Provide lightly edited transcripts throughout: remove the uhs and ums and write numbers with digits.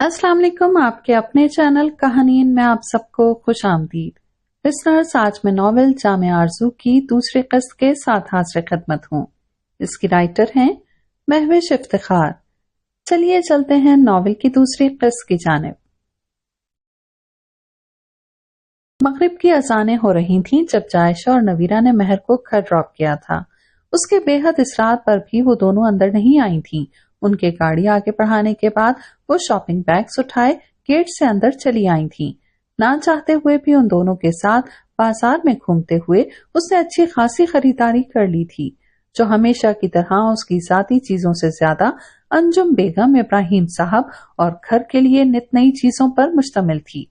अस्सलाम वालेकुम। आपके अपने चैनल कहानीन में आप सबको खुश आमदीद। लिसनर्स, आज मैं नॉवेल जामे आरज़ू की दूसरी किस्त के साथ हाजिर खिदमत हूँ। इसकी राइटर हैं महविश इफ्तिखार। चलिए चलते हैं नॉवेल की दूसरी किस्त की जानिब। मगरिब की अजानें हो रही थीं जब जायशा और नवीरा ने महर को घर ड्रॉप किया था। उसके बेहद इसरार पर भी वो दोनों अंदर नहीं आई थीं। उनके गाड़ी आगे बढ़ाने के बाद वो शॉपिंग बैग्स उठाए गेट से अंदर चली आई थीं। ना चाहते हुए भी उन दोनों के साथ बाजार में घूमते हुए उसने अच्छी खासी खरीदारी कर ली थी, जो हमेशा की तरह उसकी जाती चीजों से ज्यादा अंजुम बेगम, इब्राहिम साहब और घर के लिए नित नई चीजों पर मुश्तमिल थी।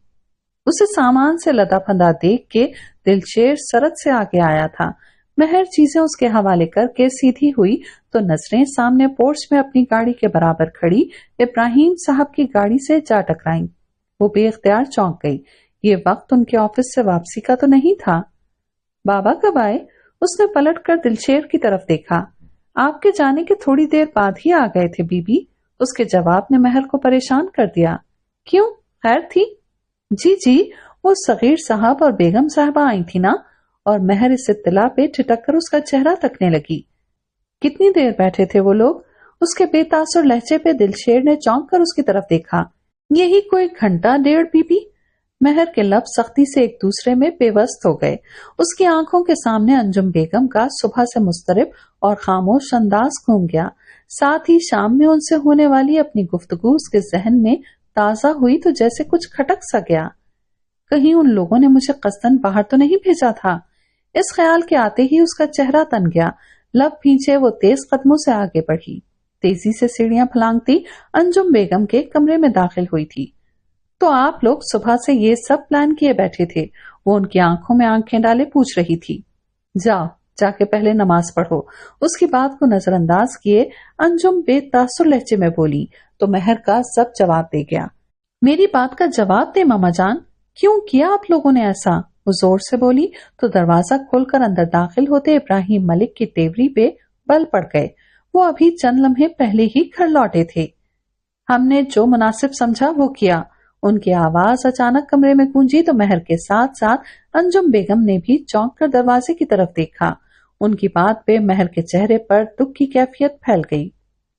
उसे सामान से लदा फंदा देख के दिलशेर सरद से आगे आया था। महर चीजें उसके हवाले करके सीधी हुई तो नजरें सामने पोर्च में अपनी गाड़ी के बराबर खड़ी इब्राहिम साहब की गाड़ी से जा टकराईं। वो बेख्तियार चौंक गई। ये वक्त उनके ऑफिस से वापसी का तो नहीं था। बाबा कब आए? उसने पलटकर दिलशेर की तरफ देखा। आपके जाने के थोड़ी देर बाद ही आ गए थे बीबी। उसके जवाब ने महर को परेशान कर दिया। क्यों, खैर थी? जी जी, वो सगीर साहब और बेगम साहबा आई थी ना। और महर इस इत्तला पे ठिठक कर उसका चेहरा तकने लगी। कितनी देर बैठे थे वो लोग? उसके बेतासुर लहजे पे दिलशेर ने चौंक कर उसकी तरफ देखा। यही कोई घंटा डेढ़ बीबी। महर के लब सख्ती से एक दूसरे में पेवस्त हो गए। उसकी आंखों के सामने अंजुम बेगम का सुबह से मुस्तरिब और खामोश अंदाज घूम गया। साथ ही शाम में उनसे होने वाली अपनी गुफ्तगू उसके जहन में ताजा हुई तो जैसे कुछ खटक सा गया। कहीं उन लोगों ने मुझे कस्तन बाहर तो नहीं भेजा था? इस ख्याल के आते ही उसका चेहरा तन गया। लब भींचे वो तेज कदमों से आगे बढ़ी। तेजी से सीढ़ियां फलांगती अंजुम बेगम के कमरे में दाखिल हुई थी। तो आप लोग सुबह से ये सब प्लान किए बैठे थे? वो उनकी आंखों में आंखें डाले पूछ रही थी। जाओ, जाके पहले नमाज पढ़ो। उसकी बात को नजरअंदाज किए अंजुम बेतासुर लहजे में बोली तो महर का सब जवाब दे गया। मेरी बात का जवाब दे मामा जान, क्यों किया आप लोगों ने ऐसा? वो जोर से बोली तो दरवाजा खोलकर अंदर दाखिल होते इब्राहिम मलिक की तेवरी पे बल पड़ गए। वो अभी चंद लम्हे पहले ही घर लौटे थे। हमने जो मुनासिब समझा वो किया। उनकी आवाज अचानक कमरे में गूंजी तो महर के साथ साथ अंजुम बेगम ने भी चौंक कर दरवाजे की तरफ देखा। उनकी बात पे महर के चेहरे पर दुख की कैफियत फैल गई।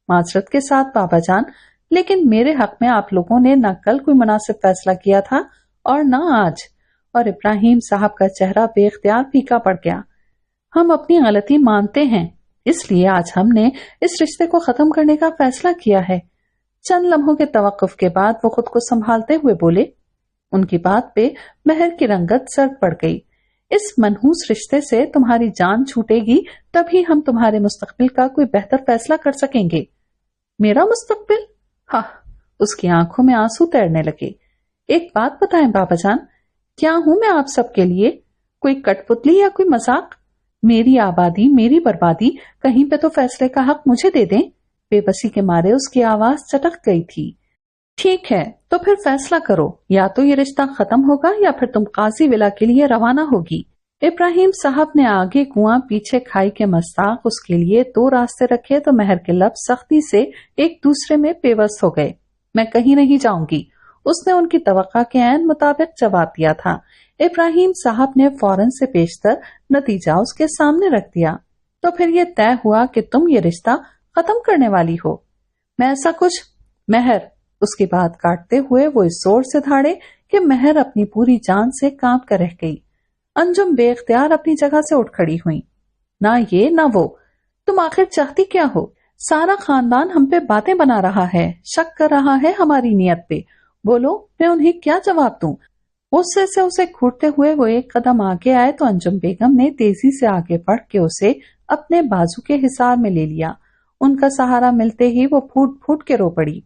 माजरत के साथ बाबा जान, लेकिन मेरे हक में आप लोगों ने न कल कोई मुनासिब फैसला किया था और न आज। और इब्राहिम साहब का चेहरा बेख्तियार फीका पड़ गया। हम अपनी गलती मानते हैं, इसलिए आज हमने इस रिश्ते को खत्म करने का फैसला किया है। चंद लम्हों के तवक्कुफ के बाद वो खुद को संभालते हुए बोले। उनकी बात पे महर की रंगत सर्द पड़ गई। इस मनहूस रिश्ते से तुम्हारी जान छूटेगी तभी हम तुम्हारे मुस्तकबिल का कोई बेहतर फैसला कर सकेंगे। मेरा मुस्तकबिल? हाँ, उसकी आंखों में आंसू तैरने लगे। एक बात बताएं बाबा जान, क्या हूं मैं आप सबके लिए? कोई कठपुतली या कोई मजाक? मेरी आबादी, मेरी बर्बादी, कहीं पे तो फैसले का हक मुझे दे दें। बेबसी के मारे उसकी आवाज चटक गई थी। ठीक है, तो फिर फैसला करो। या तो ये रिश्ता खत्म होगा या फिर तुम काजी विला के लिए रवाना होगी। इब्राहिम साहब ने आगे कुआं पीछे खाई के मस्ताक उसके लिए दो रास्ते रखे तो महर के लब सख्ती से एक दूसरे में पेवस्त हो गए। मैं कहीं नहीं जाऊंगी, उसने उनकी तवक्का के ऐन मुताबिक जवाब दिया था। इब्राहिम साहब ने फौरन से पेशतर नतीजा उसके सामने रख दिया। तो फिर ये तय हुआ कि तुम ये रिश्ता खत्म करने वाली हो? मैं ऐसा कुछ... महर, उसकी बात काटते हुए वो इस जोर से धाड़े कि महर अपनी पूरी जान से कांप कर रह गई। अंजुम बेख्तियार अपनी जगह से उठ खड़ी हुई। ना ये ना वो, तुम आखिर चाहती क्या हो? सारा खानदान हम पे बातें बना रहा है, शक कर रहा है हमारी नियत पे। बोलो, मैं उन्हें क्या जवाब दूं? गुस्से से उसे घूरते हुए वो एक कदम आगे आए तो अंजुम बेगम ने तेजी से आगे बढ़ के उसे अपने बाजू के हिसार में ले लिया। उनका सहारा मिलते ही वो फूट फूट के रो पड़ी।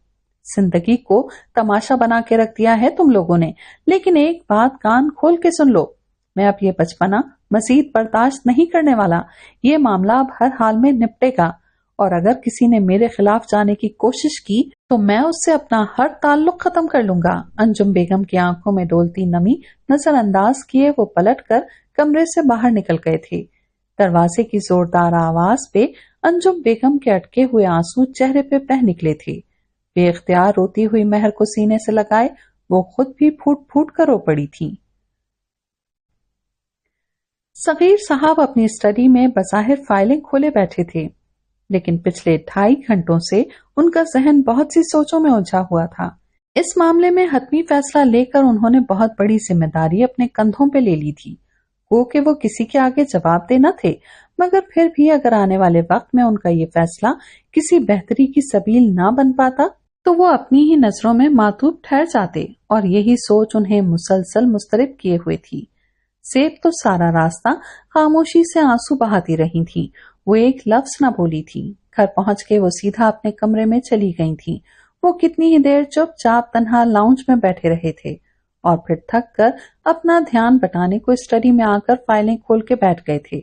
जिंदगी को तमाशा बना के रख दिया है तुम लोगों ने, लेकिन एक बात कान खोल के सुन लो। मैं अब ये बचपना मजीद बर्दाश्त नहीं करने वाला। ये मामला अब हर हाल में निपटेगा और अगर किसी ने मेरे खिलाफ जाने की कोशिश की तो मैं उससे अपना हर ताल्लुक खत्म कर लूंगा। अंजुम बेगम की आंखों में डोलती नमी नजरअंदाज किए वो पलटकर कमरे से बाहर निकल गए थे। दरवाजे की जोरदार आवाज पे अंजुम बेगम के अटके हुए आंसू चेहरे पे बह निकले थे। بے اختیار روتی ہوئی مہر کو سینے سے لگائے وہ خود بھی پھوٹ پھوٹ کر رو پڑی تھی۔ صغیر صاحب اپنی اسٹڈی میں بظاہر فائلیں کھولے بیٹھے تھے، لیکن پچھلے 2.5 گھنٹوں سے ان کا ذہن بہت سی سوچوں میں الجھا ہوا تھا۔ اس معاملے میں حتمی فیصلہ لے کر انہوں نے بہت بڑی ذمہ داری اپنے کندھوں پہ لے لی تھی۔ کہ وہ کسی کے آگے جواب دہ نہ تھے، مگر پھر بھی اگر آنے والے وقت میں ان کا یہ فیصلہ کسی بہتری کی سبیل نہ بن پاتا تو وہ اپنی ہی نظروں میں معتوب ٹھہر جاتے، اور یہی سوچ انہیں مسلسل مضطرب کیے ہوئے تھی۔ زیب تو سارا راستہ خاموشی سے آنسو بہاتی رہی تھی، وہ ایک لفظ نہ بولی تھی۔ گھر پہنچ کے وہ سیدھا اپنے کمرے میں چلی گئی تھی۔ وہ کتنی ہی دیر چپ چاپ تنہا لاؤنج میں بیٹھے رہے تھے، اور پھر تھک کر اپنا دھیان بٹانے کو اسٹڈی میں آ کر فائلیں کھول کے بیٹھ گئے تھے،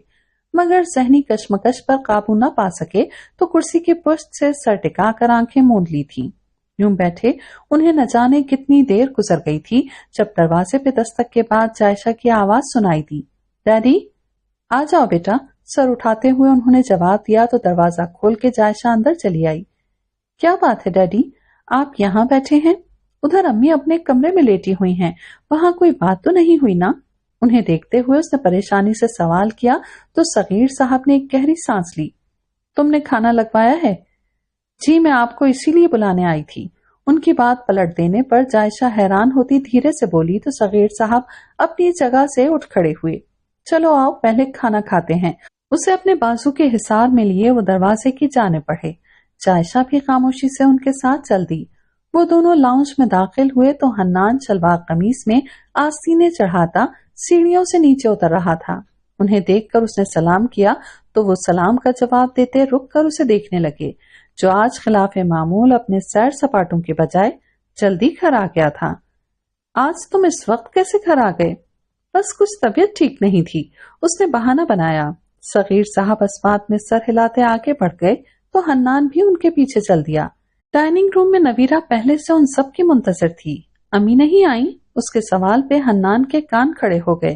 مگر ذہنی کشمکش پر قابو نہ پا سکے تو کرسی کی پشت سے سر ٹکا کر آنکھیں موند لی تھی۔ یوں بیٹھے انہیں نہ جانے کتنی دیر گزر گئی تھی جب دروازے پہ دستک کے بعد جائشہ کی آواز سنائی دی، ڈیڈی آ جاؤ بیٹا۔ سر اٹھاتے ہوئے انہوں نے جواب دیا تو دروازہ کھول کے جائشہ اندر چلی آئی۔ کیا بات ہے ڈیڈی، آپ یہاں بیٹھے ہیں؟ ادھر امی اپنے کمرے میں لیٹی ہوئی ہیں، وہاں کوئی بات تو نہیں ہوئی نا؟ انہیں دیکھتے ہوئے اس نے پریشانی سے سوال کیا تو صغیر صاحب نے ایک گہری سانس لی۔ تم نے کھانا لگوایا ہے؟ جی میں آپ کو اسی لیے بلانے آئی تھی۔ ان کی بات پلٹ دینے پر جائشہ حیران ہوتی دھیرے سے بولی تو صغیر صاحب اپنی جگہ سے اٹھ کھڑے ہوئے۔ چلو آؤ پہلے کھانا کھاتے ہیں۔ اسے اپنے بازو کے حصار میں لیے وہ دروازے کی جانب بڑھے۔ جائشہ بھی خاموشی سے ان کے ساتھ چل دی۔ وہ دونوں لاؤنج میں داخل ہوئے تو حنان شلوار قمیص میں آستینے چڑھاتا سیڑھیوں سے نیچے اتر رہا تھا۔ انہیں دیکھ کر اس نے سلام کیا تو وہ سلام کا جواب دیتے رک کر اسے دیکھنے لگے، جو آج خلاف معمول اپنے سیر سپاٹوں کے بجائے جلدی گھر آ گیا تھا۔ آج تم اس وقت کیسے گھر آ گئے؟ بس کچھ طبیعت ٹھیک نہیں تھی، اس نے بہانہ بنایا۔ صغیر صاحب اس بات میں سر ہلاتے آگے بڑھ گئے تو حنان بھی ان کے پیچھے چل دیا۔ ڈائننگ روم میں نویرہ پہلے سے ان سب کی منتظر تھی۔ امی نہیں آئیں؟ اس کے سوال پہ حنان کے کان کھڑے ہو گئے۔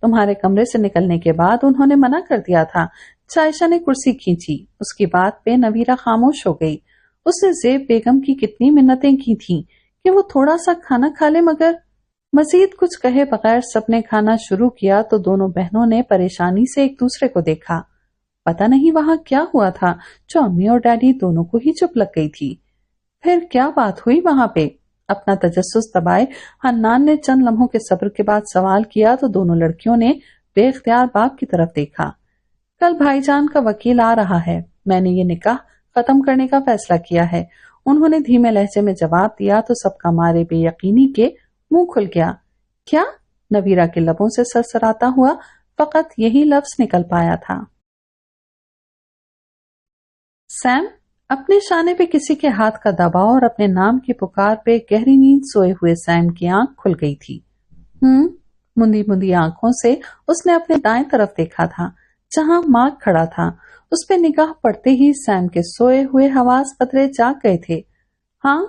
تمہارے کمرے سے نکلنے کے بعد انہوں نے منع کر دیا تھا۔ جائشہ نے کرسی کھینچی۔ اس کی بات پہ نویرہ خاموش ہو گئی۔ اس نے زیب بیگم کی کتنی منتیں کی تھیں کہ وہ تھوڑا سا کھانا کھا لے، مگر مزید کچھ کہے بغیر سب نے کھانا شروع کیا تو دونوں بہنوں نے پریشانی سے ایک دوسرے کو دیکھا۔ پتہ نہیں وہاں کیا ہوا تھا جو امی اور ڈیڈی دونوں کو ہی چپ لگ گئی تھی۔ پھر کیا بات ہوئی وہاں پہ؟ اپنا تجسس دبائے حنان نے چند لمحوں کے صبر کے بعد سوال کیا تو دونوں لڑکیوں نے بے اختیار باپ کی طرف دیکھا۔ کل بھائی جان کا وکیل آ رہا ہے، میں نے یہ نکاح ختم کرنے کا فیصلہ کیا ہے، انہوں نے دھیمے لہجے میں جواب دیا تو سب کا مارے بے یقینی کے منہ کھل گیا۔ کیا؟ نویرہ کے لبوں سے سرسراتا ہوا فقط یہی لفظ نکل پایا تھا۔ سیم، اپنے شانے پہ کسی کے ہاتھ کا دباؤ اور اپنے نام کی پکار پہ گہری نیند سوئے ہوئے سیم کی آنکھ کھل گئی تھی۔ مندی مندی آنکھوں سے اس نے اپنے دائیں طرف دیکھا تھا جہاں مارک کھڑا تھا۔ اس پہ نگاہ پڑتے ہی سیم کے سوئے ہوئے حواس قطرے جاگ گئے تھے۔ ہاں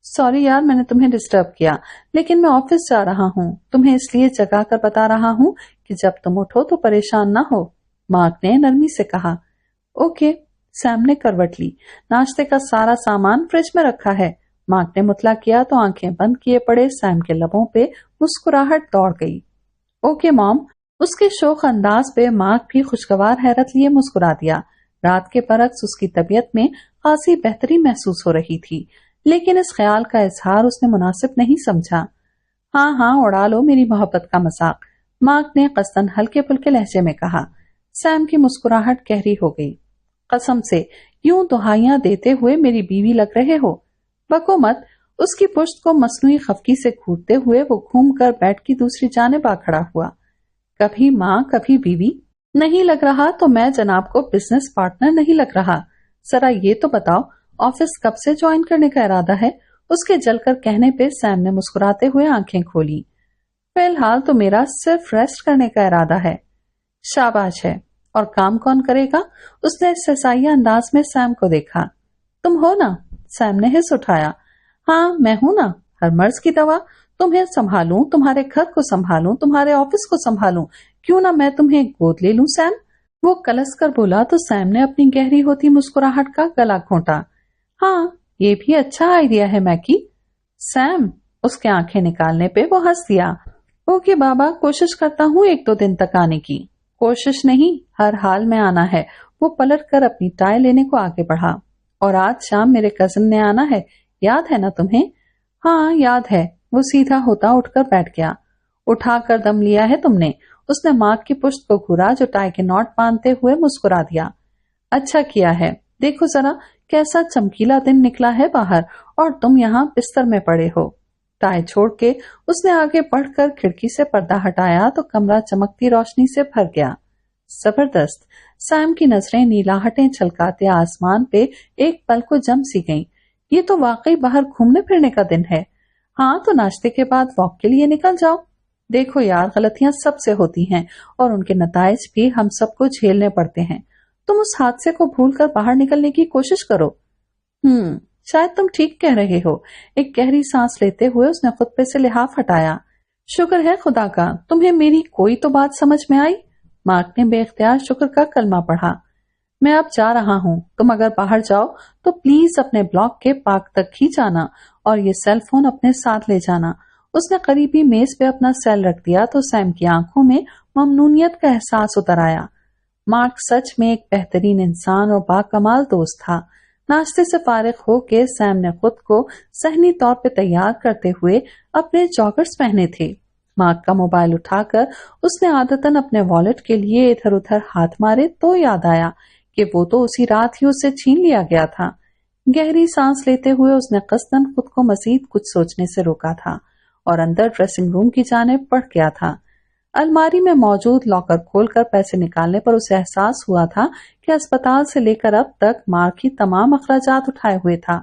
سوری یار، میں نے تمہیں ڈسٹرب کیا، لیکن میں آفس جا رہا ہوں، تمہیں اس لیے جگا کر بتا رہا ہوں کہ جب تم اٹھو تو پریشان نہ ہو، مارک نے نرمی سے کہا۔ اوکے، سیم نے کروٹ لی۔ ناشتے کا سارا سامان فریج میں رکھا ہے۔ مارک نے مطلع کیا تو آنکھیں بند کیے پڑے سیم کے لبوں پہ مسکراہٹ دوڑ گئی۔ اوکے مام۔ اس کے شوخ انداز پہ مارک بھی خوشگوار حیرت لیے مسکرا دیا۔ رات کے برعکس اس کی طبیعت میں خاصی بہتری محسوس ہو رہی تھی، لیکن اس خیال کا اظہار اس نے مناسب نہیں سمجھا۔ ہاں اڑا لو میری محبت کا مذاق، مارک نے قصدن ہلکے پھلکے لہجے میں کہا۔ سیم کی مسکراہٹ گہری ہو گئی۔ قسم سے یوں دہائیاں دیتے ہوئے میری بیوی لگ رہے ہو؟ بکو مت۔ اس کی پشت کو مصنوعی خفگی سے کھوٹتے ہوئے وہ گھوم کر بیڈ کی دوسری جانب آ کھڑا ہوا۔ کبھی ماں کبھی بیوی نہیں لگ رہا تو میں جناب کو بزنس پارٹنر نہیں لگ رہا۔ ذرا یہ تو بتاؤ آفس کب سے جوائن کرنے کا ارادہ ہے؟ اس کے جل کر کہنے پہ سیم نے مسکراتے ہوئے آنکھیں کھولی۔ فی الحال تو میرا صرف ریسٹ کرنے کا ارادہ ہے۔ شاباش ہے، اور کام کون کرے گا؟ اس نے استحصائیہ انداز میں سیم کو دیکھا۔ تم ہو نا؟ سیم نے ہس اٹھایا۔ ہاں میں ہوں نا، ہر مرض کی دوا، تمہیں سنبھالوں، تمہارے گھر کو سنبھالوں، تمہارے آفس کو سنبھالوں، کیوں نہ میں تمہیں گود لے لوں سیم؟ وہ کلس کر بولا تو سیم نے اپنی گہری ہوتی مسکراہٹ کا گلا گھونٹا۔ ہاں یہ بھی اچھا آئیڈیا ہے میکی۔ سیم، اس کے آنکھیں نکالنے پہ وہ ہنس دیا۔ اوکے بابا، کوشش کرتا ہوں 1-2 دن تک آنے کی۔ کوشش نہیں، ہر حال میں آنا ہے۔ وہ پلٹ کر اپنی ٹائی لینے کو آگے بڑھا۔ اور آج شام میرے کزن نے آنا ہے، یاد ہے نا تمہیں؟ ہاں یاد ہے۔ وہ سیدھا ہوتا اٹھ کر بیٹھ گیا۔ اٹھا کر دم لیا ہے تم نے؟ اس نے مارک کی پشت کو گھورا جو ٹائی کے نوٹ باندھتے ہوئے مسکرا دیا۔ اچھا کیا ہے، دیکھو ذرا کیسا چمکیلا دن نکلا ہے باہر اور تم یہاں بستر میں پڑے ہو۔ ٹائی چھوڑ کے اس نے آگے بڑھ کر کھڑکی سے پردہ ہٹایا تو کمرہ چمکتی روشنی سے بھر گیا۔ زبردست۔ سیم کی نظریں نیلاہٹیں چھلکاتے آسمان پہ ایک پل کو جم سی گئیں۔ یہ تو واقعی باہر گھومنے پھرنے کا دن ہے۔ ہاں تو ناشتے کے بعد واک کے لیے نکل جاؤ۔ دیکھو یار، غلطیاں سب سے ہوتی ہیں اور ان کے نتائج بھی ہم سب کو جھیلنے پڑتے ہیں۔ تم اس حادثے کو بھول کر باہر نکلنے کی کوشش کرو۔ شاید تم ٹھیک کہہ رہے ہو۔ ایک گہری سانس لیتے ہوئے اس نے خطبے سے لحاف ہٹایا۔ شکر ہے خدا کا، تمہیں میری کوئی تو بات سمجھ میں آئی۔ مارک نے بے اختیار شکر کا کلمہ پڑھا۔ میں اب جا رہا ہوں، تم اگر باہر جاؤ تو پلیز اپنے بلاک کے پارک تک ہی جانا اور یہ سیل فون اپنے ساتھ لے جانا۔ اس نے قریبی میز پہ اپنا سیل رکھ دیا تو سیم کی آنکھوں میں ممنونیت کا احساس اتر آیا۔ مارک سچ میں ایک بہترین انسان اور باکمال دوست تھا۔ ناشتے سے فارغ ہو کے سیم نے خود کو ذہنی طور پہ تیار کرتے ہوئے اپنے جاگرز پہنے تھے۔ مارک کا موبائل اٹھا کر اس نے عادتاً اپنے والیٹ کے لیے ادھر ادھر ہاتھ مارے تو یاد آیا کہ وہ تو اسی رات ہی اسے چھین لیا گیا تھا۔ گہری سانس لیتے ہوئے اس نے قصداً خود کو مزید کچھ سوچنے سے روکا تھا اور اندر ڈریسنگ روم کی جانب بڑھ گیا تھا۔ الماری میں موجود لاکر کھول کر پیسے نکالنے پر اسے احساس ہوا تھا کہ اسپتال سے لے کر اب تک مارک ہی تمام اخراجات اٹھائے ہوئے تھا۔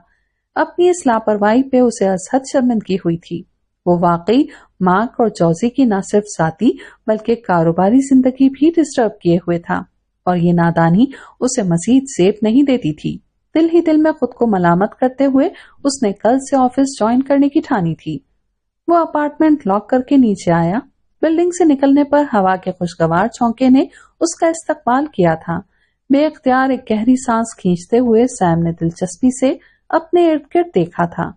اپنی اس لاپرواہی پہ اسے ازحد شرمندگی ہوئی تھی۔ وہ واقعی مارک اور جوزی کی نہ صرف ذاتی بلکہ کاروباری زندگی بھی ڈسٹرب کیے ہوئے تھا، اور یہ نادانی اسے مزید زیب نہیں دیتی تھی۔ دل ہی دل میں خود کو ملامت کرتے ہوئے اس نے کل سے آفس جوائن کرنے کی ٹھانی تھی۔ وہ اپارٹمنٹ لاک کر کے نیچے آیا۔ بلڈنگ سے نکلنے پر ہوا کے خوشگوار چھونکے نے اس کا استقبال کیا تھا۔ بے اختیار ایک گہری سانس کھینچتے ہوئے سیم نے دلچسپی سے اپنے ارد گرد دیکھا تھا۔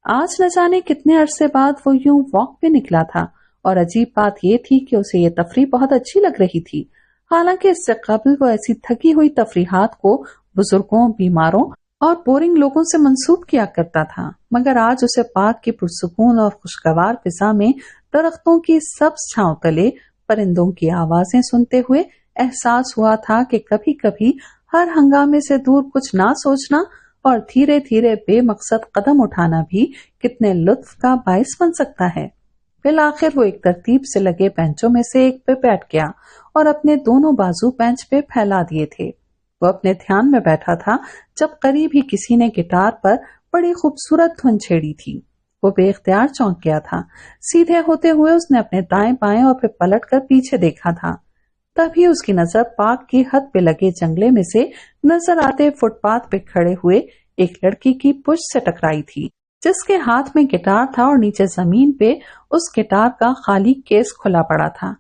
آج نہ جانے کتنے عرصے بعد وہ یوں واک پہ نکلا تھا، اور عجیب بات یہ تھی کہ اسے یہ تفریح بہت اچھی لگ رہی تھی۔ حالانکہ اس سے قبل وہ ایسی تھکی ہوئی تفریحات کو بزرگوں، بیماروں اور بورنگ لوگوں سے منسوب کیا کرتا تھا، مگر آج اسے پارک کی پرسکون اور خوشگوار فضا میں درختوں کی سبز چھاؤں تلے پرندوں کی آوازیں سنتے ہوئے احساس ہوا تھا کہ کبھی کبھی ہر ہنگامے سے دور کچھ نہ سوچنا اور دھیرے دھیرے بے مقصد قدم اٹھانا بھی کتنے لطف کا باعث بن سکتا ہے۔ بالآخر وہ ایک ترتیب سے لگے بینچوں میں سے ایک پہ بیٹھ گیا اور اپنے دونوں بازو بینچ پہ پھیلا دیے تھے۔ وہ اپنے دھیان میں بیٹھا تھا جب قریب ہی کسی نے گٹار پر بڑی خوبصورت دھن چھیڑی تھی۔ وہ بے اختیار چونک گیا تھا۔ سیدھے ہوتے ہوئے اس نے اپنے دائیں بائیں اور پھر پلٹ کر پیچھے دیکھا تھا۔ تبھی اس کی نظر پارک کی حد پہ لگے جنگلے میں سے نظر آتے فٹ پاتھ پہ کھڑے ہوئے ایک لڑکی کی پشت سے ٹکرائی تھی، جس کے ہاتھ میں گٹار تھا اور نیچے زمین پہ اس گٹار کا خالی کیس کھلا پڑا تھا۔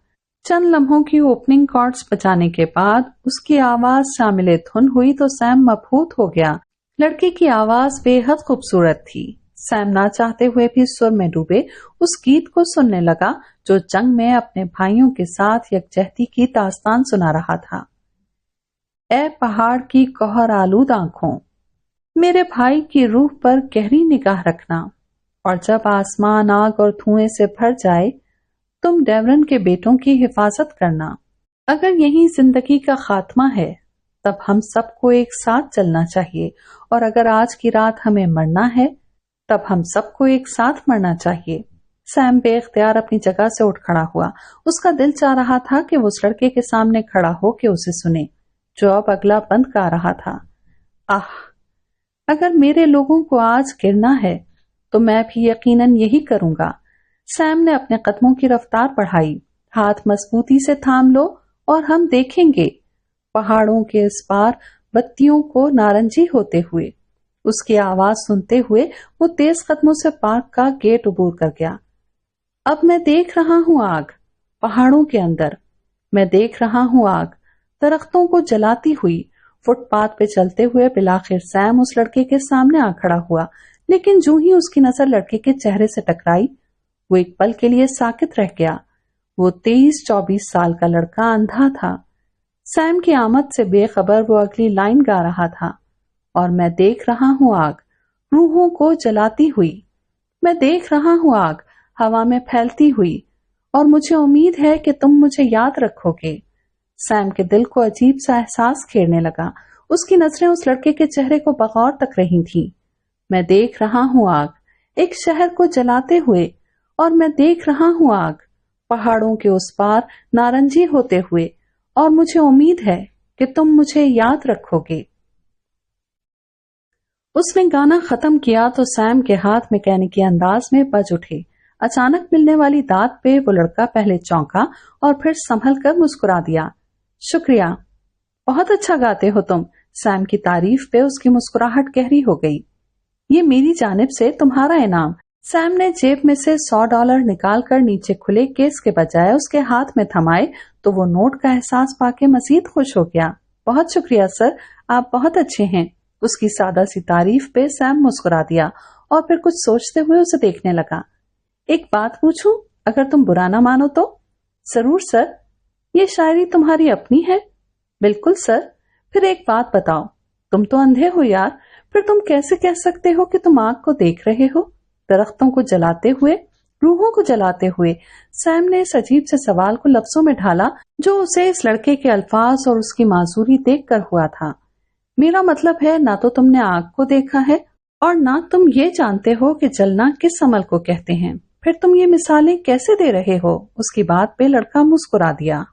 چند لمحوں کی اوپننگ کارڈز بجانے کے بعد اس کی آواز شامل دھن ہوئی تو سیم مبہوت ہو گیا۔ لڑکی کی آواز بے حد خوبصورت تھی۔ سیم نہ چاہتے ہوئے بھی سر میں ڈوبے اس گیت کو سننے لگا جو جنگ میں اپنے بھائیوں کے ساتھ یکجہتی کی داستان سنا رہا تھا۔ اے پہاڑ کی گوہر آلود آنکھوں، میرے بھائی کی روح پر گہری نگاہ رکھنا، اور جب آسمان آگ اور دھوئیں سے بھر جائے تم ڈیورن کے بیٹوں کی حفاظت کرنا۔ اگر یہی زندگی کا خاتمہ ہے تب ہم سب کو ایک ساتھ چلنا چاہیے، اور اگر آج کی رات ہمیں مرنا ہے تب ہم سب کو ایک ساتھ مرنا چاہیے۔ سیم بے اختیار اپنی جگہ سے اٹھ کھڑا ہوا۔ اس کا دل چاہ رہا تھا کہ وہ اس لڑکے کے سامنے کھڑا ہو کے اسے سنے جو اب اگلا بند گا رہا تھا۔ اگر میرے لوگوں کو آج گرنا ہے تو میں بھی یقیناً یہی کروں گا۔ سیم نے اپنے قدموں کی رفتار بڑھائی۔ ہاتھ مضبوطی سے تھام لو اور ہم دیکھیں گے پہاڑوں کے اس پار بتیوں کو نارنجی ہوتے ہوئے۔ اس کی آواز سنتے ہوئے وہ تیز قدموں سے پارک کا گیٹ عبور کر گیا۔ اب میں دیکھ رہا ہوں آگ پہاڑوں کے اندر، میں دیکھ رہا ہوں آگ درختوں کو جلاتی ہوئی، फुट पाथ पे चलते हुए बिलाखिर सैम उस लड़के के सामने आ खड़ा हुआ, लेकिन जो ही उसकी नजर लड़के के चेहरे से टकराई, वो एक पल के लिए साकित रह गया। वो 23-24 साल का लड़का अंधा था। सैम की आमद से बेखबर वो अगली लाइन गा रहा था, और मैं देख रहा हूं आग रूहों को जलाती हुई, मैं देख रहा हूं आग हवा में फैलती हुई, और मुझे उम्मीद है कि तुम मुझे याद रखोगे। सैम के दिल को अजीब सा एहसास घेरने लगा। उसकी नजरें उस लड़के के चेहरे को बगौर तक रही थीं। मैं देख रहा हूं आग एक शहर को जलाते हुए, और मैं देख रहा हूं आग पहाड़ों के उस पार नारंगी होते हुए, और मुझे उम्मीद है कि तुम मुझे याद रखोगे। उसने गाना खत्म किया तो सैम के हाथ मैकेनिकी अंदाज में बज उठे। अचानक मिलने वाली दाद पे वो लड़का पहले चौंका और फिर संभल कर मुस्कुरा दिया। शुक्रिया, बहुत अच्छा गाते हो तुम। सैम की तारीफ पे उसकी मुस्कुराहट गहरी हो गई। ये मेरी जानिब से तुम्हारा इनाम। सैम ने जेब में से $100 निकालकर नीचे खुले केस के बजाय उसके हाथ में थमाए तो वो नोट का एहसास पाके मजीद खुश हो गया। बहुत शुक्रिया सर, आप बहुत अच्छे हैं। उसकी सादा सी तारीफ पे सैम मुस्कुरा दिया और फिर कुछ सोचते हुए उसे देखने लगा। एक बात पूछूं, अगर तुम बुरा ना मानो तो? जरूर सर। ये शायरी तुम्हारी अपनी है? बिल्कुल सर। फिर एक बात बताओ, तुम तो अंधे हो यार, फिर तुम कैसे कह सकते हो कि तुम आग को देख रहे हो, दरख्तों को जलाते हुए, रूहों को जलाते हुए? सैम ने इस अजीब से सवाल को लफ्जों में ढाला जो उसे इस लड़के के अल्फाज और उसकी मासूरी देख कर हुआ था। मेरा मतलब है, ना तो तुमने आग को देखा है और ना तुम ये जानते हो कि जलना किस अमल को कहते हैं। फिर तुम ये मिसालें कैसे दे रहे हो? उसकी बात पे लड़का मुस्कुरा दिया।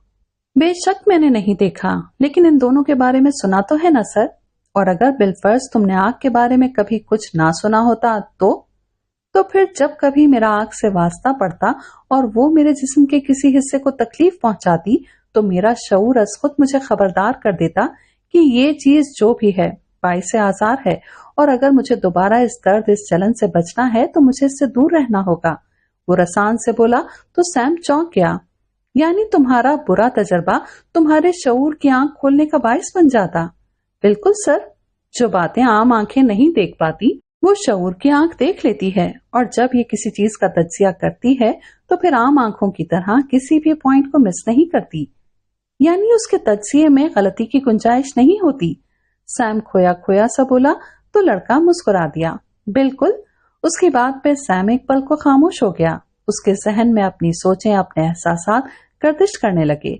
बेशक मैंने नहीं देखा, लेकिन इन दोनों के बारे में सुना तो है ना सर। और अगर बिलफर्ज तुमने आग के बारे में कभी कुछ ना सुना होता तो फिर जब कभी मेरा आग से वास्ता पड़ता और वो मेरे जिस्म के किसी हिस्से को तकलीफ पहुंचाती तो मेरा शऊर अज खुद मुझे खबरदार कर देता कि ये चीज जो भी है बाइसे आजार है, और अगर मुझे दोबारा इस दर्द, इस जलन से बचना है तो मुझे इससे दूर रहना होगा। वो रसान से बोला तो सैम चौंक गया। यानी तुम्हारा बुरा तजर्बा तुम्हारे शऊर की आंख खोलने का बायस बन जाता? बिल्कुल सर। जो बातें आम आंखें नहीं देख पाती वो शऊर की आंख देख लेती है, और जब ये किसी चीज का तज्जिया करती है तो फिर आम आंखों की तरह किसी भी पॉइंट को मिस नहीं करती, यानी उसके तज्जिए में गलती की गुंजाइश नहीं होती। सैम खोया खोया सा बोला तो लड़का मुस्कुरा दिया। बिल्कुल। उसकी बात पे सैम एक पल को खामोश हो गया। उसके जहन में अपनी सोचें, अपने एहसासात गर्दिश करने लगे।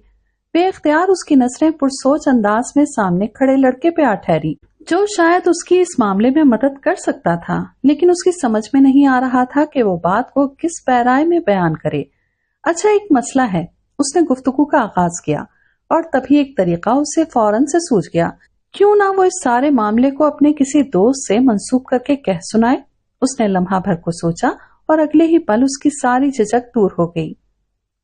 बेख्तियार उसकी नजरें पुरसोच अंदाज में सामने खड़े लड़के पे आ ठहरी, जो शायद उसकी इस मामले में मदद कर सकता था, लेकिन उसकी समझ में नहीं आ रहा था कि वो बात को किस पैराए में बयान करे। अच्छा, एक मसला है, उसने गुफ्तगू का आगाज किया, और तभी एक तरीका उसे फौरन से सूझ गया। क्यों ना वो इस सारे मामले को अपने किसी दोस्त से मंसूब करके कह सुनाए। उसने लम्हा भर को सोचा और अगले ही पल उसकी सारी झिझक दूर हो गई।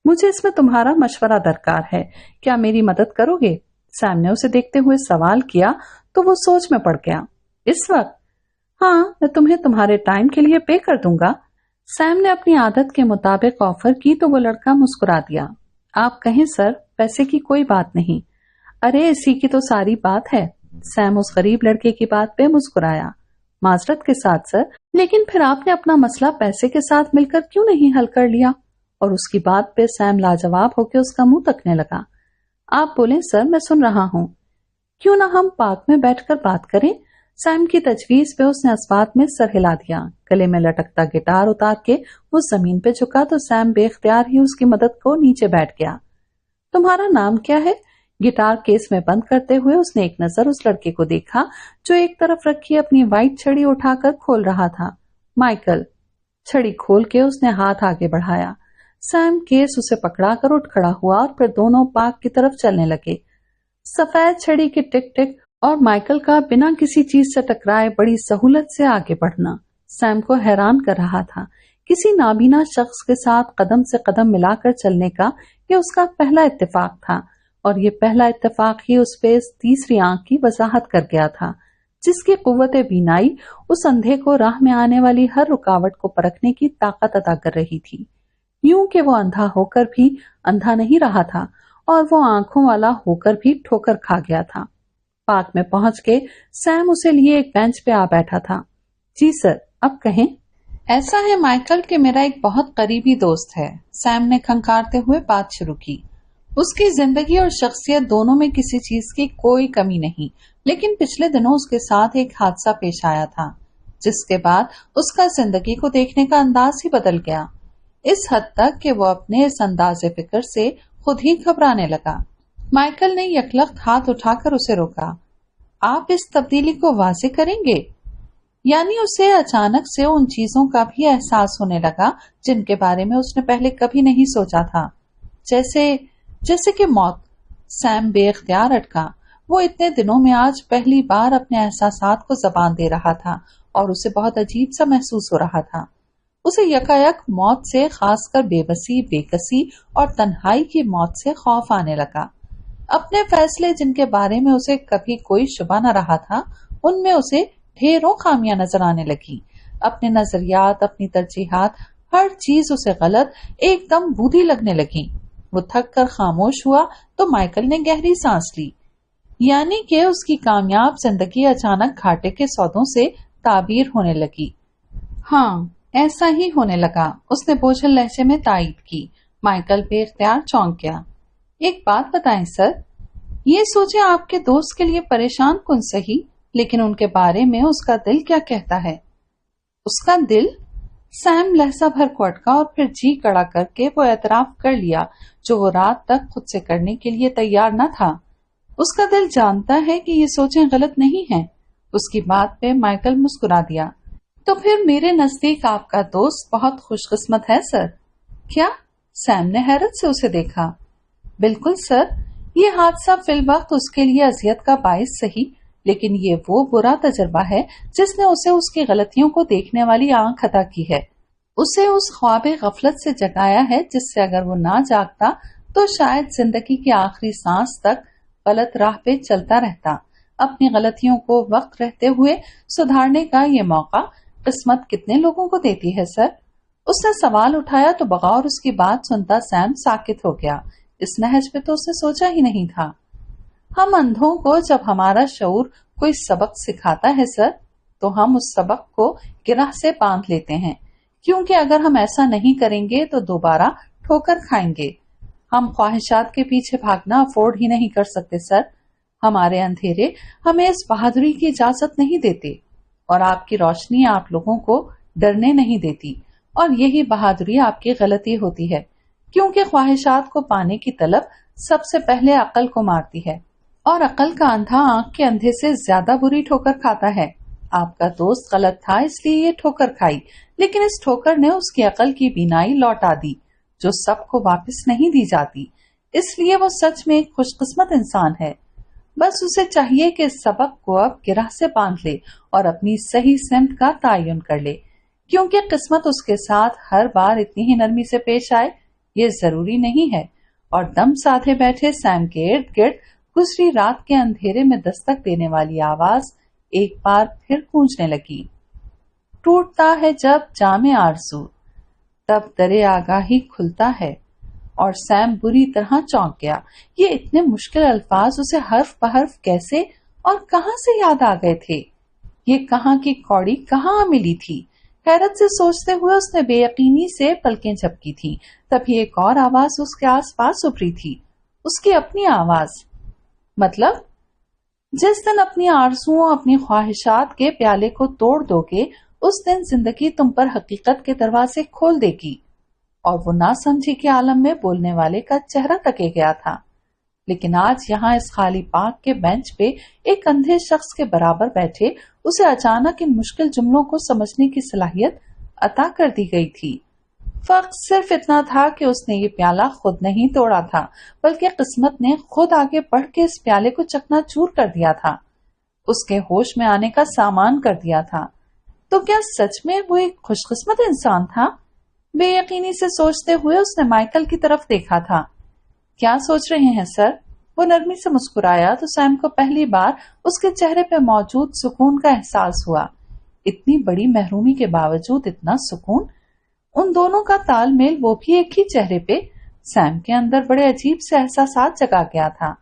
मुझे इसमें तुम्हारा मशवरा दरकार है, क्या मेरी मदद करोगे? सैम ने उसे देखते हुए सवाल किया तो वो सोच में पड़ गया। इस वक्त? हाँ, मैं तुम्हें तुम्हारे टाइम के लिए पे कर दूंगा। सैम ने अपनी आदत के मुताबिक ऑफर की तो वो लड़का मुस्कुरा दिया। आप कहें सर, पैसे की कोई बात नहीं। अरे इसी की तो सारी बात है। सैम उस गरीब लड़के की बात पे मुस्कुराया। माजरत के साथ सर, लेकिन फिर आपने अपना मसला पैसे के साथ मिलकर क्यों नहीं हल कर लिया? और उसकी बात पे सैम लाजवाब होकर उसका मुंह तकने लगा। आप बोलें सर, मैं सुन रहा हूँ। क्यों ना हम पार्क में बैठकर बात करें? सैम की तजवीज पे उसने अस्बात में सर हिला दिया। गले में लटकता गिटार उतार के वो जमीन पे झुका तो सैम बेख्तियार ही उसकी मदद को नीचे बैठ गया। तुम्हारा नाम क्या है? गिटार केस में बंद करते हुए उसने एक नजर उस लड़के को देखा जो एक तरफ रखी अपनी व्हाइट छड़ी उठाकर खोल रहा था। माइकल। छड़ी खोल के उसने हाथ आगे बढ़ाया। सैम केस उसे पकड़ा कर उठ खड़ा हुआ और फिर दोनों पार्क की तरफ चलने लगे। सफेद छड़ी की टिक टिक और माइकल का बिना किसी चीज से टकराए बड़ी सहूलत से आगे बढ़ना सैम को हैरान कर रहा था। किसी नाबीना शख्स के साथ कदम से कदम मिलाकर चलने का ये उसका पहला इत्तेफाक था, और ये पहला इत्तेफाक ही उस पे इस तीसरी आंख की वजाहत कर गया था, जिसकी कुव्वत बीनाई उस अंधे को राह में आने वाली हर रुकावट को परखने की ताकत अदा कर रही थी। यूं कि वो अंधा होकर भी अंधा नहीं रहा था, और वो आंखों वाला होकर भी ठोकर खा गया था। पार्क में पहुंच के सैम उसे लिए एक बेंच पे आ बैठा था। जी सर, अब कहें। ऐसा है माइकल कि मेरा एक बहुत करीबी दोस्त है, सैम ने खंखारते हुए बात शुरू की। उसकी जिंदगी और शख्सियत दोनों में किसी चीज की कोई कमी नहीं, लेकिन पिछले दिनों उसके साथ एक हादसा पेश आया था, जिसके बाद उसका जिंदगी को देखने का अंदाज ही बदल गया, इस हद तक कि वो अपने इस अंदाजे फिक्र से खुद ही घबराने लगा। माइकल ने यकलख्त हाथ उठाकर उसे रोका। आप इस तब्दीली को वाज़ेह करेंगे? यानी उसे अचानक से उन चीजों का भी एहसास होने लगा जिनके बारे में उसने पहले कभी नहीं सोचा था, जैसे कि मौत। सैम बेइख्तियार अटका। वो इतने दिनों में आज पहली बार अपने एहसासात को जबान दे रहा था और उसे बहुत अजीब सा महसूस हो रहा था। उसे यकायक मौत से, खासकर बेबसी, बेकसी और तन्हाई की मौत से खौफ आने लगा। अपने फैसले जिनके बारे में उसे कभी कोई शुबा न रहा था, उनमें उसे ढेरों खामियां नजर आने लगी। अपने नजरियात, अपनी तरजीहात, हर चीज उसे गलत, एकदम बूढ़ी लगने लगी। वो थक कर खामोश हुआ तो माइकल ने गहरी सांस ली। यानी कि उसकी कामयाब जिंदगी अचानक घाटे के सौदों से ताबीर होने लगी। हाँ, ऐसा ही होने लगा, उसने बोझल लहजे में तायीद की। माइकल बेइख्तियार चौंक गया। एक बात बताएं सर, ये सोचे आपके दोस्त के लिए परेशान कुन सही, लेकिन उनके बारे में उसका दिल क्या कहता है? उसका दिल? सैम लहजा भर को अटका और फिर जी कड़ा करके वो एतराफ कर लिया जो वो रात तक खुद से करने के लिए तैयार न था। उसका दिल जानता है कि ये सोचें गलत नहीं है। उसकी बात पे माइकल मुस्कुरा दिया। तो फिर मेरे नजदीक आपका दोस्त बहुत खुशकिस्मत है सर। क्या? सैम ने हैरत से उसे देखा। बिल्कुल सर, ये हादसा फिलवक्त उसके लिए अजियत का बाइस सही, लेकिन ये वो बुरा तजर्बा है जिसने उसे उसकी गलतियों को देखने वाली आंख अता की है। उसे उस ख्वाबे गफलत से जगाया है जिससे अगर वो ना जागता तो शायद जिंदगी की आखिरी सांस तक गलत राह पे चलता रहता। अपनी गलतियों को वक्त रहते हुए सुधारने का ये मौका किस्मत कितने लोगों को देती है सर? उसने सवाल उठाया तो बगौर उसकी बात सुनता सैम साकित हो गया। इस नहज पे तो उसने सोचा ही नहीं था। हम अंधों को जब हमारा शऊर कोई सबक सिखाता है सर, तो हम उस सबक को गिरह से बांध लेते हैं, क्योंकि अगर हम ऐसा नहीं करेंगे तो दोबारा ठोकर खाएंगे। हम ख्वाहिशात के पीछे भागना अफोर्ड ही नहीं कर सकते सर। हमारे अंधेरे हमें इस बहादुरी की इजाजत नहीं देते और आपकी रोशनी आप लोगों को डरने नहीं देती, और यही बहादुरी आपकी गलती होती है, क्योंकि ख्वाहिशात को पाने की तलब सबसे पहले अकल को मारती है, और अकल का अंधा आंख के अंधे से ज्यादा बुरी ठोकर खाता है। आपका दोस्त गलत था इसलिए ये ठोकर खाई, लेकिन इस ठोकर ने उसकी अकल की बीनाई लौटा दी जो सबको वापस नहीं दी जाती। इसलिए वो सच में एक खुशकिस्मत इंसान है। बस उसे चाहिए कि इस सबक को अब गिरह से बांध ले और अपनी सही सिमत का तयन कर ले, क्योंकि किस्मत उसके साथ हर बार इतनी ही नरमी से पेश आए ये जरूरी नहीं है। और दम साधे बैठे सैम के इर्द गिर्द गुजरी रात के अंधेरे में दस्तक देने वाली आवाज एक बार फिर गूंजने लगी। टूटता है जब जामे आरज़ू, तब दरे आगाही खुलता है। और सैम बुरी तरह चौंक गया। ये इतने मुश्किल अल्फाज उसे हर्फ बहर्फ कैसे और कहां से याद आ गए थे? ये कहां की कौड़ी कहां मिली थी? हैरत से सोचते हुए उसने बेयकीनी से पलकें झपकी थी। तभी एक और आवाज उसके आसपास उभरी थी, उसकी अपनी आवाज। मतलब जिस दिन अपनी आरज़ुओं, अपनी ख्वाहिशात के प्याले को तोड़ दोगे, उस दिन जिंदगी तुम पर हकीकत के दरवाजे खोल देगी। और वो ना समझी के आलम में बोलने वाले का चेहरा तके गया था। लेकिन आज यहाँ इस खाली पार्क के बेंच पे एक अंधे शख्स के बराबर बैठे उसे अचानक इन मुश्किल जुमलों को समझने की सलाहियत अता कर दी गई थी। फर्क सिर्फ इतना था कि उसने ये प्याला खुद नहीं तोड़ा था, बल्कि किस्मत ने खुद आगे बढ़ के इस प्याले को चकनाचूर कर दिया था, उसके होश में आने का सामान कर दिया था। तो क्या सच में वो एक खुशकिस्मत इंसान था? बेयकीनी से सोचते हुए उसने माइकल की तरफ देखा था। क्या सोच रहे हैं सर? वो नरमी से मुस्कुराया तो सैम को पहली बार उसके चेहरे पे मौजूद सुकून का एहसास हुआ। इतनी बड़ी महरूमी के बावजूद इतना सुकून, उन दोनों का तालमेल, वो भी एक ही चेहरे पे। सैम के अंदर बड़े अजीब से एहसासात जगा गया था।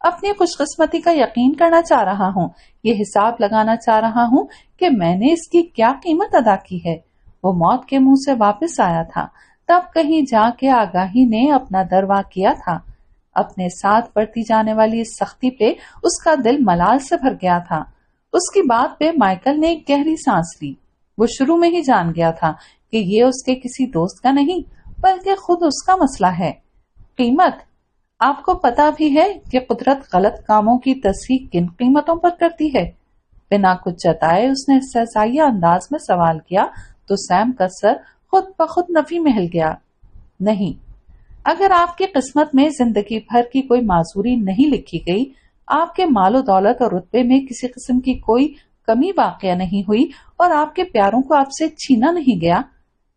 اپنی خوش قسمتی کا یقین کرنا چاہ رہا ہوں، یہ حساب لگانا چاہ رہا ہوں کہ میں نے اس کی کیا قیمت ادا کی ہے۔ وہ موت کے منہ سے واپس آیا تھا، تب کہیں جا کے آگاہی نے اپنا دروا کیا تھا۔ اپنے ساتھ بڑھتی جانے والی اس سختی پہ اس کا دل ملال سے بھر گیا تھا۔ اس کی بات پہ مائیکل نے ایک گہری سانس لی۔ وہ شروع میں ہی جان گیا تھا کہ یہ اس کے کسی دوست کا نہیں بلکہ خود اس کا مسئلہ ہے۔ قیمت؟ آپ کو پتا بھی ہے کہ قدرت غلط کاموں کی تصحیح کن قیمتوں پر کرتی ہے؟ بنا کچھ جتائے اس نے استہزائیہ انداز میں سوال کیا تو سیم کا سر خود بخود نفی میں ہل گیا۔ نہیں، اگر آپ کی قسمت میں زندگی بھر کی کوئی معذوری نہیں لکھی گئی، آپ کے مال و دولت اور رتبے میں کسی قسم کی کوئی کمی واقع نہیں ہوئی اور آپ کے پیاروں کو آپ سے چھینا نہیں گیا،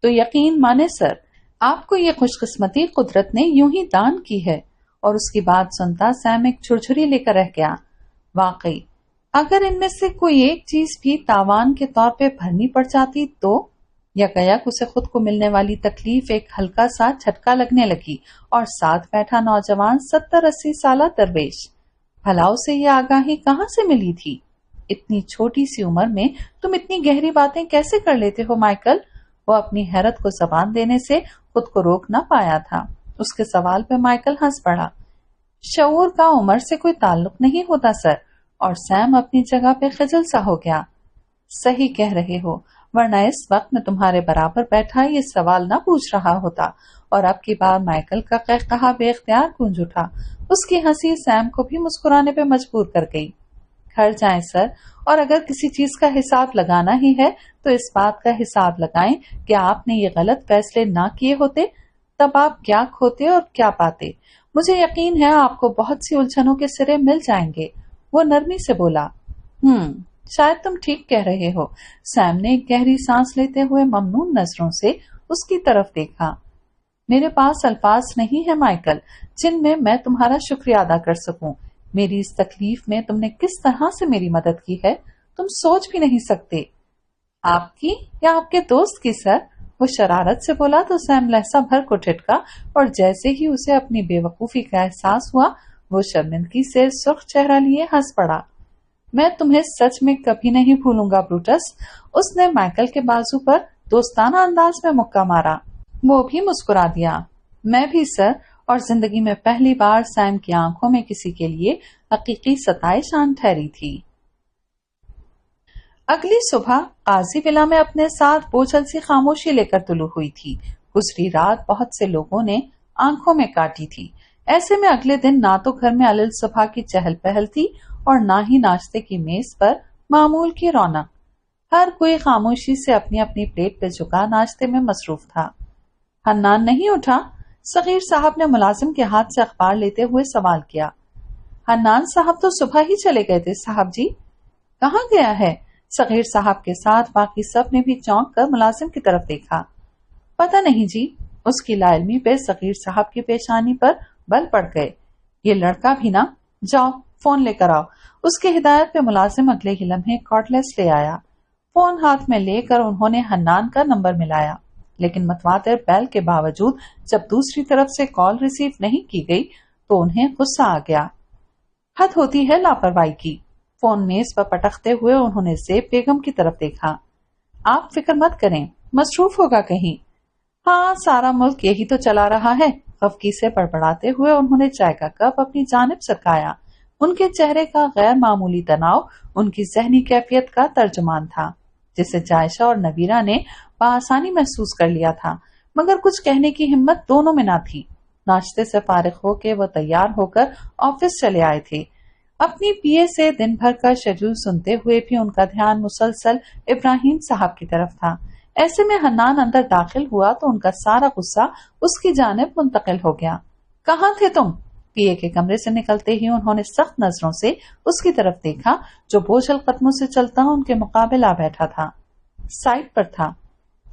تو یقین مانے سر، آپ کو یہ خوش قسمتی قدرت نے یوں ہی دان کی ہے۔ اور اس کی بات سنتا سیم ایک چھرچھری لے کر رہ گیا۔ واقعی اگر ان میں سے کوئی ایک چیز بھی تاوان کے طور پہ بھرنی پڑ جاتی تو یکایک اسے خود کو ملنے والی تکلیف ایک ہلکا سا جھٹکا لگنے لگی اور ساتھ بیٹھا نوجوان 70-80 سالہ درویش، بھلا اسے یہ آگاہی کہاں سے ملی تھی؟ اتنی چھوٹی سی عمر میں تم اتنی گہری باتیں کیسے کر لیتے ہو مائیکل؟ وہ اپنی حیرت کو زبان دینے سے خود کو روک نہ پایا تھا۔ اس کے سوال پہ مائیکل ہنس پڑا۔ شعور کا عمر سے کوئی تعلق نہیں ہوتا سر، اور سیم اپنی جگہ پہ خجل سا ہو گیا۔ صحیح کہہ رہے ہو، ورنہ اس وقت میں تمہارے برابر بیٹھا یہ سوال نہ پوچھ رہا ہوتا۔ اور اب کی بار مائیکل کا قہقہا بے اختیار گونج اٹھا۔ اس کی ہنسی سیم کو بھی مسکرانے پہ مجبور کر گئی۔ گھر جائیں سر، اور اگر کسی چیز کا حساب لگانا ہی ہے تو اس بات کا حساب لگائیں کہ آپ نے یہ غلط فیصلے نہ کیے ہوتے تب آپ کیا کھوتے اور کیا پاتے۔ مجھے یقین ہے آپ کو بہت سی الجھنوں کے سرے مل جائیں گے۔ وہ نرمی سے بولا۔ شاید تم ٹھیک کہہ رہے ہو۔ سیم نے ایک گہری سانس لیتے ہوئے ممنون نظروں سے اس کی طرف دیکھا۔ میرے پاس الفاظ نہیں ہے مائیکل جن میں میں تمہارا شکریہ ادا کر سکوں۔ میری اس تکلیف میں تم نے کس طرح سے میری مدد کی ہے تم سوچ بھی نہیں سکتے۔ آپ کی یا آپ کے دوست کی سر؟ وہ شرارت سے بولا تو سیم لہسا بھر کو ٹھٹکا اور جیسے ہی اسے اپنی بے وقوفی کا احساس ہوا وہ شرمندگی سے سرخ چہرہ لیے ہنس پڑا۔ میں تمہیں سچ میں کبھی نہیں بھولوں گا بروٹس۔ اس نے مائیکل کے بازو پر دوستانہ انداز میں مکہ مارا۔ وہ بھی مسکرا دیا۔ میں بھی سر، اور زندگی میں پہلی بار سیم کی آنکھوں میں کسی کے لیے حقیقی ستائش آن ٹھہری تھی۔ اگلی صبح قاضی ولا میں اپنے ساتھ بوجھل سی خاموشی لے کر طلوع ہوئی تھی۔ گزری رات بہت سے لوگوں نے آنکھوں میں کاٹی تھی، ایسے میں اگلے دن نہ تو گھر میں علل صبح کی چہل پہل تھی اور نہ ہی ناشتے کی میز پر معمول کی رونق۔ ہر کوئی خاموشی سے اپنی اپنی پلیٹ پہ جھکا ناشتے میں مصروف تھا۔ حنان نہیں اٹھا؟ صغیر صاحب نے ملازم کے ہاتھ سے اخبار لیتے ہوئے سوال کیا۔ حنان صاحب تو صبح ہی چلے گئے تھے صاحب جی۔ کہاں گیا ہے؟ صغیر صاحب کے ساتھ باقی سب نے بھی چونک کر ملازم کی طرف دیکھا۔ پتہ نہیں جی۔ اس کی لا علمی پہ صغیر صاحب کی پیشانی پر بل پڑ گئے۔ یہ لڑکا بھی نا، جاؤ فون لے کر آؤ۔ اس کی ہدایت پہ ملازم اگلے ہی لمحے کارڈلیس لے آیا۔ فون ہاتھ میں لے کر انہوں نے حنان کا نمبر ملایا، لیکن متواتر بیل کے باوجود جب دوسری طرف سے کال ریسیو نہیں کی گئی تو انہیں غصہ آ گیا۔ حد ہوتی ہے لاپرواہی کی۔ فون میز پر پٹکتے ہوئے انہوں نے زیب بیگم کی طرف دیکھا۔ آپ فکر مت کریں، مصروف ہوگا کہیں۔ ہاں، سارا ملک یہی تو چلا رہا ہے۔ خفگی سے بڑبڑاتے ہوئے انہوں نے چائے کا کپ اپنی جانب سرکایا۔ ان کے چہرے کا غیر معمولی تناؤ ان کی ذہنی کیفیت کا ترجمان تھا، جسے جائشہ اور نویرہ نے بآسانی محسوس کر لیا تھا، مگر کچھ کہنے کی ہمت دونوں میں نہ تھی۔ ناشتے سے فارغ ہو کے وہ تیار ہو کر آفس چلے آئے تھے۔ اپنی پی اے سے دن بھر کا شیڈول سنتے ہوئے بھی ان کا دھیان مسلسل ابراہیم صاحب کی طرف تھا۔ ایسے میں حنان اندر داخل ہوا تو ان کا سارا غصہ اس کی جانب منتقل ہو گیا۔ کہاں تھے تم؟ پی اے کے کمرے سے نکلتے ہی انہوں نے سخت نظروں سے اس کی طرف دیکھا جو بوجھل قدموں سے چلتا ان کے مقابل آ بیٹھا تھا۔ سائٹ پر تھا۔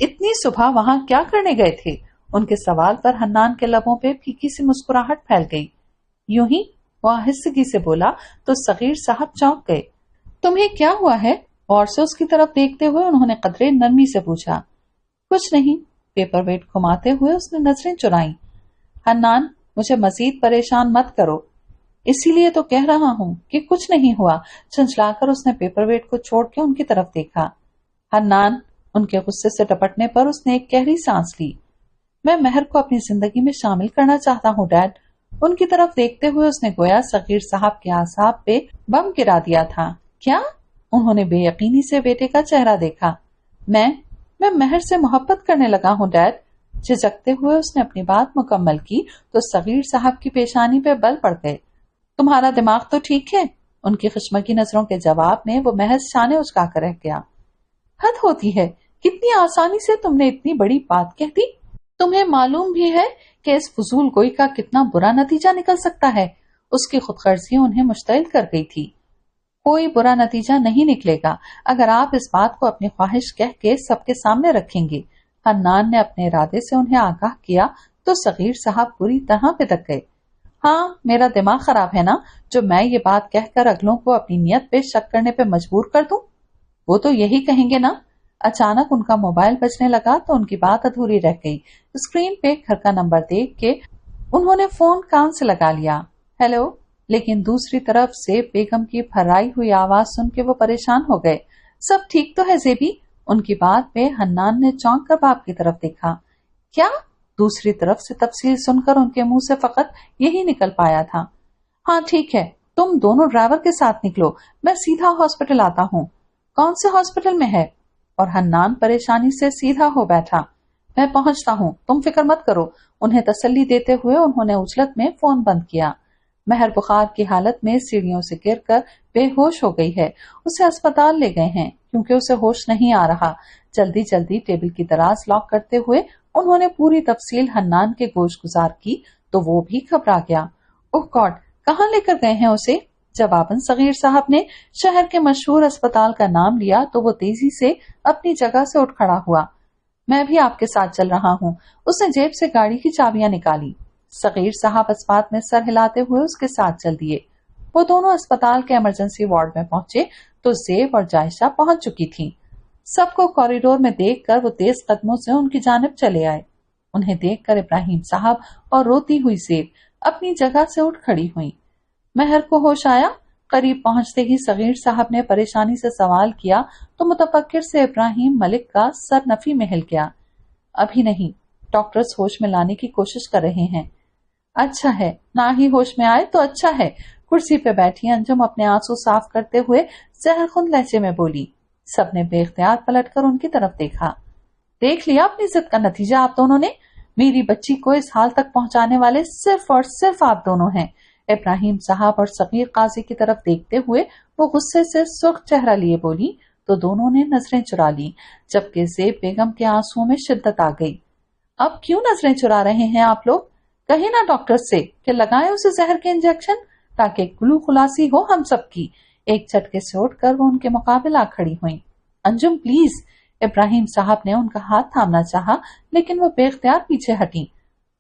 اتنی صبح وہاں کیا کرنے گئے تھے؟ ان کے سوال پر حنان کے لبوں پہ پھیکی سی مسکراہٹ پھیل گئی۔ یوں ہی وہ آہستگی سے بولا تو صغیر صاحب چونک گئے۔ تمہیں کیا ہوا ہے؟ غور سے اس کی طرف دیکھتے ہوئے انہوں نے قدرے نرمی سے پوچھا۔ کچھ نہیں، پیپر ویٹ گھماتے ہوئے اس نے نظریں چرائیں۔ حنان، مجھے مزید پریشان مت کرو۔ इसीलिए तो कह रहा हूँ कि कुछ नहीं हुआ। चंचलाकर उसने पेपर वेट को छोड़ के उनकी तरफ देखा। हन्नान, उनके गुस्से से टपटने पर उसने एक गहरी सांस ली। मैं महर को अपनी जिंदगी में शामिल करना चाहता हूँ डैड। उनकी तरफ देखते हुए उसने गोया सगीर साहब के आसाब पे बम गिरा दिया था। क्या? उन्होंने बेयकीनी से बेटे का चेहरा देखा। मैं महर से मोहब्बत करने लगा हूँ डैड। झिझकते हुए उसने अपनी बात मुकम्मल की तो सगीर साहब की पेशानी पे बल पड़ गए। तुम्हारा दिमाग तो ठीक है? उनकी खुशमकी नजरों के जवाब में वो महज शाने उचकाकर रह गया। हद होती है, कितनी आसानी से तुमने इतनी बड़ी बात कह दी। तुम्हें मालूम भी है कि इस फजूल गोई का कितना बुरा नतीजा निकल सकता है। उसकी खुदगर्जी उन्हें मुश्तइल कर गई थी। कोई बुरा नतीजा नहीं निकलेगा अगर आप इस बात को अपनी ख्वाहिश कह के सबके सामने रखेंगे। हन्नान ने अपने इरादे से उन्हें आगाह किया तो सगीर साहब पूरी तरह पिदक गए। हाँ, मेरा दिमाग खराब है ना, जो मैं ये बात कहकर अगलों को अपनी नियत पे शक करने पे मजबूर कर दूं। वो तो यही कहेंगे ना। अचानक उनका मोबाइल बजने लगा तो उनकी बात अधूरी रह गई। स्क्रीन पे घर का नंबर देख के उन्होंने फोन कान से लगा लिया। हेलो। लेकिन दूसरी तरफ से बेगम की फर्राई हुई आवाज सुन के वो परेशान हो गए। सब ठीक तो है जेबी? उनकी बात पे हन्नान ने चौंक कर बाप की तरफ देखा। क्या? दूसरी तरफ से तफसील सुनकर उनके मुंह से फकत यही निकल पाया था। हाँ ठीक है, तुम दोनों ड्राइवर के साथ निकलो, मैं सीधा हॉस्पिटल आता हूँ। कौन से हॉस्पिटल में है? और हन्नान परेशानी से सीधा हो बैठा। मैं पहुंचता हूँ, तुम फिक्र मत करो। उन्हें तसल्ली देते हुए उन्होंने उछलत में फोन बंद किया। महर बुखार की हालत में सीढ़ियों से गिरकर बेहोश हो गई है। उसे अस्पताल ले गए हैं क्योंकि उसे होश नहीं आ रहा। जल्दी जल्दी टेबल की दराज लॉक करते हुए उन्होंने पूरी तफसील हन्नान के गोश गुजार की तो वो भी घबरा गया। ओह गॉड, कहाँ लेकर गए हैं उसे? जवाबन सगीर साहब ने शहर के मशहूर अस्पताल का नाम लिया तो वो तेजी से अपनी जगह से उठ खड़ा हुआ। मैं भी आपके साथ चल रहा हूँ। उसने जेब से गाड़ी की चाबियां निकाली। सगीर साहब अस्पताल में सर हिलाते हुए उसके साथ चल दिए। वो दोनों अस्पताल के इमरजेंसी वार्ड में पहुंचे तो जेब और जायशा पहुंच चुकी थी। सबको कॉरिडोर में देखकर वो तेज कदमों से उनकी जानिब चले आए। उन्हें देखकर इब्राहिम साहब और रोती हुई जेब अपनी जगह से उठ खड़ी हुई। महर को होश आया। करीब पहुंचते ही सगीर साहब ने परेशानी से सवाल किया तो मुतफक्किर से इब्राहिम मलिक का सर नफी में हिल गया। अभी नहीं, डॉक्टर्स होश में लाने की कोशिश कर रहे हैं। अच्छा है, ना ही होश में आए तो अच्छा है। कुर्सी पे बैठी अंजुम अपने आंसू साफ करते हुए जहरखुंद लहजे में बोली। सबने बेख्तियार पलटकर उनकी तरफ देखा। देख लिया अपनी जिद का नतीजा आप दोनों ने। मेरी बच्ची को इस हाल तक पहुंचाने वाले सिर्फ और सिर्फ आप दोनों हैं। इब्राहिम साहब और सगीर काजी की तरफ देखते हुए वो गुस्से से सुर्ख चेहरा लिए बोली तो दोनों ने नजरें चुरा ली, जबकि ज़ेब बेगम के आंसुओं में शिद्दत आ गई। अब क्यों नजरें चुरा रहे हैं आप लोग? कहे ना डॉक्टर से कि लगाए उसे जहर के इंजेक्शन ताकि गुलू खुलासी हो हम सबकी। एक झटके से उठकर वो उनके मुकाबले आ खड़ी हुई। अंजुम प्लीज। इब्राहिम साहब ने उनका हाथ थामना चाहा लेकिन वो बेख्तियार पीछे हटी।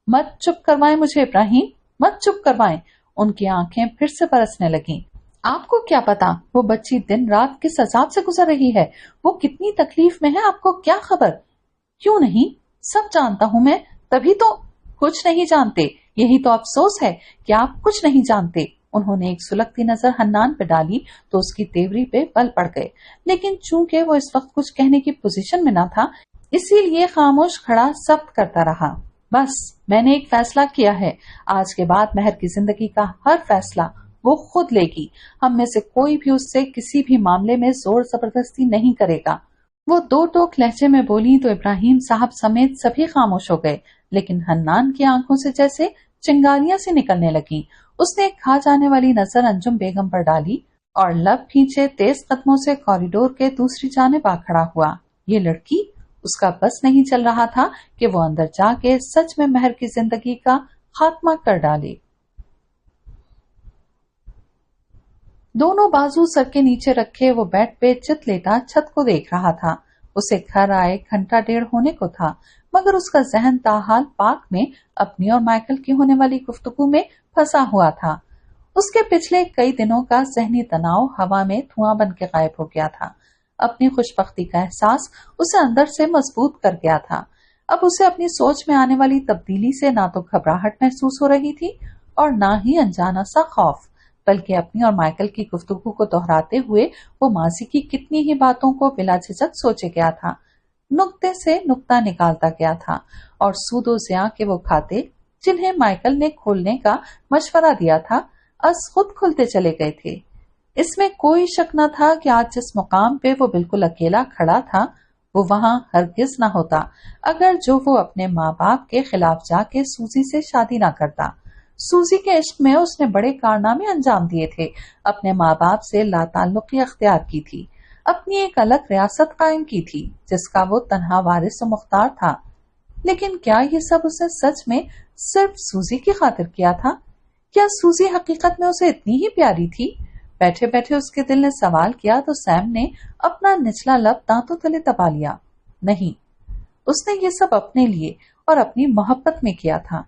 मत चुप करवाएं मुझे इब्राहिम, मत चुप करवाएं। उनकी आंखें फिर से बरसने लगीं। आपको क्या पता वो बच्ची दिन रात किस अजाब से गुजर रही है, वो कितनी तकलीफ में है, आपको क्या खबर? क्यों नहीं, सब जानता हूं मैं, तभी तो। कुछ नहीं जानते, यही तो अफसोस है कि आप कुछ नहीं जानते। उन्होंने एक सुलगती नजर हन्नान पे डाली तो उसकी तेवरी पे बल पड़ गए, लेकिन चूंकि वो इस वक्त कुछ कहने की पोजीशन में न था इसीलिए खामोश खड़ा सब्र करता रहा। बस मैंने एक फैसला किया है, आज के बाद महर की जिंदगी का हर फैसला वो खुद लेगी। हम में से कोई भी उससे किसी भी मामले में जोर जबरदस्ती नहीं करेगा। वो दो टोक लहजे में बोली तो इब्राहिम साहब समेत सभी खामोश हो गए, लेकिन हन्नान की आंखों से जैसे चिंगारियां सी निकलने लगी। उसने एक खा जाने वाली नजर अंजुम बेगम पर डाली और लब खींचे तेज कदमों से कॉरिडोर के दूसरी जानिब आ खड़ा हुआ। ये लड़की, उसका बस नहीं चल रहा था कि वो अंदर जाके सच में महर की जिंदगी का खात्मा कर डाले। दोनों बाजू सर के नीचे रखे वो बेड पे चित लेटा छत को देख रहा था। उसे घर आए घंटा डेढ़ होने को था, मगर उसका जहन ताहाल पार्क में अपनी और माइकल की होने वाली गुफ्तगू में फंसा हुआ था। उसके पिछले कई दिनों का जहनी तनाव हवा में धुआं बन के गायब हो गया था। अपनी खुशबख्ती का एहसास उसे अंदर से मजबूत कर गया था। अब उसे अपनी सोच में आने वाली तब्दीली से ना तो घबराहट महसूस हो रही थी और ना ही अनजाना सा खौफ। बल्कि अपनी और माइकल की गुफ्तगू को दोहराते हुए वो माजी की कितनी ही बातों को बिला झिझक सोचे गया था, नुक्ते से नुक्ता निकालता गया था और सूदो ज़िया के वो खाते जिन्हें माइकल ने खोलने का मशवरा दिया था अज खुद खुलते चले गए थे। इसमें कोई शक न था कि आज जिस मुकाम पे वो बिल्कुल अकेला खड़ा था वो वहां हरगिज न होता अगर जो वो अपने माँ बाप के खिलाफ जाके सूजी से शादी ना करता। सूजी के इश्क में उसने बड़े कारनामे अंजाम दिए थे, अपने माँ बाप से लाताल्लुकी अख्तियार की थी, अपनी एक अलग रियासत कायम की थी जिसका वो तन्हा वारिस और मुख्तार था। लेकिन क्या ये सब उसने सच में सिर्फ सूजी की खातिर किया था? क्या सूजी हकीकत में उसे इतनी ही प्यारी थी? बैठे बैठे उसके दिल ने सवाल किया तो सैम ने अपना निचला लब दांतों तले दबा लिया। नहीं, उसने ये सब अपने लिए और अपनी मोहब्बत में किया था,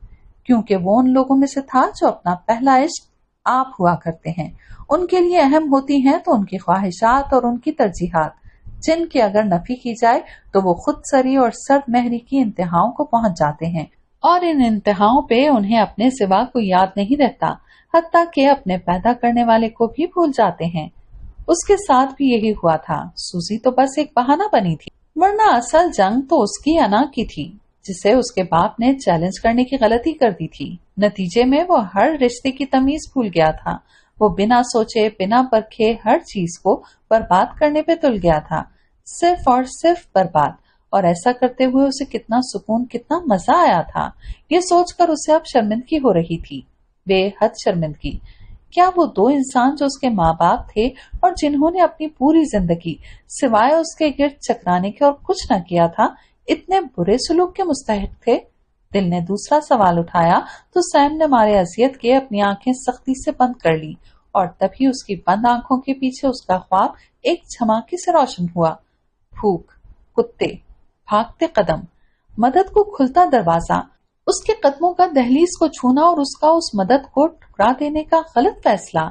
क्योंकि वो उन लोगों में से था जो अपना पहला इश्क आप हुआ करते हैं। उनके लिए अहम होती हैं तो उनकी ख्वाहिशात और उनकी तरजीहात, जिनकी अगर नफी की जाए तो वो खुद सरी और सर्द महरी की इंतहाओं को पहुंच जाते हैं और इन इंतहाओं पे उन्हें अपने सिवा कोई याद नहीं रहता, हत्ता कि अपने पैदा करने वाले को भी भूल जाते हैं। उसके साथ भी यही हुआ था। सूजी तो बस एक बहाना बनी थी, वरना असल जंग तो उसकी अना की थी जिसे उसके बाप ने चैलेंज करने की गलती कर दी थी। नतीजे में वो हर रिश्ते की तमीज भूल गया था। वो बिना सोचे बिना परखे हर चीज को बर्बाद करने पे तुल गया था, सिर्फ और सिर्फ बर्बाद। और ऐसा करते हुए उसे कितना सुकून, कितना मजा आया था, ये सोचकर उसे अब शर्मिंदगी हो रही थी, बेहद शर्मिंदगी। क्या वो दो इंसान जो उसके माँ बाप थे और जिन्होंने अपनी पूरी जिंदगी सिवाय उसके गिर्द चकराने के और कुछ न किया था, इतने बुरे सलूक के मुस्तहिक थे? दिल ने दूसरा सवाल उठाया तो सैम ने मारे अजियत के अपनी आंखें सख्ती से बंद कर ली और तभी उसकी बंद आंखों के पीछे उसका ख्वाब एक झमाके से रोशन हुआ। भूख, कुत्ते, भागते कदम, मदद को खुलता दरवाजा, उसके कदमों का दहलीज को छूना और उसका उस मदद को ठुकरा देने का गलत फैसला।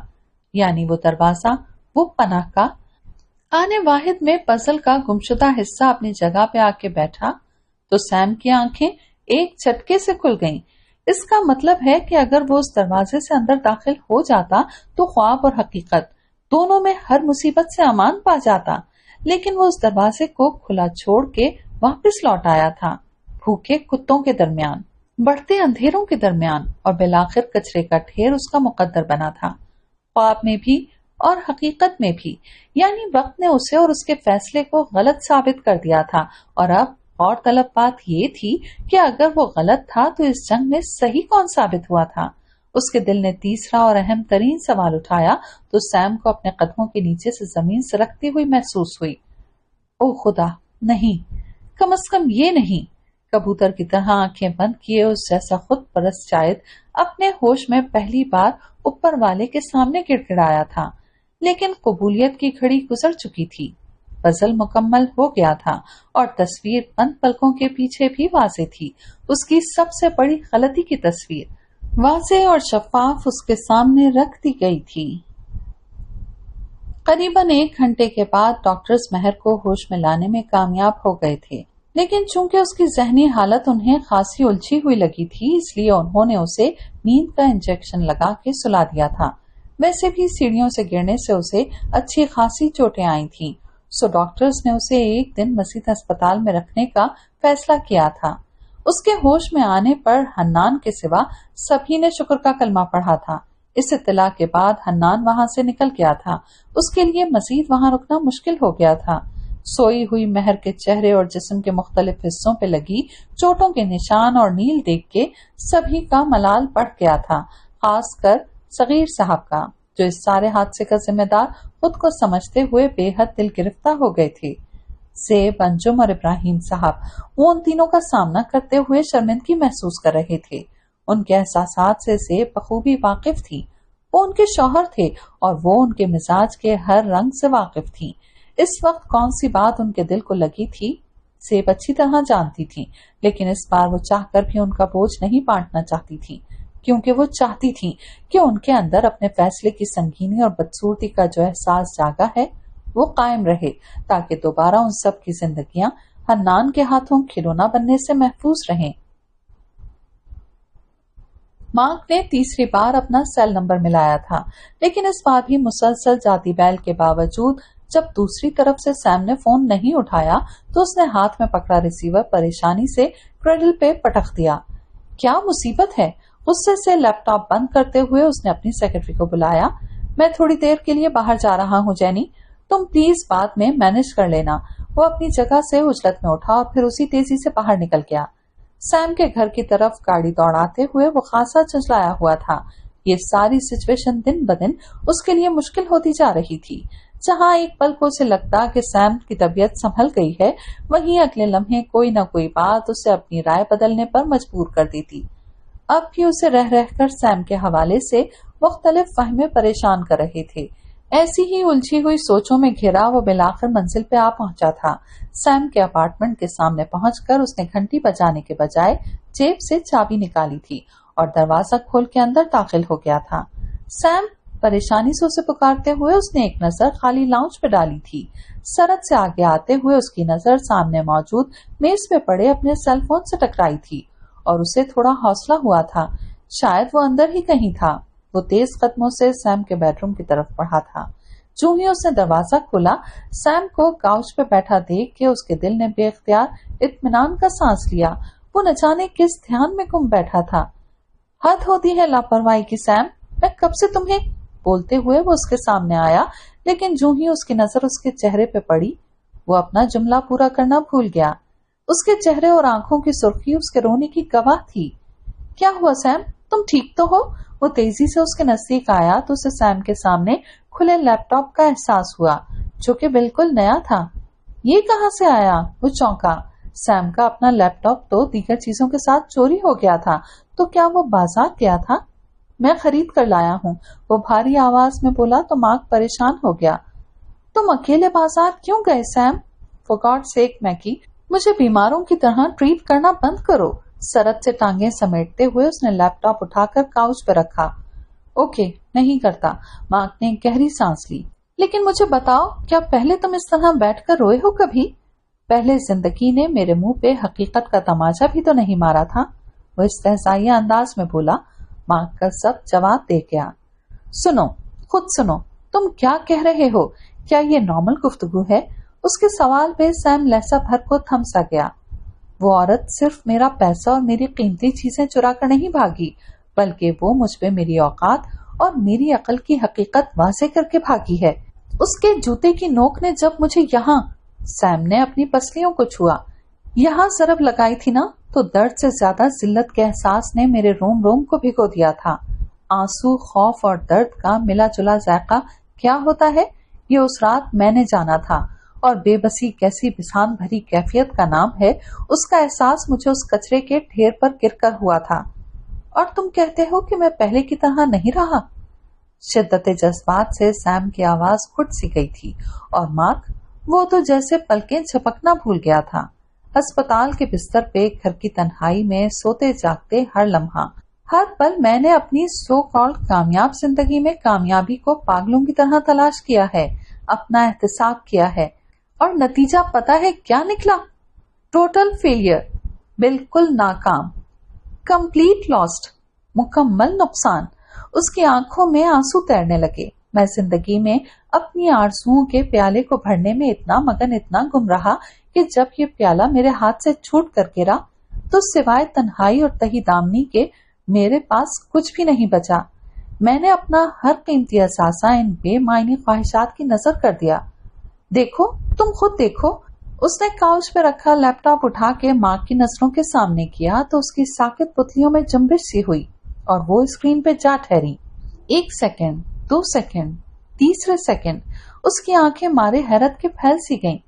यानी वो दरवाजा, वो पनाह का। आने वाहिद में पजल का गुमशुदा हिस्सा अपनी जगह पे आके बैठा तो सैम की आंखें एक झटके से खुल गईं। इसका मतलब है कि अगर वो उस दरवाजे से अंदर दाखिल हो जाता तो ख्वाब और हकीकत दोनों में हर मुसीबत से अमान पा जाता, लेकिन वो उस दरवाजे को खुला छोड़ के वापस लौट आया था, भूखे कुत्तों के दरमियान, बढ़ते अंधेरों के दरमियान, और बिलाखिर कचरे का ढेर उसका मुकद्दर बना था, ख्वाब में भी और हकीकत में भी। यानी वक्त ने उसे और उसके फैसले को गलत साबित कर दिया था। और अब और तलब बात ये थी कि अगर वो गलत था तो इस जंग में सही कौन साबित हुआ था? उसके दिल ने तीसरा और अहम तरीन सवाल उठाया तो सैम को अपने कदमों के नीचे से जमीन सरकती हुई महसूस हुई। ओ खुदा, नहीं, कम अज कम ये नहीं। कबूतर की तरह आंखें बंद किए उस जैसा खुद परस्त शायद अपने होश में पहली बार ऊपर वाले के सामने गिड़गिड़ाया था, लेकिन कबूलियत की घड़ी गुजर चुकी थी। पजल मुकम्मल हो गया था और तस्वीर बंद पलकों के पीछे भी वाज़े थी। उसकी सबसे बड़ी गलती की तस्वीर वाज़े और शफाफ उसके सामने रख दी गई थी। करीबन 1 घंटे के बाद डॉक्टर्स महर को होश में लाने में कामयाब हो गए थे, लेकिन चूंकि उसकी जहनी हालत उन्हें खासी उलझी हुई लगी थी, इसलिए उन्होंने उसे नींद का इंजेक्शन लगा के सुला दिया था। वैसे भी सीढ़ियों से गिरने से उसे अच्छी खासी चोटें आई थीं, सो डॉक्टर्स ने उसे एक दिन मजीद अस्पताल में रखने का फैसला किया था। उसके होश में आने पर हन्नान के सिवा सभी ने शुक्र का कलमा पढ़ा था। इस इत्तला के बाद हन्नान वहां से निकल गया था। उसके लिए मजीद वहां रुकना मुश्किल हो गया था। सोई हुई महर के चेहरे और जिस्म के मुख्तलिफ हिस्सों पे लगी चोटों के निशान और नील देख के सभी का मलाल बढ़ गया था, खासकर सगीर साहब का, जो इस सारे हादसे का जिम्मेदार खुद को समझते हुए बेहद दिल गिरफ्तार हो गए थे। ज़ेब, अंजुम और इब्राहिम साहब वो उन तीनों का सामना करते हुए शर्मिंदगी महसूस कर रहे थे। उनके एहसासात से ज़ेब बखूबी वाकिफ थी। वो उनके शौहर थे और वो उनके मिजाज के हर रंग से वाकिफ थी। इस वक्त कौन सी बात उनके दिल को लगी थी, ज़ेब अच्छी तरह जानती थी, लेकिन इस बार वो चाहकर भी उनका बोझ नहीं बांटना चाहती थी, क्योंकि वो चाहती थी कि उनके अंदर अपने फैसले की संगीनी और बदसूरती का जो एहसास जागा है वो कायम रहे, ताकि दोबारा उन सब की जिंदगियां हन्नान के हाथों खिलौना बनने से महफूज रहें। मार्क ने तीसरी बार अपना सेल नंबर मिलाया था, लेकिन इस बार भी मुसलसल जाती बैल के बावजूद जब दूसरी तरफ से सैम ने फोन नहीं उठाया तो उसने हाथ में पकड़ा रिसीवर परेशानी से क्रेडल पे पटक दिया। क्या मुसीबत है? गुस्से से लैपटॉप बंद करते हुए उसने अपनी सेक्रेटरी को बुलाया। मैं थोड़ी देर के लिए बाहर जा रहा हूँ जेनी, तुम प्लीज बाद में मैनेज कर लेना। वो अपनी जगह से उजलत में उठा और फिर उसी तेजी से बाहर निकल गया। सैम के घर की तरफ गाड़ी दौड़ाते हुए वो खासा झुंझलाया हुआ था। ये सारी सिचुएशन दिन ब दिन उसके लिए मुश्किल होती जा रही थी। जहाँ एक पल को उसे लगता कि सैम की तबीयत संभल गई है, वहीं अगले लम्हे कोई न कोई बात उसे अपनी राय बदलने पर मजबूर कर देती। अब भी उसे रह रहकर सैम के हवाले से मुख्तलिफ वहमें परेशान कर रहे थे। ऐसी ही उलझी हुई सोचों में घिरा वो बिलाखिर मंजिल पे आ पहुंचा था। सैम के अपार्टमेंट के सामने पहुंचकर उसने घंटी बजाने के बजाय जेब से चाबी निकाली थी और दरवाजा खोल के अंदर दाखिल हो गया था। सैम परेशानी से उसे पुकारते हुए उसने एक नजर खाली लाउंज पे डाली थी। सरहद से आगे आते हुए उसकी नजर सामने मौजूद मेज पे पड़े अपने सेल फोन से टकराई थी और उसे थोड़ा हौसला हुआ था, शायद वो अंदर ही कहीं था। वो तेज कदमों से सैम के बेडरूम की तरफ बढ़ा था। जो ही उसने दरवाजा खोला, सैम को काउच पे बैठा देख के उसके दिल ने बेख्तियार इत्मीनान का सांस लिया। वो न जाने किस ध्यान में गुम बैठा था। हद होती है लापरवाही की सैम, मैं कब से तुम्हें। बोलते हुए वो उसके सामने आया, लेकिन जो ही उसकी नजर उसके चेहरे पे पड़ी वो अपना जुमला पूरा करना भूल गया। उसके चेहरे और आंखों की सुर्खी उसके रोने की गवाह थी। क्या हुआ सैम, तुम ठीक तो हो? वो तेजी से उसके नजदीक आया तो उसे सैम के सामने खुले लैपटॉप का एहसास हुआ, जो कि बिल्कुल नया था। ये कहाँ से आया? वो चौंका। सैम का अपना लैपटॉप तो दीगर चीजों के साथ चोरी हो गया था, तो क्या वो बाजार गया था? मैं खरीद कर लाया हूँ, वो भारी आवाज में बोला तो मार्क परेशान हो गया। तुम अकेले बाजार क्यों गए सैम? फॉर गॉड सेक मैकी, मुझे बीमारों की तरह ट्रीट करना बंद करो। सरहद से टांगे समेटते हुए उसने लैपटॉप उठाकर काउच पर रखा। ओके, नहीं करता। मार्क ने गहरी सांस ली। लेकिन मुझे बताओ, क्या पहले तुम इस तरह बैठकर रोए हो कभी? पहले जिंदगी ने मेरे मुंह पे हकीकत का तमाचा भी तो नहीं मारा था, वो इस्तेहज़ाइया अंदाज में बोला। मार्क का सब जवाब दे गया। सुनो, खुद सुनो, तुम क्या कह रहे हो? क्या ये नॉर्मल गुफ्तगू है? उसके सवाल पे सैम लहसा भर को थम सा गया। वो औरत सिर्फ मेरा पैसा और मेरी कीमती चीजें चुरा कर नहीं भागी, बल्कि वो मुझ पे मेरी औकात और मेरी अकल की हकीकत वाज़े करके भागी है। उसके जूते की नोक ने जब मुझे यहाँ, सैम ने अपनी पसलियों को छुआ, यहाँ ज़रब लगाई थी ना, तो दर्द से ज्यादा जिल्लत के एहसास ने मेरे रोम रोम को भिगो दिया था। आंसू, खौफ और दर्द का मिला जुला जायका क्या होता है, ये उस रात मैंने जाना था। और बेबसी कैसी बिसान भरी कैफियत का नाम है, उसका एहसास मुझे उस कचरे के ढेर पर गिरकर हुआ था। और तुम कहते हो कि मैं पहले की तरह नहीं रहा? शिद्दत जज्बात से सैम की आवाज घुट सी गई थी और मार्क, वो तो जैसे पलकें झपकना भूल गया था। अस्पताल के बिस्तर पे, घर की तन्हाई में सोते जागते हर लम्हा, हर पल मैंने अपनी सो कॉल्ड कामयाब जिंदगी में कामयाबी को पागलों की तरह तलाश किया है, अपना एहतिसाब किया है, और नतीजा पता है क्या निकला? टोटल फेलियर, बिल्कुल नाकाम, कंप्लीट लॉस्ट, मुकम्मल नुकसान। उसकी आंखों में आंसू तैरने लगे। मैं जिंदगी में अपनी आरज़ुओं के प्याले को भरने में इतना मगन, इतना गुम रहा कि जब ये प्याला मेरे हाथ से छूट कर गिरा तो सिवाय तन्हाई और तही दामनी के मेरे पास कुछ भी नहीं बचा। मैंने अपना हर कीमती असासा इन बेमायनी ख्वाहिशात की नजर कर दिया। देखो, तुम खुद देखो। उसने काउच पे रखा लैपटॉप उठा के माँ की नजरों के सामने किया तो उसकी साकित पुतलियों में जंबिश सी हुई और वो स्क्रीन पे जा ठहरी। 1 सेकंड, 2 सेकंड, तीसरे सेकंड उसकी आंखें मारे हैरत के फैल सी गईं।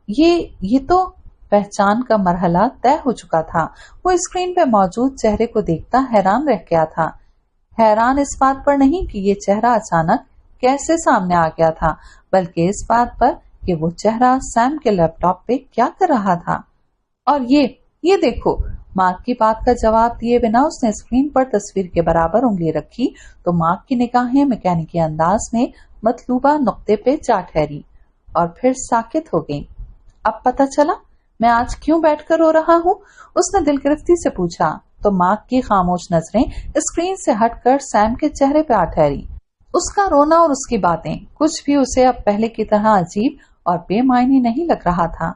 ये तो पहचान का मरहला तय हो चुका था। वो स्क्रीन पे मौजूद चेहरे को देखता हैरान रह गया था। हैरान इस बात पर नहीं कि ये चेहरा अचानक कैसे सामने आ गया था, बल्कि इस बात पर कि वो चेहरा सैम के लैपटॉप पे क्या कर रहा था। और ये देखो, मार्क की बात का जवाब दिए बिना उसने स्क्रीन पर तस्वीर के बराबर उंगली रखी तो मार्क की निगाहें मैकेनिकी अंदाज में मतलूबा नुक्ते पे जा ठहरी और फिर साकित हो गईं। अब पता चला मैं आज क्यों बैठकर रो रहा हूँ? उसने दिलगिरफ्ती से पूछा। تو مارک کی خاموش نظریں اسکرین سے ہٹ کر سیم کے چہرے پہ آ ٹھہری۔ اس کا رونا اور اس کی باتیں کچھ بھی اسے اب پہلے کی طرح عجیب اور بے معنی نہیں لگ رہا تھا۔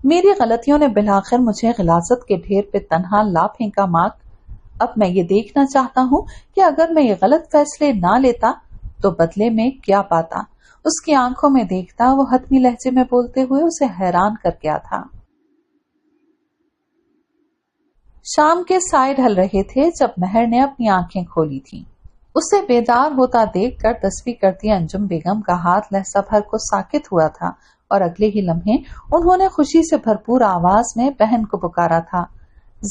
میری غلطیوں نے بالآخر مجھے غلاظت کے ڈھیر پہ تنہا لا پھینکا مارک۔ اب میں یہ دیکھنا چاہتا ہوں کہ اگر میں یہ غلط فیصلے نہ لیتا تو بدلے میں کیا پاتا۔ اس کی آنکھوں میں دیکھتا وہ حتمی لہجے میں بولتے ہوئے اسے حیران کر گیا تھا۔ شام کے سائے ڈھل رہے تھے جب مہر نے اپنی آنکھیں کھولی تھیں۔ اسے بیدار ہوتا دیکھ کر تسبیح کرتی انجم بیگم کا ہاتھ لہجہ بھر کو ساکت ہوا تھا اور اگلے ہی لمحے انہوں نے خوشی سے بھرپور آواز میں بہن کو پکارا تھا۔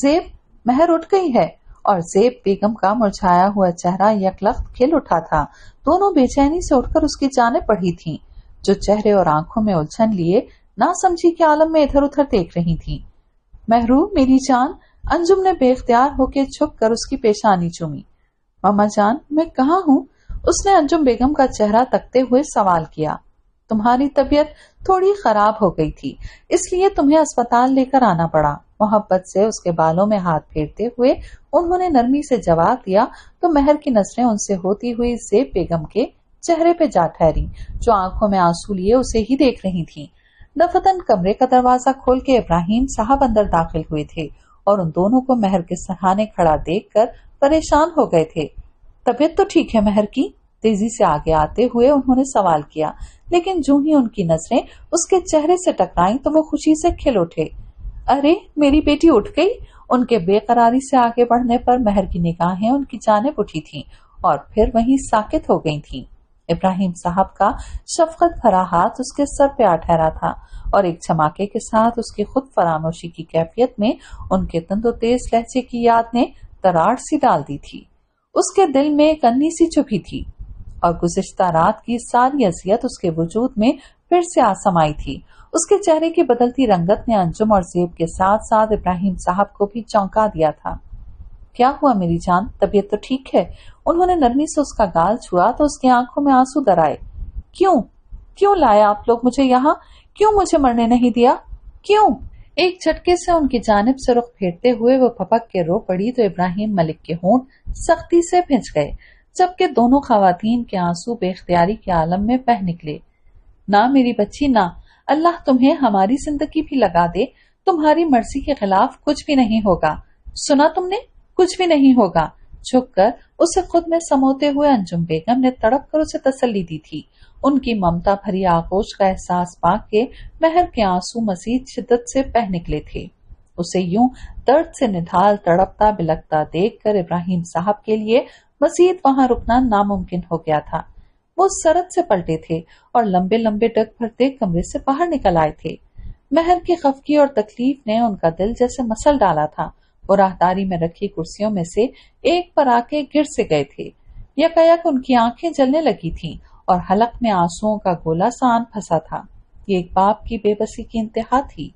زیب، مہر اٹھ گئی ہے۔ اور زیب بیگم کا مرجھایا ہوا چہرہ یکلخت کھل اٹھا تھا۔ دونوں بے چینی سے اٹھ کر اس کی جانب بڑھی تھیں، جو چہرے اور آنکھوں میں الجھن لیے نہ سمجھی کے عالم میں ادھر ادھر دیکھ رہی تھیں۔ مہرو میری جان، انجم نے بے اختیار ہو کے جھک کر اس کی پیشانی چومی۔ ماما جان، میں کہاں ہوں؟ اس نے انجم بیگم کا چہرہ تکتے ہوئے سوال کیا۔ تمہاری طبیعت تھوڑی خراب ہو گئی تھی، اس لیے تمہیں اسپتال لے کر آنا پڑا۔ محبت سے اس کے بالوں میں ہاتھ پھیرتے ہوئے انہوں نے نرمی سے جواب دیا تو مہر کی نظریں ان سے ہوتی ہوئی زیب بیگم کے چہرے پہ جا ٹھہری، جو آنکھوں میں آنسو لیے اسے ہی دیکھ رہی تھیں۔ دفتن کمرے کا دروازہ کھول کے ابراہیم صاحب اندر داخل ہوئے تھے اور ان دونوں کو مہر کے سہانے کھڑا دیکھ کر پریشان ہو گئے تھے۔ طبیعت تو ٹھیک ہے مہر کی؟ تیزی سے آگے آتے ہوئے انہوں نے سوال کیا، لیکن جو ہی ان کی نظریں اس کے چہرے سے ٹکرائیں تو وہ خوشی سے کھل اٹھے۔ ارے میری بیٹی اٹھ گئی۔ ان کے بے قراری سے آگے بڑھنے پر مہر کی نگاہیں ان کی جانب اٹھی تھیں اور پھر وہیں ساکت ہو گئی تھیں۔ ابراہیم صاحب کا شفقت بھرا ہاتھ اس کے سر پہ آ ٹھہرا تھا اور ایک جھماکے کے ساتھ اس کی خود فراموشی کی کیفیت میں ان کے تند و تیز لہجے کی یاد نے تراڑ سی ڈال دی تھی۔ اس کے دل میں ایک انی سی چبھی تھی اور گزشتہ رات کی ساری اذیت اس کے وجود میں پھر سے آسمائی تھی۔ اس کے چہرے کی بدلتی رنگت نے انجم اور زیب کے ساتھ ساتھ ابراہیم صاحب کو بھی چونکا دیا تھا۔ کیا ہوا میری جان، طبیعت تو ٹھیک ہے؟ انہوں نے نرمی سے اس کا گال چھوا تو اس کی آنکھوں میں آنسو در آئے۔ کیوں لایا آپ لوگ مجھے یہاں؟ کیوں مجھے مرنے نہیں دیا؟ کیوں؟ ایک جھٹکے سے ان کی جانب سے رخ پھیرتے ہوئے وہ پھپک کے رو پڑی تو ابراہیم ملک کے ہونٹ سختی سے بھنج گئے، جبکہ دونوں خواتین کے آنسو بے اختیاری کے عالم میں بہہ نکلے۔ نہ میری بچی نہ، اللہ تمہیں ہماری زندگی بھی لگا دے، تمہاری مرضی کے خلاف کچھ بھی نہیں ہوگا۔ سنا تم نے؟ کچھ بھی نہیں ہوگا۔ جھک کر اسے خود میں سموتے ہوئے انجم بیگم نے تڑپ کر اسے تسلی دی تھی۔ ان کی ممتا بھری آغوش کا احساس پا کے مہر کے آنسو مزید شدت سے بہہ نکلے تھے۔ اسے یوں درد سے نڈھال تڑپتا بلکتا دیکھ کر ابراہیم صاحب کے لیے مزید وہاں رکنا ناممکن ہو گیا تھا۔ وہ سرد سے پلٹے تھے اور لمبے لمبے ڈگ بھرتے کمرے سے باہر نکل آئے تھے۔ مہر کی خفگی اور تکلیف نے ان کا دل جیسے مسل ڈالا تھا۔ وہ راہداری میں رکھی کرسیوں میں سے ایک پر آ کے گر سے گئے تھے۔ یکایک ان کی آنکھیں جلنے لگی تھیں اور حلق میں آنسوؤں کا گولا سا آن پھنسا تھا۔ یہ ایک باپ کی بے بسی کی انتہا تھی،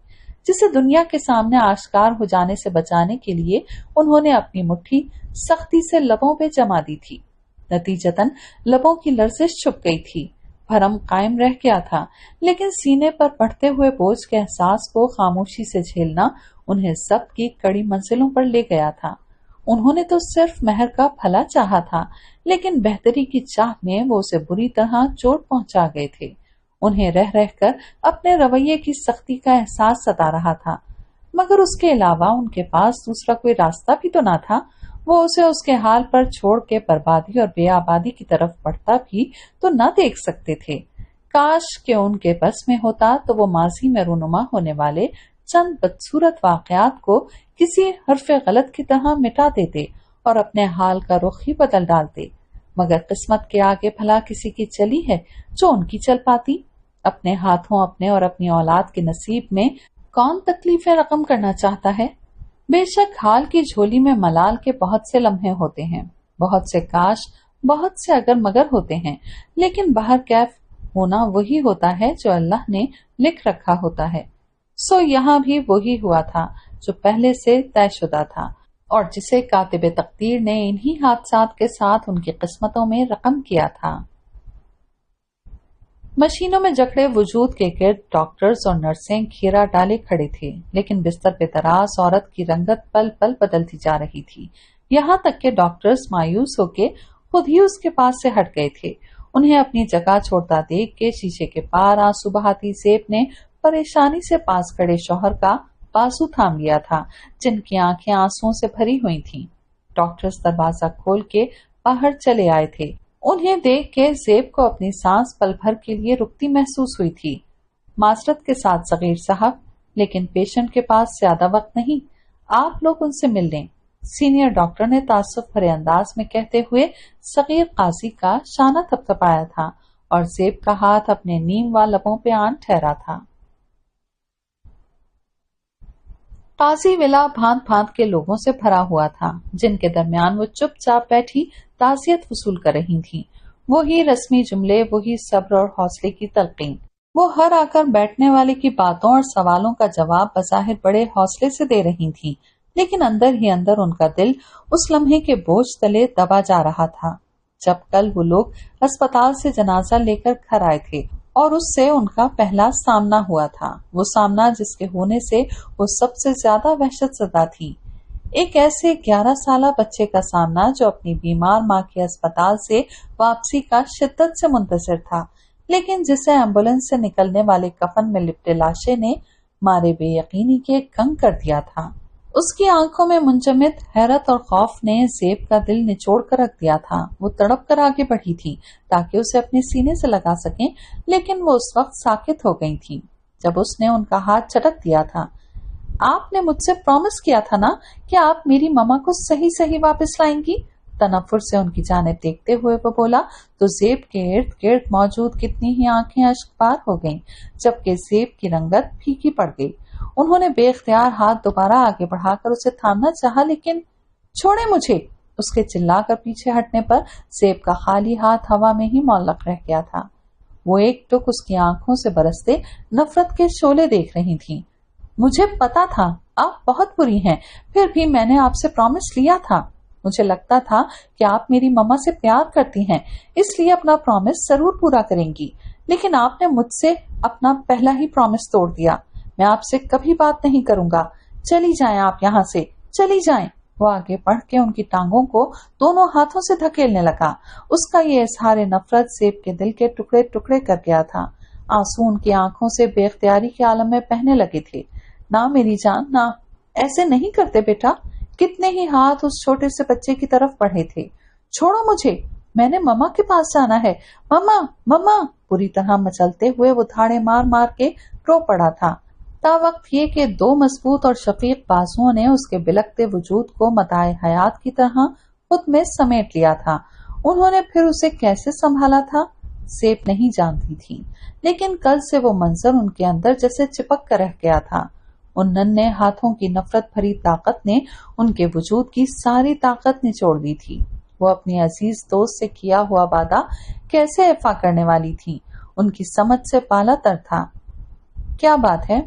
جسے دنیا کے سامنے آشکار ہو جانے سے بچانے کے لیے انہوں نے اپنی مٹھی سختی سے لبوں پہ جما دی تھی۔ نتیجتاً لبوں کی لرزش چھپ گئی تھی، بھرم قائم رہ گیا تھا، لیکن سینے پر بڑھتے ہوئے بوجھ کے احساس کو خاموشی سے جھیلنا انہیں سب کی کڑی منزلوں پر لے گیا تھا۔ انہوں نے تو صرف مہر کا بھلا چاہا تھا، لیکن بہتری کی چاہ میں وہ اسے بری طرح چوٹ پہنچا گئے تھے۔ انہیں رہ رہ کر اپنے رویے کی سختی کا احساس ستا رہا تھا، مگر اس کے علاوہ ان کے پاس دوسرا کوئی راستہ بھی تو نہ تھا۔ وہ اسے اس کے حال پر چھوڑ کے بربادی اور بے آبادی کی طرف بڑھتا بھی تو نہ دیکھ سکتے تھے۔ کاش کہ ان کے بس میں ہوتا تو وہ ماضی میں رونما ہونے والے چند بدصورت واقعات کو کسی حرف غلط کی طرح مٹا دیتے اور اپنے حال کا رخ ہی بدل ڈالتے، مگر قسمت کے آگے بھلا کسی کی چلی ہے جو ان کی چل پاتی؟ اپنے ہاتھوں اپنے اور اپنی اولاد کے نصیب میں کون تکلیفیں رقم کرنا چاہتا ہے؟ بے شک حال کی جھولی میں ملال کے بہت سے لمحے ہوتے ہیں، بہت سے کاش، بہت سے اگر مگر ہوتے ہیں، لیکن باہر کیف ہونا وہی ہوتا ہے جو اللہ نے لکھ رکھا ہوتا ہے۔ سو یہاں بھی وہی ہوا تھا جو پہلے سے طے شدہ تھا اور جسے کاتب تقدیر نے انہی حادثات کے ساتھ ان کی قسمتوں میں رقم کیا تھا۔ मशीनों में जकड़े वजूद के गिर्द डॉक्टर्स और नर्सें घेरा डाले खड़े थे, लेकिन बिस्तर पे तरास औरत की रंगत पल पल बदलती जा रही थी। यहाँ तक के डॉक्टर्स मायूस होके खुद ही उसके पास से हट गए थे। उन्हें अपनी जगह छोड़ता देख के शीशे के पार आंसू बहाती ज़ेब ने परेशानी से पास खड़े शौहर का बाजू थाम लिया था, जिनकी आंखें आंसुओं से भरी हुई थीं। डॉक्टर्स दरवाजा खोल के बाहर चले आए थे। उन्हें देख के ज़ेब को अपनी सांस पल भर के लिए रुकती महसूस हुई थी। माजरत के साथ सगीर साहब, लेकिन पेशेंट के पास ज्यादा वक्त नहीं, आप लोग उनसे मिल लें, सीनियर डॉक्टर ने तासुफ भरे अंदाज में कहते हुए सगीर काजी का शाना थपथपाया था और ज़ेब का हाथ अपने नीम व लबों पे आन ठहरा था। काजी विला भांत भांत के लोगों से भरा हुआ था, जिनके दरमियान वो चुपचाप बैठी ताज़ियत वसूल कर रही थी। वही रस्मी जुमले, वही सब्र और हौसले की तलकीन। वो हर आकर बैठने वाले की बातों और सवालों का जवाब बज़ाहिर बड़े हौसले से दे रही थी, लेकिन अंदर ही अंदर उनका दिल उस लम्हे के बोझ तले दबा जा रहा था जब कल वो लोग अस्पताल से जनाजा लेकर घर आए थे और उससे उनका पहला सामना हुआ था। वो सामना जिसके होने से वो सबसे ज्यादा वहशत ज़दा थी। एक ऐसे 11 साला बच्चे का सामना जो अपनी बीमार माँ के अस्पताल से वापसी का शिद्दत से मुंतज़िर था, लेकिन जिसे एम्बुलेंस से निकलने वाले कफन में लिपटे लाशे ने मारे बेयकीनी के कंग कर दिया था। उसकी आंखों में मुंजमद हैरत और खौफ ने ज़ेब का दिल निचोड़ कर रख दिया था। वो तड़प कर आगे बढ़ी थी ताकि उसे अपने सीने से लगा सकें, लेकिन वो उस वक्त साकित हो गई थी जब उसने उनका हाथ झटक दिया था। आपने मुझसे प्रॉमिस किया था ना कि आप मेरी ममा को सही सही वापस लाएंगी। तनफ्फुर से उनकी जानिब देखते हुए वो बोला तो ज़ेब के इर्द गिर्द मौजूद कितनी ही आंखें अश्कबार हो गईं, जबकि ज़ेब की रंगत फीकी पड़ गई। उन्होंने बेख्तियार हाथ दोबारा आगे बढ़ाकर उसे थामना चाहा, लेकिन छोड़े मुझे। उसके चिल्लाकर पीछे हटने पर ज़ेब का खाली हाथ हवा में ही मौल्लक रह गया था। वो एक टुक उसकी आंखों से बरसते नफरत के शोले देख रही थी। मुझे पता था आप बहुत बुरी हैं, फिर भी मैंने आपसे प्रॉमिस लिया था। मुझे लगता था कि आप मेरी मम्मा से प्यार करती हैं, इसलिए अपना प्रॉमिस जरूर पूरा करेंगी, लेकिन आपने मुझसे अपना पहला ही प्रॉमिस तोड़ दिया। मैं आपसे कभी बात नहीं करूंगा। चली जाएं आप यहाँ से, चली जाएं। वो आगे बढ़ के उनकी टांगों को दोनों हाथों से धकेलने लगा। उसका ये इजहार नफरत ज़ेब के दिल के टुकड़े टुकड़े कर गया था। आंसू उनकी आंखों से बेख्तियारी के आलम में बहने लगे थे। ना मेरी जान, ना, ऐसे नहीं करते बेटा। कितने ही हाथ उस छोटे से बच्चे की तरफ बढ़े थे। छोड़ो मुझे, मैंने मम्मा के पास जाना है। मम्मा, मम्मा। पूरी तरह मचलते हुए वो धाड़े मार मार के रो पड़ा था। तावक्त ये कि दो मजबूत और शफीक बाजुओं ने उसके बिलकते वजूद को मताए हयात की तरह खुद में समेट लिया था। उन्होंने फिर उसे कैसे संभाला था ज़ेब नहीं जानती थी, लेकिन कल से वो मंजर उनके अंदर जैसे चिपक कर रह गया था। उन नन्हे हाथों की नफरत भरी ताकत ने उनके वजूद की सारी ताकत निचोड़ दी थी। वो अपनी अजीज दोस्त से किया हुआ वादा कैसे इफा करने वाली थी, उनकी समझ से पाला तर था। क्या बात है,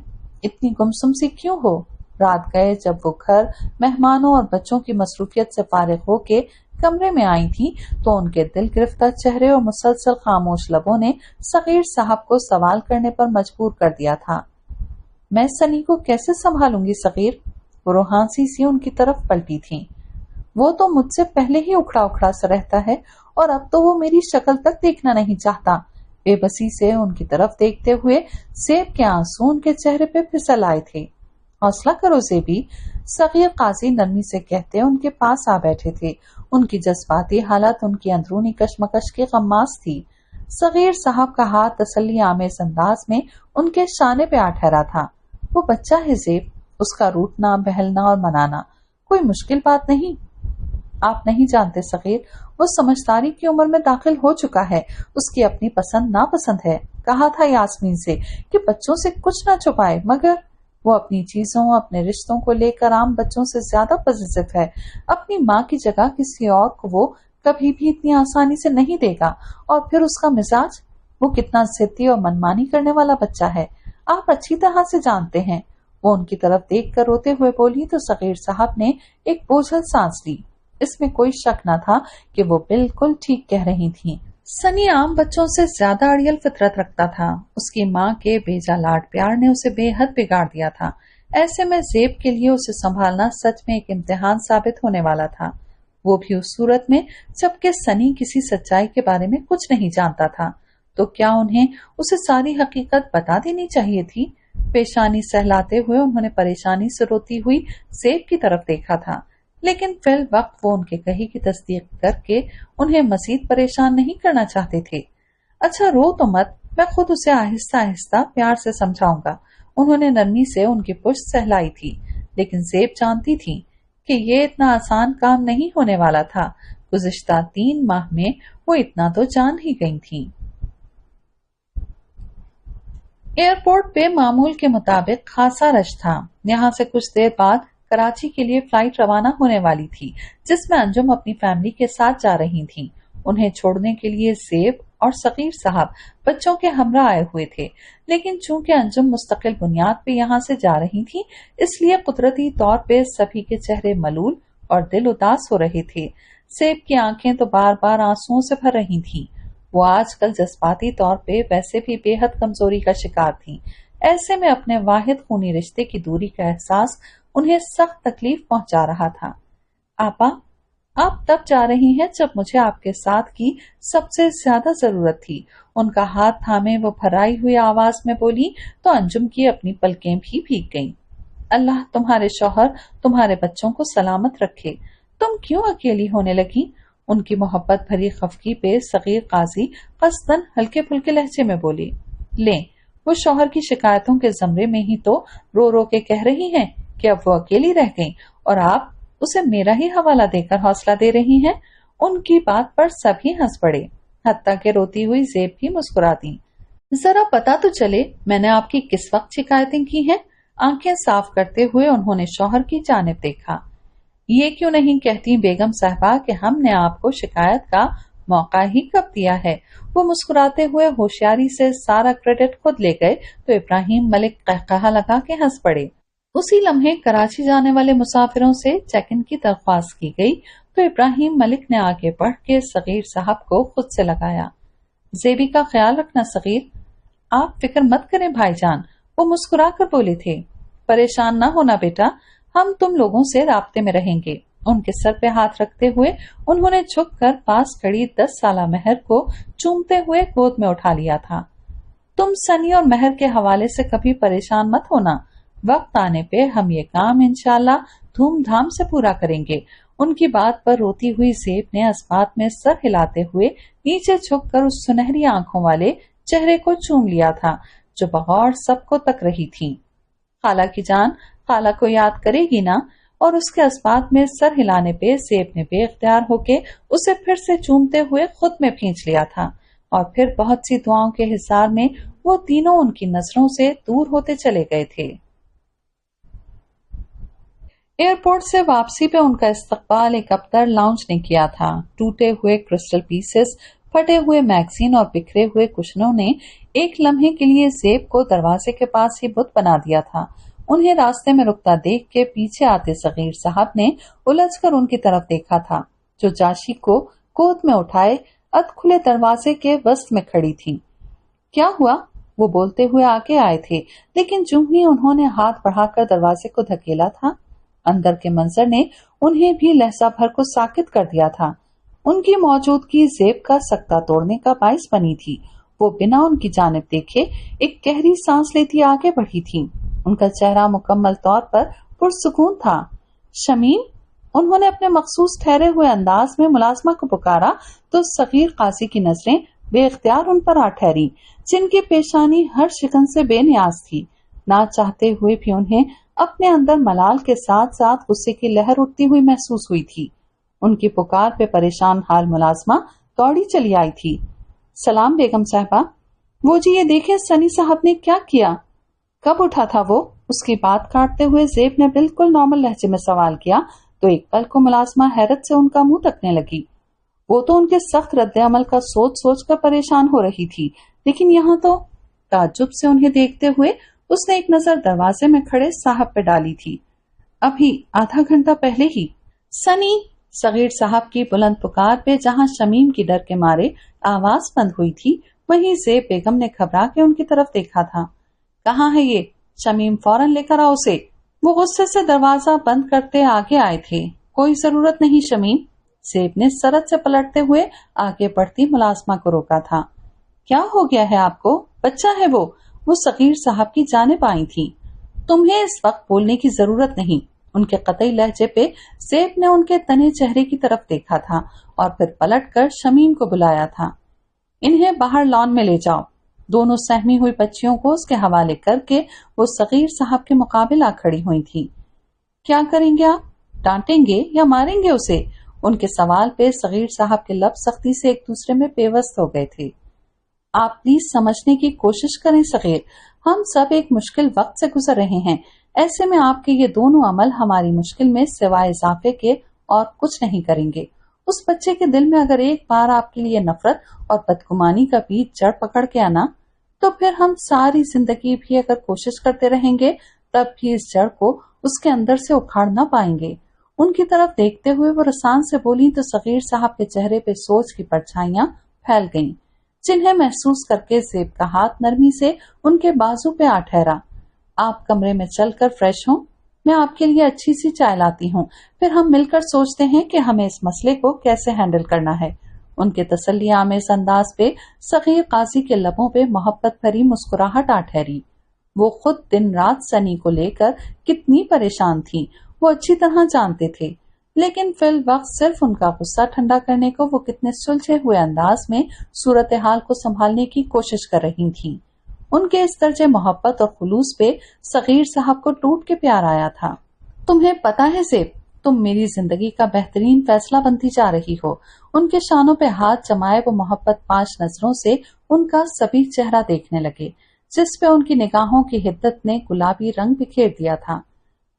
इतनी गुमसुम सी क्यों हो? रात गए जब वो घर मेहमानों और बच्चों की मसरूफियत से फारिग होके कमरे में आई थी, तो उनके दिल गिरफ्तार चेहरे और मुसलसल खामोश लबों ने सगीर साहब को सवाल करने पर मजबूर कर दिया था। मैं सनी को कैसे संभालूंगी सगीर? वो रूहानी सी उनकी तरफ पलटी थी। वो तो मुझसे पहले ही उखड़ा उखड़ा सा रहता है और अब तो वो मेरी शक्ल तक देखना नहीं चाहता। बेबसी से उनकी तरफ देखते हुए ज़ेब के आंसू उनके चेहरे पे फिसल आए थे। हौसला करो ज़ेबी, सगीर काजी नरमी से कहते उनके पास आ बैठे थे। उनकी जज्बाती हालत उनकी अंदरूनी कशमकश की गम्मास थी। सगीर साहब का हाथ तसल्ली आमेज अंदाज में उनके शाने पे आ ठहरा था। वो बच्चा है ज़ेब, उसका रूठना, बहलना और मनाना कोई मुश्किल बात नहीं। आप नहीं जानते सगीर, वो समझदारी की उम्र में दाखिल हो चुका है। उसकी अपनी पसंद नापसंद है। कहा था यास्मीन से कि बच्चों से कुछ ना छुपाए, मगर वो अपनी चीजों, अपने रिश्तों को लेकर आम बच्चों से ज्यादा पॉजिटिव है। अपनी माँ की जगह किसी और को वो कभी भी इतनी आसानी से नहीं देगा। और फिर उसका मिजाज, वो कितना जिद्दी और मनमानी करने वाला बच्चा है, आप अच्छी तरह से जानते हैं। वो उनकी तरफ देख कर रोते हुए बोली तो सगीर साहब ने एक बोझल सांस ली। इसमें कोई शक न था कि वो बिल्कुल ठीक कह रही थी। सनी आम बच्चों से ज्यादा अड़ियल फितरत रखता था। उसकी माँ के बेजा लाड प्यार ने उसे बेहद बिगाड़ दिया था। ऐसे में ज़ेब के लिए उसे संभालना सच में एक इम्तिहान साबित होने वाला था, वो भी उस सूरत में जबकि सनी किसी सच्चाई के बारे में कुछ नहीं जानता था। तो क्या उन्हें उसे सारी हकीकत बता देनी चाहिए थी? पेशानी सहलाते हुए उन्होंने परेशानी से रोती हुई ज़ेब की तरफ देखा था, लेकिन फिल वक्त वो उनके कही की तस्दीक करके उन्हें मजीद परेशान नहीं करना चाहते थे। अच्छा रो तो मत, मैं खुद उसे आहिस्ता आहिस्ता प्यार से समझाऊंगा। उन्होंने नरमी से उनकी पुश्त सहलाई थी, लेकिन ज़ेब जानती थी कि ये इतना आसान काम नहीं होने वाला था। गुज़िश्ता 3 माह में वो इतना तो जान ही गई थी। एयरपोर्ट पे मामूल के मुताबिक खासा रश था। यहाँ से कुछ देर बाद कराची के लिए फ्लाइट रवाना होने वाली थी, जिसमें अंजुम अपनी फैमिली के साथ जा रही थीं। उन्हें छोड़ने के लिए ज़ेब और सगीर साहब बच्चों के हमरा आए हुए थे, लेकिन चूंकि अंजुम मुस्तकिल बुनियाद पे यहाँ से जा रही थी, इसलिए कुदरती तौर पे सभी के चेहरे मलूल और दिल उदास हो रहे थे। ज़ेब की आंखें तो बार बार आंसुओं से भर रही थीं। वो आजकल जज्बाती तौर पे वैसे भी बेहद कमजोरी का शिकार थी। ऐसे में अपने वाहिद खूनी रिश्ते की दूरी का एहसास उन्हें सख्त तकलीफ पहुंचा रहा था। आपा, आप तब जा रही हैं जब मुझे आपके साथ की सबसे ज्यादा जरूरत थी। उनका हाथ थामे वो भराई हुई आवाज में बोली तो अंजुम की अपनी पलकें भी भीग गईं। अल्लाह तुम्हारे शौहर तुम्हारे बच्चों को सलामत रखे। तुम क्यों अकेली होने लगी? उनकी मोहब्बत भरी खफगी पे सगीर काजी कसदन हल्के फुल्के लहजे में बोली। ले, वो शौहर की शिकायतों के जमरे में ही तो रो रो के कह रही हैं कि अब वो अकेली रह गई और आप उसे मेरा ही हवाला देकर हौसला दे रही हैं। उनकी बात पर सभी हंस पड़े, हत्ता के रोती हुई ज़ेब भी मुस्कुरा दी। जरा पता तो चले मैंने आपकी किस वक्त शिकायतें की हैं? आंखें साफ करते हुए उन्होंने शौहर की जानिब देखा। ये क्यों नहीं कहती बेगम साहबा कि हमने आपको शिकायत का मौका ही कब दिया है? वो मुस्कुराते हुए होशियारी से सारा क्रेडिट खुद ले गए तो इब्राहिम मलिक कहकहा लगा के हंस पड़े। उसी लम्हे कराची जाने वाले मुसाफिरों से चेक इन की दरख्वास्त की गई तो इब्राहिम मलिक ने आगे बढ़ के सगीर साहब को खुद से लगाया। ज़ेबी का ख्याल रखना सगीर। आप फिक्र मत करें भाईजान, वो मुस्कुरा कर बोले थे। परेशान ना होना बेटा, हम तुम लोगों से राब्ते में रहेंगे। उनके सर पे हाथ रखते हुए उन्होंने झुककर पास खड़ी 10 साला महर को चूमते हुए गोद में उठा लिया था। तुम सनी और महर के हवाले से कभी परेशान मत होना। वक्त आने पे हम ये काम इंशाल्लाह धूमधाम से पूरा करेंगे। उनकी बात पर रोती हुई ज़ेब ने अस्बात में सर हिलाते हुए नीचे झुककर उस सुनहरी आंखों वाले चेहरे को चूम लिया था जो बगौर सबको तक रही थी। खाला की जान, खाला को याद करेगी ना? और उसके अस्बात में सर हिलाने पे ज़ेब ने बेख्तियार होके उसे फिर से चूमते हुए खुद में खींच लिया था और फिर बहुत सी दुआओं के हिसार में वो तीनों उनकी नजरों से दूर होते चले गए थे। एयरपोर्ट से वापसी पे उनका इस्तकबाल एक अबतर लाउंज ने किया था। टूटे हुए क्रिस्टल पीसेस, फटे हुए मैगजीन और बिखरे हुए कुशनों ने एक लम्हे के लिए ज़ेब को दरवाजे के पास ही बुत बना दिया था। उन्हें रास्ते में रुकता देख के पीछे आते सगीर साहब ने उलझकर उनकी तरफ देखा था, जो जाशी को गोद में उठाए अध खुले दरवाजे के वस्त में खड़ी थी। क्या हुआ? वो बोलते हुए आगे आए थे, लेकिन जो ही उन्होंने हाथ बढ़ाकर दरवाजे को धकेला था, अंदर के मंजर ने उन्हें भी लहजा भर को साकित कर दिया था। उनकी मौजूदगी ज़ेब का सकता तोड़ने का बाइस बनी थी। वो बिना उनकी जानिब देखे एक गहरी सांस लेती आगे बढ़ी थी। उनका चेहरा मुकम्मल तौर पर पुरसुकून था। शमीम, उन्होंने अपने मखसूस ठहरे हुए अंदाज में मुलाजमा को पुकारा तो सगीर काजी की नजरें बेख्तियार उन पर आ ठहरी, जिनकी पेशानी हर शिकन से बेनियाज थी। ना चाहते हुए भी उन्हें अपने अंदर मलाल के साथ साथ गुस्से की लहर उठती हुई महसूस हुई थी। उनकी पुकार पे परेशान हाल मुलाजमा दौड़ी चली आई थी। सलाम बेगम साहबा। वो जी, ये देखें सनी साहब ने क्या किया। कब उठा था वो? उसकी बात काटते हुए ज़ेब ने बिल्कुल नॉर्मल लहजे में सवाल किया तो एक पल को मुलाजमा हैरत से उनका मुंह तकने लगी। वो तो उनके सख्त रद्द अमल का सोच सोच कर परेशान हो रही थी, लेकिन यहाँ तो। ताज्जुब से उन्हें देखते हुए उसने एक नजर दरवाजे में खड़े साहब पे डाली थी। अभी आधा घंटा पहले ही। सनी, صغیر صاحب کی بلند پکار پہ جہاں شمیم کی ڈر کے مارے آواز بند ہوئی تھی، وہیں زیب بیگم نے گھبرا کے ان کی طرف دیکھا تھا۔ کہاں ہے یہ؟ شمیم فوراً لے کر آؤ اسے۔ وہ غصے سے دروازہ بند کرتے آگے آئے تھے۔ کوئی ضرورت نہیں شمیم، زیب نے سرت سے پلٹتے ہوئے آگے بڑھتی ملازمہ کو روکا تھا۔ کیا ہو گیا ہے آپ کو؟ بچہ ہے وہ صغیر صاحب کی جانب آئی تھی۔ تمہیں اس وقت بولنے کی ضرورت نہیں۔ ان کے قطعی لہجے پہ زیب نے ان کے تنے چہرے کی طرف دیکھا تھا اور پھر پلٹ کر شمیم کو بلایا تھا۔ انہیں باہر لان میں لے جاؤ۔ دونوں سہمی ہوئی بچیوں کو اس کے حوالے کر کے وہ صغیر صاحب کے مقابل آ کھڑی ہوئی تھی۔ کیا کریں گے آپ؟ ڈانٹیں گے یا ماریں گے اسے؟ ان کے سوال پہ صغیر صاحب کے لب سختی سے ایک دوسرے میں پیوست ہو گئے تھے۔ آپ پلیز سمجھنے کی کوشش کریں صغیر، ہم سب ایک مشکل وقت سے گزر رہے ہیں، ایسے میں آپ کے یہ دونوں عمل ہماری مشکل میں سوائے اضافے کے اور کچھ نہیں کریں گے۔ اس بچے کے دل میں اگر ایک بار آپ کے لیے نفرت اور بدگمانی کا بیج جڑ پکڑ کے آنا، تو پھر ہم ساری زندگی بھی اگر کوشش کرتے رہیں گے تب بھی اس جڑ کو اس کے اندر سے اکھاڑ نہ پائیں گے۔ ان کی طرف دیکھتے ہوئے وہ رسان سے بولی تو صغیر صاحب کے چہرے پہ سوچ کی پرچھائیاں پھیل گئیں، جنہیں محسوس کر کے زیب کا ہاتھ نرمی سے ان کے بازو پہ آ ٹھہرا۔ آپ کمرے میں چل کر فریش ہوں، میں آپ کے لیے اچھی سی چائے لاتی ہوں، پھر ہم مل کر سوچتے ہیں کہ ہمیں اس مسئلے کو کیسے ہینڈل کرنا ہے۔ ان کے تسلی آمیز انداز پہ صغیر قاضی کے لبوں پہ محبت بھری مسکراہٹ آ ٹھہری۔ وہ خود دن رات سنی کو لے کر کتنی پریشان تھی وہ اچھی طرح جانتے تھے، لیکن فی الوقت صرف ان کا غصہ ٹھنڈا کرنے کو وہ کتنے سلجھے ہوئے انداز میں صورتحال کو سنبھالنے کی کوشش کر رہی تھیں۔ ان کے اس درجے محبت اور خلوص پہ صغیر صاحب کو ٹوٹ کے پیار آیا تھا۔ تمہیں پتا ہے زیب، تم میری زندگی کا بہترین فیصلہ بنتی جا رہی ہو۔ ان کے شانوں پہ ہاتھ جمائے وہ محبت پاش نظروں سے ان کا سبھی چہرہ دیکھنے لگے، جس پہ ان کی نگاہوں کی حدت نے گلابی رنگ بکھیر دیا تھا۔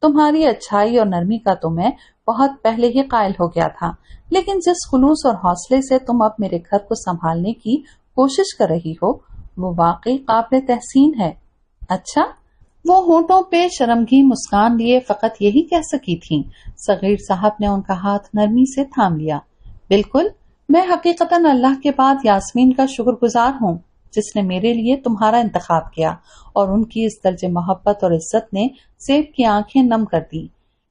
تمہاری اچھائی اور نرمی کا تو میں بہت پہلے ہی قائل ہو گیا تھا، لیکن جس خلوص اور حوصلے سے تم اب میرے گھر کو سنبھالنے کی کوشش کر رہی ہو وہ واقعی قابل تحسین ہے۔ اچھا؟ وہ ہونٹوں پہ شرمگین مسکان لیے فقط یہی کہہ سکی تھیں۔ صغیر صاحب نے ان کا ہاتھ نرمی سے تھام لیا۔ بالکل، میں حقیقتاً اللہ کے بعد یاسمین کا شکر گزار ہوں جس نے میرے لیے تمہارا انتخاب کیا، اور ان کی اس درجے محبت اور عزت نے زیب کی آنکھیں نم کر دی۔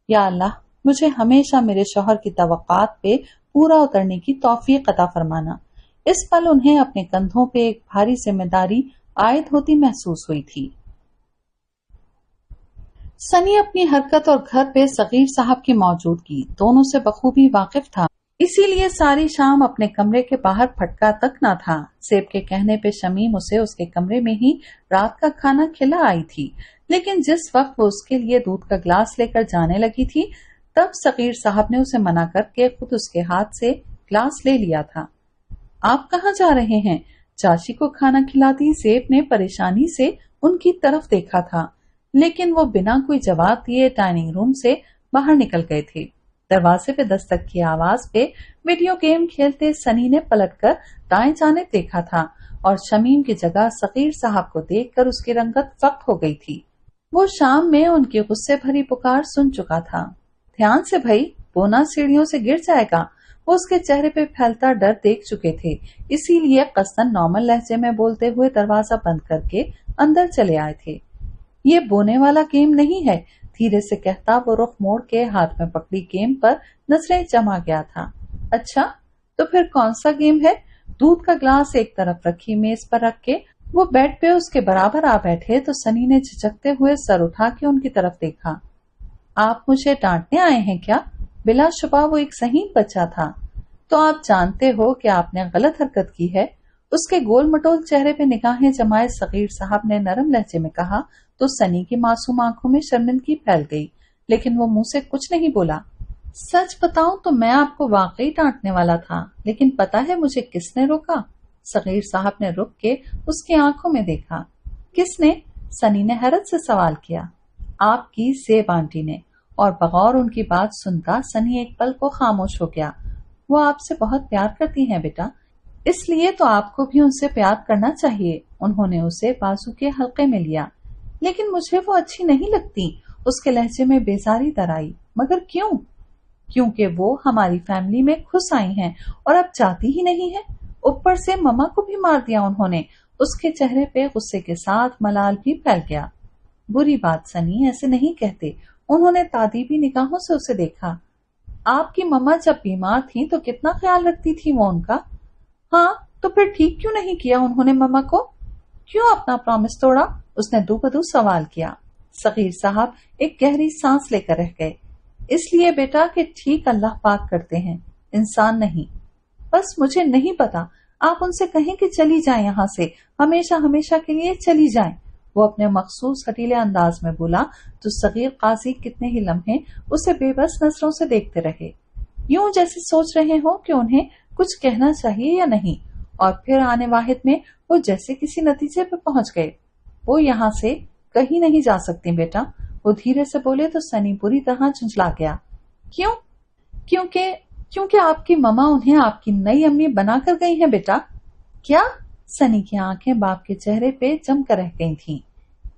یا اللہ، مجھے ہمیشہ میرے شوہر کی توقعات پہ پورا اترنے کی توفیق عطا فرمانا۔ اس پل انہیں اپنے کندھوں پہ ایک بھاری ذمہ داری عائد ہوتی محسوس ہوئی تھی۔ سنی اپنی حرکت اور گھر پہ صغیر صاحب کی موجودگی دونوں سے بخوبی واقف تھا، اسی لیے ساری شام اپنے کمرے کے باہر پھٹکا تک نہ تھا۔ زیب کے کہنے پہ شمیم اسے اس کے کمرے میں ہی رات کا کھانا کھلا آئی تھی، لیکن جس وقت وہ اس کے لیے دودھ کا گلاس لے کر جانے لگی تھی تب صغیر صاحب نے اسے منع کر کے خود اس کے ہاتھ سے گلاس لے لیا تھا۔ آپ کہاں جا رہے ہیں؟ چاچی کو کھانا کھلاتی زیب نے پریشانی سے ان کی طرف دیکھا تھا، لیکن وہ بنا کوئی جواب دیے ڈائننگ روم سے باہر نکل گئے تھے۔ دروازے پہ دستک کی آواز پہ ویڈیو گیم کھیلتے سنی نے پلٹ کر دائیں جانب دیکھا تھا اور شمیم کی جگہ صغیر صاحب کو دیکھ کر اس کی رنگت فقط ہو گئی تھی۔ وہ شام میں ان کی غصے بھری پکار سن چکا تھا۔ دھیان سے بھائی، بونا سیڑھیوں سے گر جائے گا۔ وہ اس کے چہرے پہ پھیلتا ڈر دیکھ چکے تھے، اسی لیے قصدن نارمل لہجے میں بولتے ہوئے دروازہ بند کر کے اندر چلے آئے تھے۔ یہ بونے والا گیم نہیں ہے، دھیرے سے کہتا وہ رخ موڑ کے ہاتھ میں پکڑی گیم پر نظریں جما گیا تھا۔ اچھا، تو پھر کون سا گیم ہے؟ دودھ کا گلاس ایک طرف رکھی میز پر رکھ کے وہ بیڈ پہ اس کے برابر آ بیٹھے تو سنی نے جھجکتے ہوئے سر اٹھا کے ان کی طرف دیکھا۔ آپ مجھے ڈانٹنے آئے ہیں کیا؟ بلا شبہ وہ ایک ذہین بچہ تھا۔ تو آپ جانتے ہو کہ آپ نے غلط حرکت کی ہے؟ اس کے گول مٹول چہرے پہ نگاہیں جمائے صغیر صاحب نے نرم لہجے میں کہا تو سنی کی معصوم آنکھوں میں شرمندگی پھیل گئی، لیکن وہ منہ سے کچھ نہیں بولا۔ سچ بتاؤں تو میں آپ کو واقعی ڈانٹنے والا تھا، لیکن پتا ہے مجھے کس نے روکا؟ صغیر صاحب نے رک کے اس کی آنکھوں میں دیکھا۔ کس نے؟ سنی نے حیرت سے سوال کیا۔ آپ کی زیب آنٹی نے، اور بغور ان کی بات سنتا سنی ایک پل کو خاموش ہو گیا۔ وہ آپ سے بہت پیار کرتی ہیں بیٹا، اس لیے تو آپ کو بھی ان سے پیار کرنا چاہیے۔ انہوں نے اسے بازو کے حلقے میں لیا۔ لیکن مجھے وہ اچھی نہیں لگتی، اس کے لہجے میں بیزاری در آئی۔ مگر کیوں؟ کیونکہ وہ ہماری فیملی میں گھس آئی ہیں اور اب جاتی ہی نہیں ہے۔ اوپر سے مما کو بھی مار دیا انہوں نے۔ اس کے چہرے پہ غصے کے ساتھ ملال بھی پھیل گیا۔ بری بات سنی، ایسے نہیں کہتے۔ انہوں نے تعجبی نگاہوں سے اسے دیکھا۔ آپ کی مما جب بیمار تھی تو کتنا خیال رکھتی تھی وہ ان کا۔ ہاں تو پھر ٹھیک کیوں نہیں کیا انہوں نے مما کو؟ کیوں اپنا پرامس توڑا؟ اس نے دو بدو سوال کیا۔ صغیر صاحب ایک گہری سانس لے کر رہ گئے۔ اس لیے بیٹا کہ ٹھیک اللہ پاک کرتے ہیں، انسان نہیں۔ بس مجھے نہیں پتا، آپ ان سے کہیں کہ چلی جائیں یہاں سے، ہمیشہ ہمیشہ کے لیے چلی جائیں۔ وہ اپنے مخصوص ہٹیلے انداز میں بولا تو صغیر قاضی کتنے ہی لمحے اسے بے بس نظروں سے دیکھتے رہے، یوں جیسے سوچ رہے ہوں کہ انہیں کچھ کہنا چاہیے یا نہیں، اور پھر آنے واحد میں وہ جیسے کسی نتیجے پہ پہنچ گئے۔ وہ یہاں سے کہیں نہیں جا سکتی بیٹا، وہ دھیرے سے بولے تو سنی بری طرح جھنجھلا گیا۔ کیوں؟ کیونکہ آپ کی مما انہیں آپ کی نئی امی بنا کر گئی ہیں بیٹا۔ کیا؟ سنی کی آنکھیں باپ کے چہرے پہ جم کر رہ گئی تھیں۔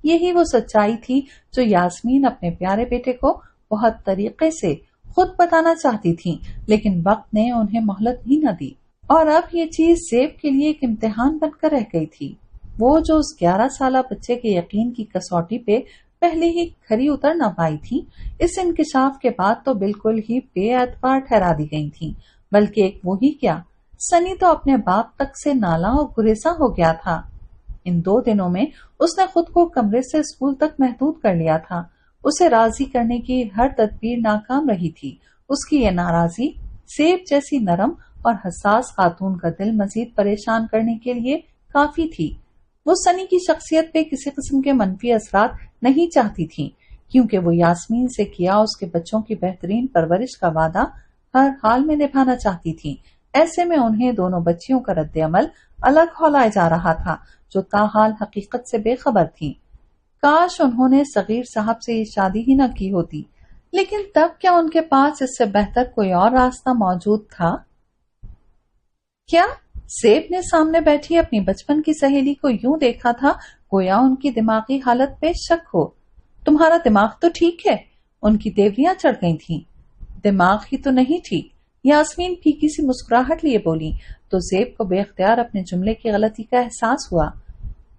یہی وہ سچائی تھی جو یاسمین اپنے پیارے بیٹے کو بہت طریقے سے خود بتانا چاہتی تھی، لیکن وقت نے انہیں مہلت بھی نہ دی، اور اب یہ چیز زیب کے لیے ایک امتحان بن کر رہ گئی تھی۔ وہ جو اس 11 سالہ بچے کے یقین کی کسوٹی پہ پہلے ہی کھری اتر نہ پائی تھی، اس انکشاف کے بعد تو بالکل ہی بے اعتبار ٹھہرا دی گئی تھی، بلکہ ایک وہی کیا، سنی تو اپنے باپ تک سے نالاں اور گریزاں ہو گیا تھا۔ ان 2 دنوں میں اس نے خود کو کمرے سے اسکول تک محدود کر لیا تھا۔ اسے راضی کرنے کی ہر تدبیر ناکام رہی تھی۔ اس کی یہ ناراضی زیب جیسی نرم اور حساس خاتون کا دل مزید پریشان کرنے کے لیے کافی تھی۔ وہ سنی کی شخصیت پہ کسی قسم کے منفی اثرات نہیں چاہتی تھی، کیونکہ وہ یاسمین سے کیا اس کے بچوں کی بہترین پرورش کا وعدہ ہر حال میں نبھانا چاہتی تھی۔ ایسے میں انہیں دونوں بچیوں کا رد عمل الگ ہولائے جا رہا تھا، جو تاحال حقیقت سے بے خبر تھی۔ کاش انہوں نے صغیر صاحب سے یہ شادی ہی نہ کی ہوتی، لیکن تب کیا ان کے پاس اس سے بہتر کوئی اور راستہ موجود تھا؟ کیا؟ زیب نے سامنے بیٹھی اپنی بچپن کی سہیلی کو یوں دیکھا تھا گویا ان کی دماغی حالت پہ شک ہو۔ تمہارا دماغ تو ٹھیک ہے؟ ان کی دیوریاں چڑھ گئی تھیں۔ دماغ ہی تو نہیں ٹھیک، یاسمین پھیکی سی مسکراہٹ لیے بولی تو زیب کو بے اختیار اپنے جملے کی غلطی کا احساس ہوا۔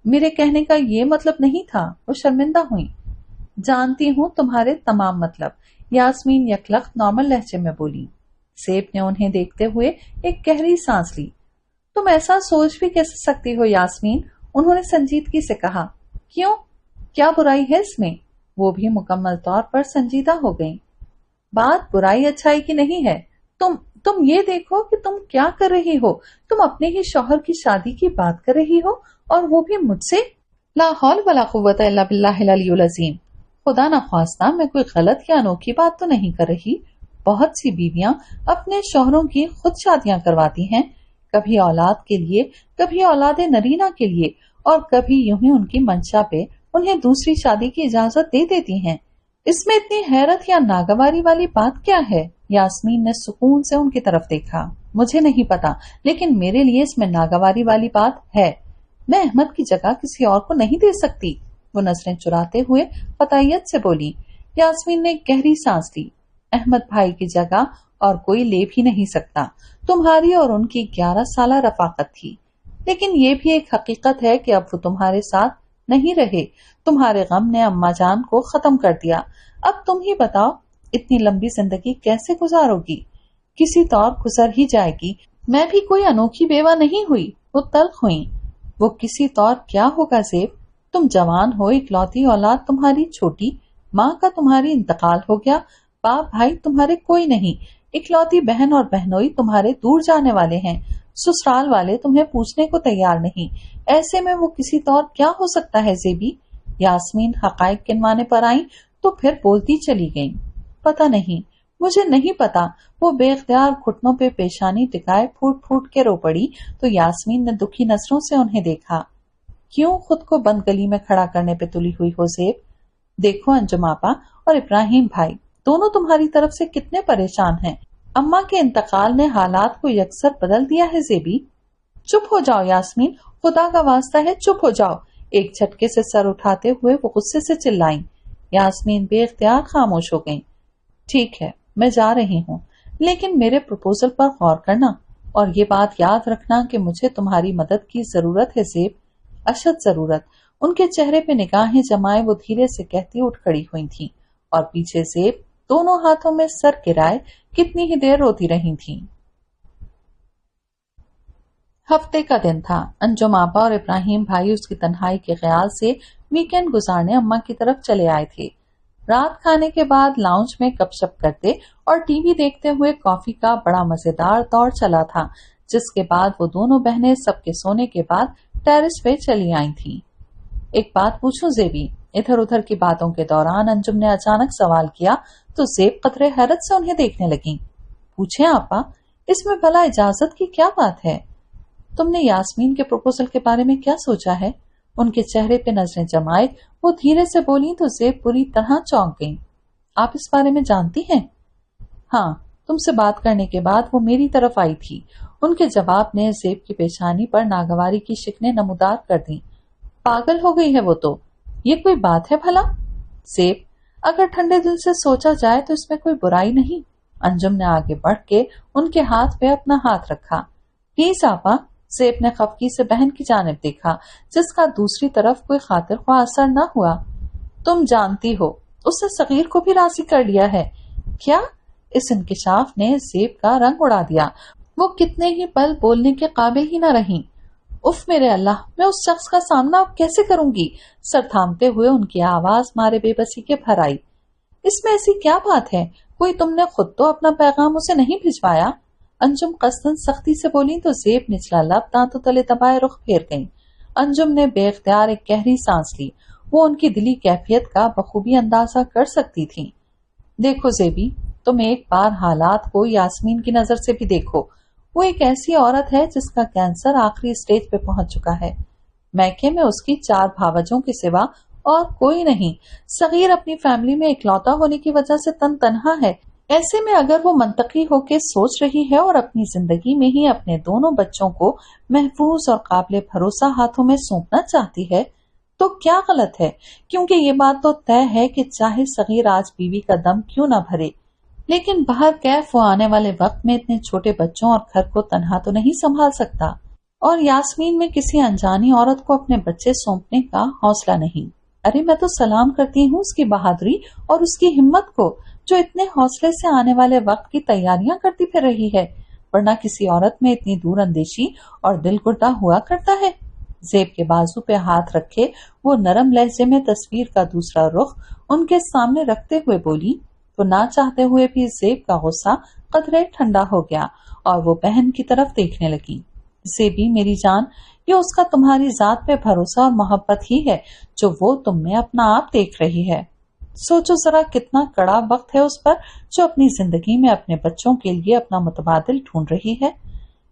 میرے کہنے کا یہ مطلب نہیں تھا، وہ شرمندہ ہوئی۔ جانتی ہوں تمہارے تمام مطلب، یاسمین یکلخت نارمل لہجے میں بولی۔ زیب نے انہیں دیکھتے ہوئے ایک گہری سانس لی۔ تم ایسا سوچ بھی کیسے سکتی ہو یاسمین؟ انہوں نے سنجیدگی سے کہا۔ کیوں؟ کیا برائی ہے اس میں؟ وہ بھی مکمل طور پر سنجیدہ ہو گئیں۔ بات برائی اچھائی کی نہیں ہے، تم یہ دیکھو کہ تم کیا کر رہی ہو۔ تم اپنے ہی شوہر کی شادی کی بات کر رہی ہو، اور وہ بھی مجھ سے۔ لا حول ولا قوت الا باللہ العلی العظیم۔ خدا نخواستہ میں کوئی غلط یا انوکھی بات تو نہیں کر رہی۔ بہت سی بیویاں اپنے شوہروں کی خود شادیاں کرواتی ہیں، کبھی اولاد کے لیے، کبھی اولاد نرینہ کے لیے، اور کبھی یوں ہی ان کی منشا پہ انہیں دوسری شادی کی اجازت دے دیتی ہیں۔ اس میں اتنی حیرت یا ناگواری والی بات کیا ہے؟ یاسمین نے سکون سے ان کی طرف دیکھا۔ مجھے نہیں پتا، لیکن میرے لیے اس میں ناگواری والی بات ہے۔ میں احمد کی جگہ کسی اور کو نہیں دے سکتی، وہ نظریں چراتے ہوئے قطعیت سے بولی۔ یاسمین نے گہری سانس لی۔ احمد بھائی کی جگہ اور کوئی لے بھی نہیں سکتا۔ تمہاری اور ان کی 11 سالہ رفاقت تھی، لیکن یہ بھی ایک حقیقت ہے کہ اب وہ تمہارے ساتھ نہیں رہے۔ تمہارے غم نے اماں جان کو ختم کر دیا۔ اب تم ہی بتاؤ اتنی لمبی زندگی کیسے گزارو گی؟ کسی طور گزر ہی جائے گی۔ میں بھی کوئی انوکھی بیوہ نہیں ہوئی، وہ تلخ ہوئی۔ وہ کسی طور کیا ہوگا زیب؟ تم جوان ہو، اکلوتی اولاد تمہاری چھوٹی، ماں کا تمہاری انتقال ہو گیا، باپ بھائی تمہارے کوئی نہیں، اکلوتی بہن اور بہنوئی تمہارے دور جانے والے ہیں، سسرال والے تمہیں پوچھنے کو تیار نہیں۔ ایسے میں وہ کسی طور کیا ہو سکتا ہے زیبی؟ یاسمین حقائق گنوانے پر آئیں تو پھر بولتی چلی گئیں۔ پتہ نہیں، مجھے نہیں پتا۔ وہ بے اختیار گھٹنوں پہ پیشانی ٹکائے پھوٹ پھوٹ کے رو پڑی تو یاسمین نے دکھی نظروں سے انہیں دیکھا۔ کیوں خود کو بند گلی میں کھڑا کرنے پہ تلی ہوئی ہو زیب؟ دیکھو انجم آپا اور ابراہیم بھائی دونوں تمہاری طرف سے کتنے پریشان ہیں۔ اماں کے انتقال نے حالات کو یکسر بدل دیا ہے زیبی۔ چپ ہو جاؤ یاسمین، خدا کا واسطہ ہے چپ ہو جاؤ، ایک جھٹکے سے سر اٹھاتے ہوئے وہ غصے سے چلائیں۔ یاسمین بے اختیار خاموش ہو گئیں۔ ٹھیک ہے، میں جا رہی ہوں، لیکن میرے پروپوزل پر غور کرنا اور یہ بات یاد رکھنا کہ مجھے تمہاری مدد کی ضرورت ہے زیب، اشد ضرورت۔ ان کے چہرے پہ نگاہیں جمائے وہ دھیرے سے کہتی اٹھ کھڑی ہوئی تھیں اور پیچھے زیب دونوں ہاتھوں میں سر گرائے کتنی ہی دیر روتی رہی تھیں۔ ہفتے کا دن تھا۔ انجم آپا اور ابراہیم بھائی اس کی تنہائی کے خیال سے ویکینڈ گزارنے اماں کی طرف چلے آئے تھے۔ رات کھانے کے بعد لاؤنج میں گپ شپ کرتے اور ٹی وی دیکھتے ہوئے کافی کا بڑا مزیدار دور چلا تھا، جس کے بعد وہ دونوں بہنیں سب کے سونے کے بعد ٹیرس پہ چلی آئی تھیں۔ ایک بات پوچھوں زیبی؟ ادھر ادھر کی باتوں کے دوران انجم نے اچانک سوال کیا تو زیب قطرے حیرت سے انہیں دیکھنے لگیں۔ پوچھیں آپا، اس میں بھلا اجازت کی کیا بات ہے؟ تم نے یاسمین کے پروپوزل کے بارے میں کیا سوچا ہے؟ ان کے چہرے پہ نظریں جمائے وہ دھیرے سے بولی تو زیب پوری طرح چونک گئی۔ آپ اس بارے میں جانتی ہیں؟ ہاں، تم سے بات کرنے کے بعد وہ میری طرف آئی تھی۔ ان کے جواب نے زیب کی پیشانی پر ناگواری کی شکنیں نمودار کر دیں۔ پاگل ہو گئی ہے وہ تو، یہ کوئی بات ہے بھلا؟ زیب، اگر ٹھنڈے دل سے سوچا جائے تو اس میں کوئی برائی نہیں۔ انجم نے آگے بڑھ کے ان کے ہاتھ پہ اپنا ہاتھ رکھا۔ پلیز آپا، زیب نے خفگی سے بہن کی جانب دیکھا جس کا دوسری طرف کوئی خاطر خواہ اثر نہ ہوا۔ تم جانتی ہو اس نے صغیر کو بھی راضی کر لیا ہے۔ کیا؟ اس انکشاف نے زیب کا رنگ اڑا دیا۔ وہ کتنے ہی پل بولنے کے قابل ہی نہ رہیں۔ اف میرے اللہ، میں اس شخص کا سامنا اب کیسے کروں گی؟ سر تھامتے ہوئے ان کی آواز مارے بے بسی کے بھر آئی۔ اس میں ایسی کیا بات ہے؟ کوئی تم نے خود تو اپنا پیغام اسے نہیں بھجوایا؟ انجم قصدن سختی سے بولی تو زیب نچلا لب دانتوں تلے دبائے رخ پھیر گئی۔ انجم نے بے اختیار ایک گہری سانس لی۔ وہ ان کی دلی کیفیت کا بخوبی اندازہ کر سکتی تھی۔ دیکھو زیبی، تم ایک بار حالات کو یاسمین کی نظر سے بھی دیکھو۔ وہ ایک ایسی عورت ہے جس کا کینسر آخری سٹیج پہ پہنچ چکا ہے۔ میکے میں اس کی 4 بھاوجوں کے سوا اور کوئی نہیں۔ صغیر اپنی فیملی میں اکلوتا ہونے کی وجہ سے تنہا ہے۔ ایسے میں اگر وہ منطقی ہو کے سوچ رہی ہے اور اپنی زندگی میں ہی اپنے دونوں بچوں کو محفوظ اور قابل بھروسہ ہاتھوں میں سونپنا چاہتی ہے تو کیا غلط ہے؟ کیونکہ یہ بات تو طے ہے کہ چاہے صغیر آج بیوی کا دم کیوں نہ بھرے، لیکن باہر کیف وہ آنے والے وقت میں اتنے چھوٹے بچوں اور گھر کو تنہا تو نہیں سنبھال سکتا، اور یاسمین میں کسی انجانی عورت کو اپنے بچے سونپنے کا حوصلہ نہیں۔ ارے میں تو سلام کرتی ہوں اس کی بہادری اور اس کی ہمت کو، جو اتنے حوصلے سے آنے والے وقت کی تیاریاں کرتی پھر رہی ہے، ورنہ کسی عورت میں اتنی دور اندیشی اور دل گردہ ہوا کرتا ہے۔ زیب کے بازو پہ ہاتھ رکھے وہ نرم لہجے میں تصویر کا دوسرا رخ ان کے سامنے رکھتے ہوئے بولی تو نہ چاہتے ہوئے بھی زیب کا غصہ قدرے ٹھنڈا ہو گیا اور وہ بہن کی طرف دیکھنے لگی۔ زیبی میری جان، یہ اس کا تمہاری ذات پہ بھروسہ اور محبت ہی ہے جو وہ تم میں اپنا آپ دیکھ رہی ہے۔ سوچو ذرا کتنا کڑا وقت ہے اس پر جو اپنی زندگی میں اپنے بچوں کے لیے اپنا متبادل ڈھونڈ رہی ہے۔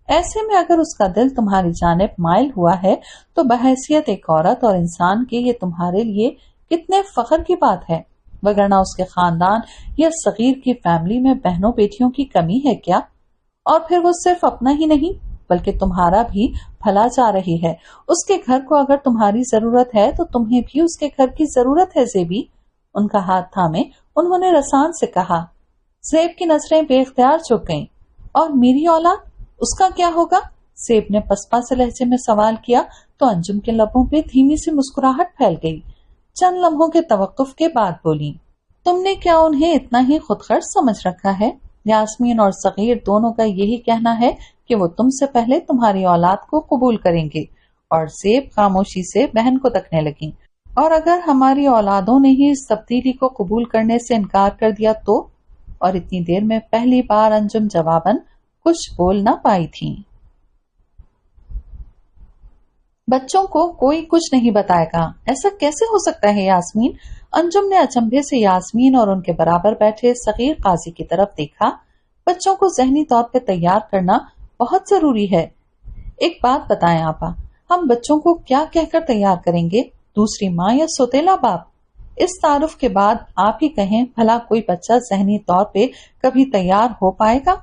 ایسے میں اگر اس کا دل تمہاری جانب مائل ہوا ہے تو بحیثیت ایک عورت اور انسان کے یہ تمہارے لیے کتنے فخر کی بات ہے، وگرنہ اس کے خاندان یا صغیر کی فیملی میں بہنوں بیٹیوں کی کمی ہے کیا؟ اور پھر وہ صرف اپنا ہی نہیں بلکہ تمہارا بھی بھلا چاہ رہی ہے۔ اس کے گھر کو اگر تمہاری ضرورت ہے تو تمہیں بھی اس کے گھر کی ضرورت ہے زیبی۔ ان کا ہاتھ تھامے انہوں نے رسان سے کہا۔ زیب کی نظریں بے اختیار جھک گئیں۔ اور میری اولاد، اس کا کیا ہوگا؟ زیب نے پسپا سے لہجے میں سوال کیا تو انجم کے لبوں پہ دھیمی سی مسکراہٹ پھیل گئی۔ چند لمحوں کے توقف کے بعد بولی، تم نے کیا انہیں اتنا ہی خود غرض سمجھ رکھا ہے؟ یاسمین اور صغیر دونوں کا یہی کہنا ہے کہ وہ تم سے پہلے تمہاری اولاد کو قبول کریں گے۔ اور زیب خاموشی سے بہن کو تکنے لگی۔ اور اگر ہماری اولادوں نے ہی اس تبدیلی کو قبول کرنے سے انکار کر دیا تو؟ اور اتنی دیر میں پہلی بار انجم جواباً کچھ بول نہ پائی تھی۔ بچوں کو کوئی کچھ نہیں بتائے گا، ایسا کیسے ہو سکتا ہے یاسمین؟ انجم نے اچنبھے سے یاسمین اور ان کے برابر بیٹھے صغیر قاضی کی طرف دیکھا۔ بچوں کو ذہنی طور پہ تیار کرنا بہت ضروری ہے۔ ایک بات بتائیں آپا، ہم بچوں کو کیا کہہ کر تیار کریں گے؟ دوسری ماں یا سوتیلا باپ؟ اس تعارف کے بعد آپ ہی کہیں بھلا کوئی بچہ ذہنی طور پہ کبھی تیار ہو پائے گا؟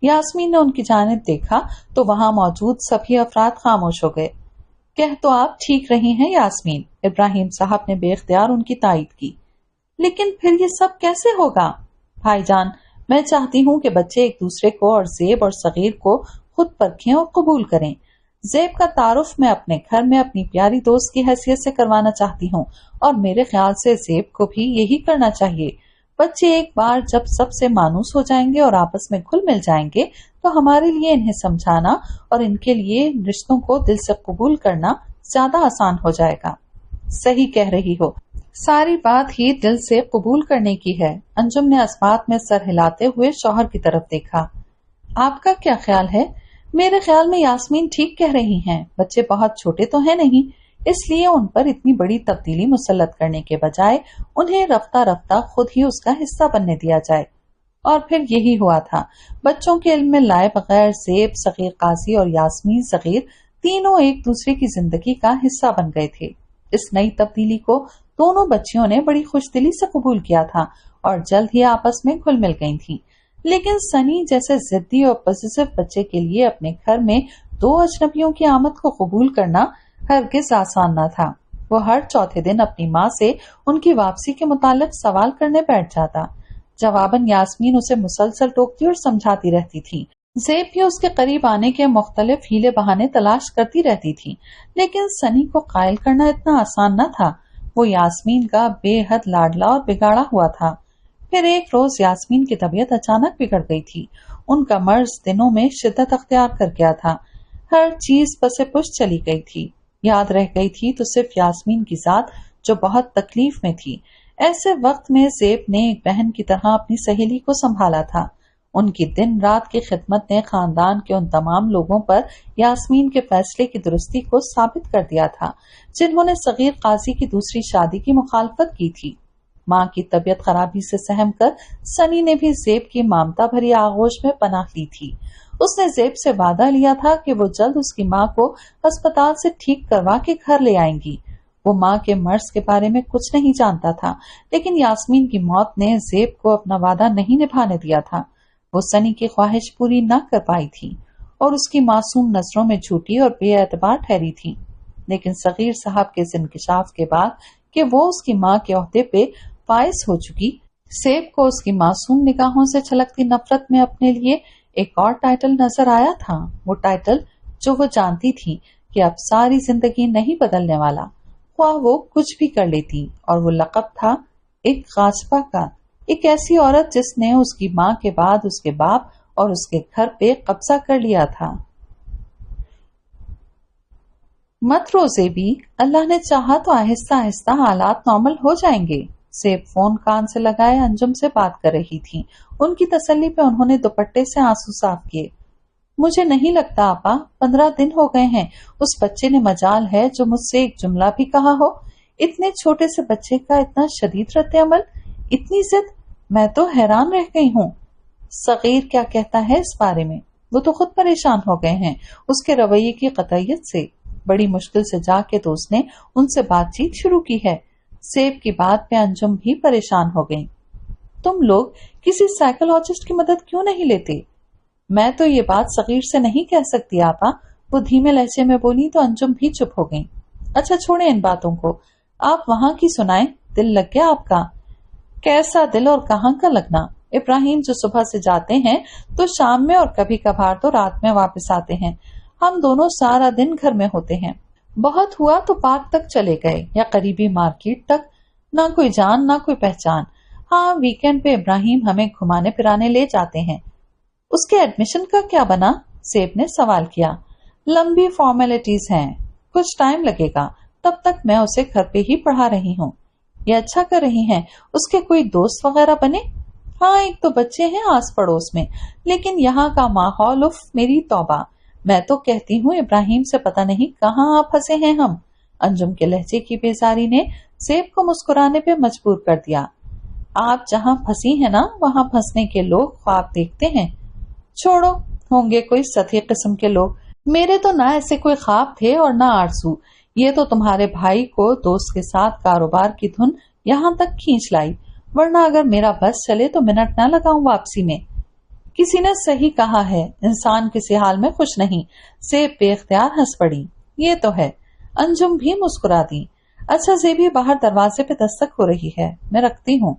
یاسمین نے ان کی جانب دیکھا تو وہاں موجود سبھی افراد خاموش ہو گئے۔ کہہ تو آپ ٹھیک رہی ہیں یاسمین، ابراہیم صاحب نے بے اختیار ان کی تائید کی، لیکن پھر یہ سب کیسے ہوگا؟ بھائی جان، मैं चाहती हूँ कि बच्चे एक दूसरे को और ज़ेब और सगीर को खुद परखें और कबूल करें। ज़ेब का तारुफ मैं अपने घर में अपनी प्यारी दोस्त की हैसियत से करवाना चाहती हूँ और मेरे ख्याल से ज़ेब को भी यही करना चाहिए। बच्चे एक बार जब सबसे मानूस हो जाएंगे और आपस में घुल मिल जाएंगे तो हमारे लिए इन्हें समझाना और इनके लिए रिश्तों को दिल से कबूल करना ज्यादा आसान हो जाएगा। सही कह रही हो, सारी बात ही दिल से कबूल करने की है। अंजुम ने अस्मात में सर हिलाते हुए शौहर की तरफ देखा। आपका क्या ख्याल है? मेरे ख्याल में यास्मीन ठीक कह रही हैं। बच्चे बहुत छोटे तो हैं नहीं, इसलिए उन पर इतनी बड़ी तब्दीली मुसल्लत करने के बजाय उन्हें रफ्ता रफ्ता खुद ही उसका हिस्सा बनने दिया जाए। और फिर यही हुआ था। बच्चों के इल्म में लाए बगैर ज़ेब, सगीर काजी और यास्मीन सगीर तीनों एक दूसरे की जिंदगी का हिस्सा बन गए थे। इस नई तब्दीली को दोनों बच्चियों ने बड़ी खुशदिली से कबूल किया था और जल्द ही आपस में घुल मिल गई थीं। लेकिन सनी जैसे जिद्दी और पॉजिटिव बच्चे के लिए अपने घर में दो अजनबियों की आमद को कबूल करना हरगिज आसान न था। वो हर चौथे दिन अपनी माँ से उनकी वापसी के मुतालिक सवाल करने बैठ जाता। जवाबन यास्मीन उसे मुसलसल टोकती और समझाती रहती थी। ज़ेब भी उसके करीब आने के मुख्तलिफ हीले बहाने तलाश करती रहती थी, लेकिन सनी को कायल करना इतना आसान न था। वो यास्मीन का बेहद लाडला और बिगाड़ा हुआ था। फिर एक रोज यास्मीन की तबीयत अचानक बिगड़ गई थी। उनका मर्ज दिनों में शिद्दत अख्तियार कर गया था। हर चीज पसे पुश चली गई थी। याद रह गई थी तो सिर्फ यास्मीन की जात, जो बहुत तकलीफ में थी। ऐसे वक्त में ज़ेब ने एक बहन की तरह अपनी सहेली को संभाला था। उनकी दिन रात की खिदमत ने खानदान के उन तमाम लोगों पर यास्मीन के फैसले की दुरुस्ती को साबित कर दिया था, जिन्होंने सगीर काजी की दूसरी शादी की मुखालफत की थी। माँ की तबीयत खराबी से सहम कर सनी ने भी ज़ेब की ममता भरी आगोश में पनाह ली थी। उसने ज़ेब से वादा लिया था कि वो जल्द उसकी माँ को अस्पताल से ठीक करवा के घर ले आएंगी। वो माँ के मर्ज के बारे में कुछ नहीं जानता था, लेकिन यास्मीन की मौत ने ज़ेब को अपना वादा नहीं निभाने दिया था। वो सनी की ख्वाहिश पूरी न कर पाई थी और उसकी मासूम नजरों में झूठी और बेएतबार ठहरी थी। लेकिन सगीर साहब के इंकशाफ के बाद कि वो उसकी माँ के ओहदे पे फाइज हो चुकी, ज़ेब को उसकी मासूम निगाहों से छलकती नफरत में अपने लिए एक और टाइटल नजर आया था। वो टाइटल जो वो जानती थी कि अब सारी जिंदगी नहीं बदलने वाला, ख्वाह वो कुछ भी कर लेती, और वो लक़ब था एक गाज़िबा का, एक ऐसी औरत जिसने उसकी माँ के बाद उसके बाप और उसके घर पे कब्जा कर लिया था। मत रो ज़ेबी, अल्लाह ने चाहा तो आहिस्ता आहिस्ता हालात नॉर्मल हो जाएंगे। ज़ेब फोन कान से लगाए अंजुम से बात कर रही थी। उनकी तसल्ली पे उन्होंने दुपट्टे से आंसू साफ किए। मुझे नहीं लगता आपा, 15 दिन हो गए हैं। उस बच्चे ने मजाल है जो मुझसे एक जुमला भी कहा हो। इतने छोटे से बच्चे का इतना शदीद रद्द अमल, इतनी जिद, मैं तो हैरान रह गई हूँ। सगीर क्या कहता है इस बारे में? वो तो खुद परेशान हो गए हैं उसके रवैये की कतईयत से। बड़ी मुश्किल से जाके तो उसने उनसे बातचीत शुरू की है। ज़ेब की बात पे अंजुम भी परेशान हो गई। तुम लोग किसी साइकोलॉजिस्ट की मदद क्यों नहीं लेते? मैं तो ये बात सगीर से नहीं कह सकती आपा, वो धीमे लहजे में बोली तो अंजुम भी चुप हो गई। अच्छा छोड़े इन बातों को, आप वहां की सुनाएं। दिल लग गया आपका? कैसा दिल और कहाँ का लगना? इब्राहिम जो सुबह से जाते हैं तो शाम में और कभी कभार तो रात में वापस आते हैं। हम दोनों सारा दिन घर में होते हैं। बहुत हुआ तो पार्क तक चले गए या करीबी मार्केट तक। ना कोई जान ना कोई पहचान। हाँ, वीकेंड पे इब्राहिम हमें घुमाने फिराने ले जाते हैं। उसके एडमिशन का क्या बना? ज़ेब ने सवाल किया। लंबी फॉर्मेलिटीज हैं, कुछ टाइम लगेगा। तब तक मैं उसे घर पे ही पढ़ा रही हूँ। ये अच्छा कर रही हैं। उसके कोई दोस्त वगैरह बने? हाँ, एक तो बच्चे हैं आस पड़ोस में, लेकिन यहाँ का माहौल, उफ मेरी तौबा। मैं तो कहती हूँ इब्राहिम से पता नहीं कहाँ आप फंसे हैं हम। अंजुम के लहजे की बेजारी ने ज़ेब को मुस्कुराने पे मजबूर कर दिया। आप जहाँ फंसी हैं ना, वहाँ फंसने के लोग ख्वाब देखते हैं। छोड़ो, होंगे कोई सती किस्म के लोग। मेरे तो ना ऐसे कोई ख्वाब थे और ना आरज़ू। ये तो तुम्हारे भाई को दोस्त के साथ कारोबार की धुन यहाँ तक खींच लाई, वरना अगर मेरा बस चले तो मिनट ना लगाऊं वापसी में। किसी ने सही कहा है, इंसान किसी हाल में खुश नहीं। ज़ेब बेख्तियार हंस पड़ी। ये तो है। अंजुम भी मुस्कुरा दी। अच्छा ज़ेबी, बाहर दरवाजे पे दस्तक हो रही है, मैं रखती हूँ।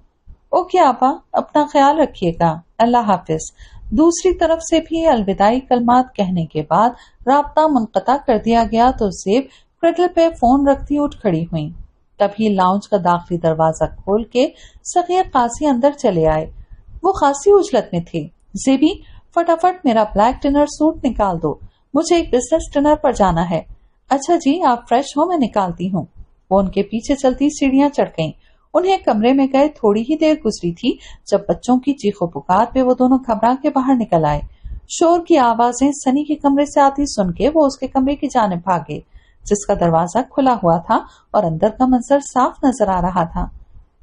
اوکے آپا، اپنا خیال رکھیے گا، اللہ حافظ۔ دوسری طرف سے بھی الوداعی کلمات کہنے کے بعد رابطہ منقطع کر دیا گیا تو زیب کرٹل پہ فون رکھتی اٹھ کھڑی ہوئی۔ تبھی لاؤنج کا داخلی دروازہ کھول کے صغیر قاضی اندر چلے آئے۔ وہ خاصی اجلت میں تھے۔ زیبی، فٹافٹ میرا بلیک ڈنر سوٹ نکال دو، مجھے ایک بزنس ڈنر پر جانا ہے۔ اچھا جی، آپ فریش ہو، میں نکالتی ہوں۔ وہ ان کے پیچھے چلتی سیڑھیاں چڑھ گئیں۔ انہیں کمرے میں گئے تھوڑی ہی دیر گزری تھی جب بچوں کی چیخو پکار پہ وہ دونوں گھبرا کے باہر نکل آئے۔ شور کی آوازیں سنی کے کمرے سے آتی سن کے وہ اس کے کمرے کی جانب بھاگے جس کا دروازہ کھلا ہوا تھا اور اندر کا منظر صاف نظر آ رہا تھا۔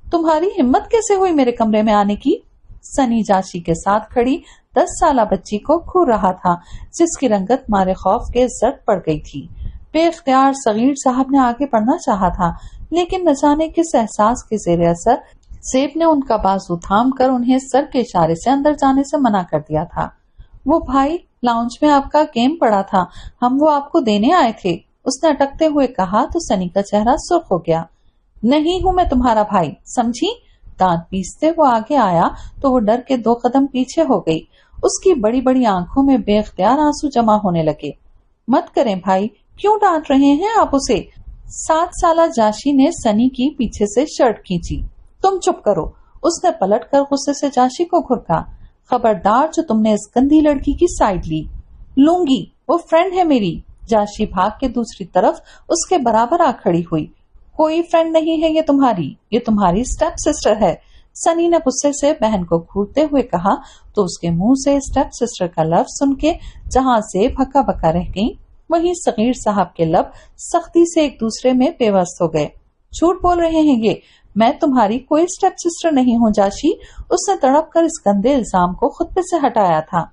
تمہاری ہمت کیسے ہوئی میرے کمرے میں آنے کی؟ سنی جاشی کے ساتھ کھڑی 10 سالہ بچی کو گھور رہا تھا جس کی رنگت مارے خوف کے زرد پڑ گئی تھی۔ بے اختیار صغیر صاحب نے آگے بڑھنا چاہا تھا لیکن نہ جانے کس احساس کے زیر اثر زیب نے ان کا بازو تھام کر انہیں سر کے اشارے سے اندر جانے سے منع کر دیا تھا۔ وہ بھائی، لاؤنج میں آپ کا گیم پڑا تھا، ہم وہ آپ کو دینے آئے تھے، اس نے اٹکتے ہوئے کہا تو سنی کا چہرہ سرخ ہو گیا۔ نہیں ہوں میں تمہارا بھائی، سمجھی؟ دانت پیستے وہ آگے آیا تو وہ ڈر کے 2 قدم پیچھے ہو گئی۔ اس کی بڑی بڑی آنکھوں میں بے اختیار آنسو جمع ہونے لگے۔ مت کریں بھائی، کیوں ڈانٹ رہے ہیں آپ اسے؟ 7 سالہ جاشی نے سنی کی پیچھے سے شرٹ کھینچی۔ تم چپ کرو، اس نے پلٹ کر غصے سے جاشی کو گھرکا۔ خبردار جو تم نے اس گندی لڑکی کی سائیڈ لی۔ لوں گی، وہ فرینڈ ہے میری۔ جاشی بھاگ کے دوسری طرف اس کے برابر آ کھڑی ہوئی۔ کوئی فرینڈ نہیں ہے یہ تمہاری، یہ تمہاری اسٹیپ سسٹر ہے۔ سنی نے غصے سے بہن کو گھورتے ہوئے کہا تو اس کے منہ سے اسٹیپ سسٹر کا لفظ سن کے جہاں سے بھکا بکا رہ گئی وہیں صغیر صاحب کے لب سختی سے ایک دوسرے میں پیوست ہو گئے۔ جھوٹ بول رہے ہیں یہ، میں تمہاری کوئی اسٹیپ سسٹر نہیں ہوں جاشی۔ اس نے تڑپ کر اس گندے الزام کو خطبے سے ہٹایا تھا۔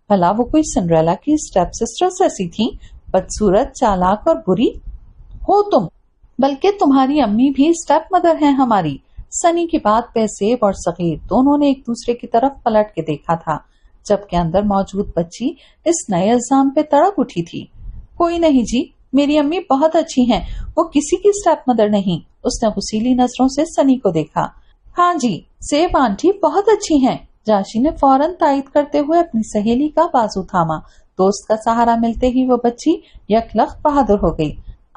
بھلا وہ کوئی سنڈریلا کی اسٹیپ سسٹر ایسی تھی، بدصورت، چالاک اور بری؟ ہو تم، بلکہ تمہاری امی بھی اسٹیپ مدر ہیں ہماری۔ سنی کی بات پہ زیب اور صغیر دونوں نے ایک دوسرے کی طرف پلٹ کے دیکھا تھا جبکہ اندر موجود بچی اس نئے الزام پہ تڑپ اٹھی تھی۔ کوئی نہیں جی، میری امی بہت اچھی ہیں، وہ کسی کی اسٹیپ مدر نہیں۔ اس نے غصیلی نظروں سے سنی کو دیکھا۔ ہاں جی، زیب آنٹی بہت اچھی ہیں۔ جاشی نے فوراً تائید کرتے ہوئے اپنی سہیلی کا بازو تھاما۔ دوست کا سہارا ملتے ہی وہ بچی یکلخت بہادر ہو گئی۔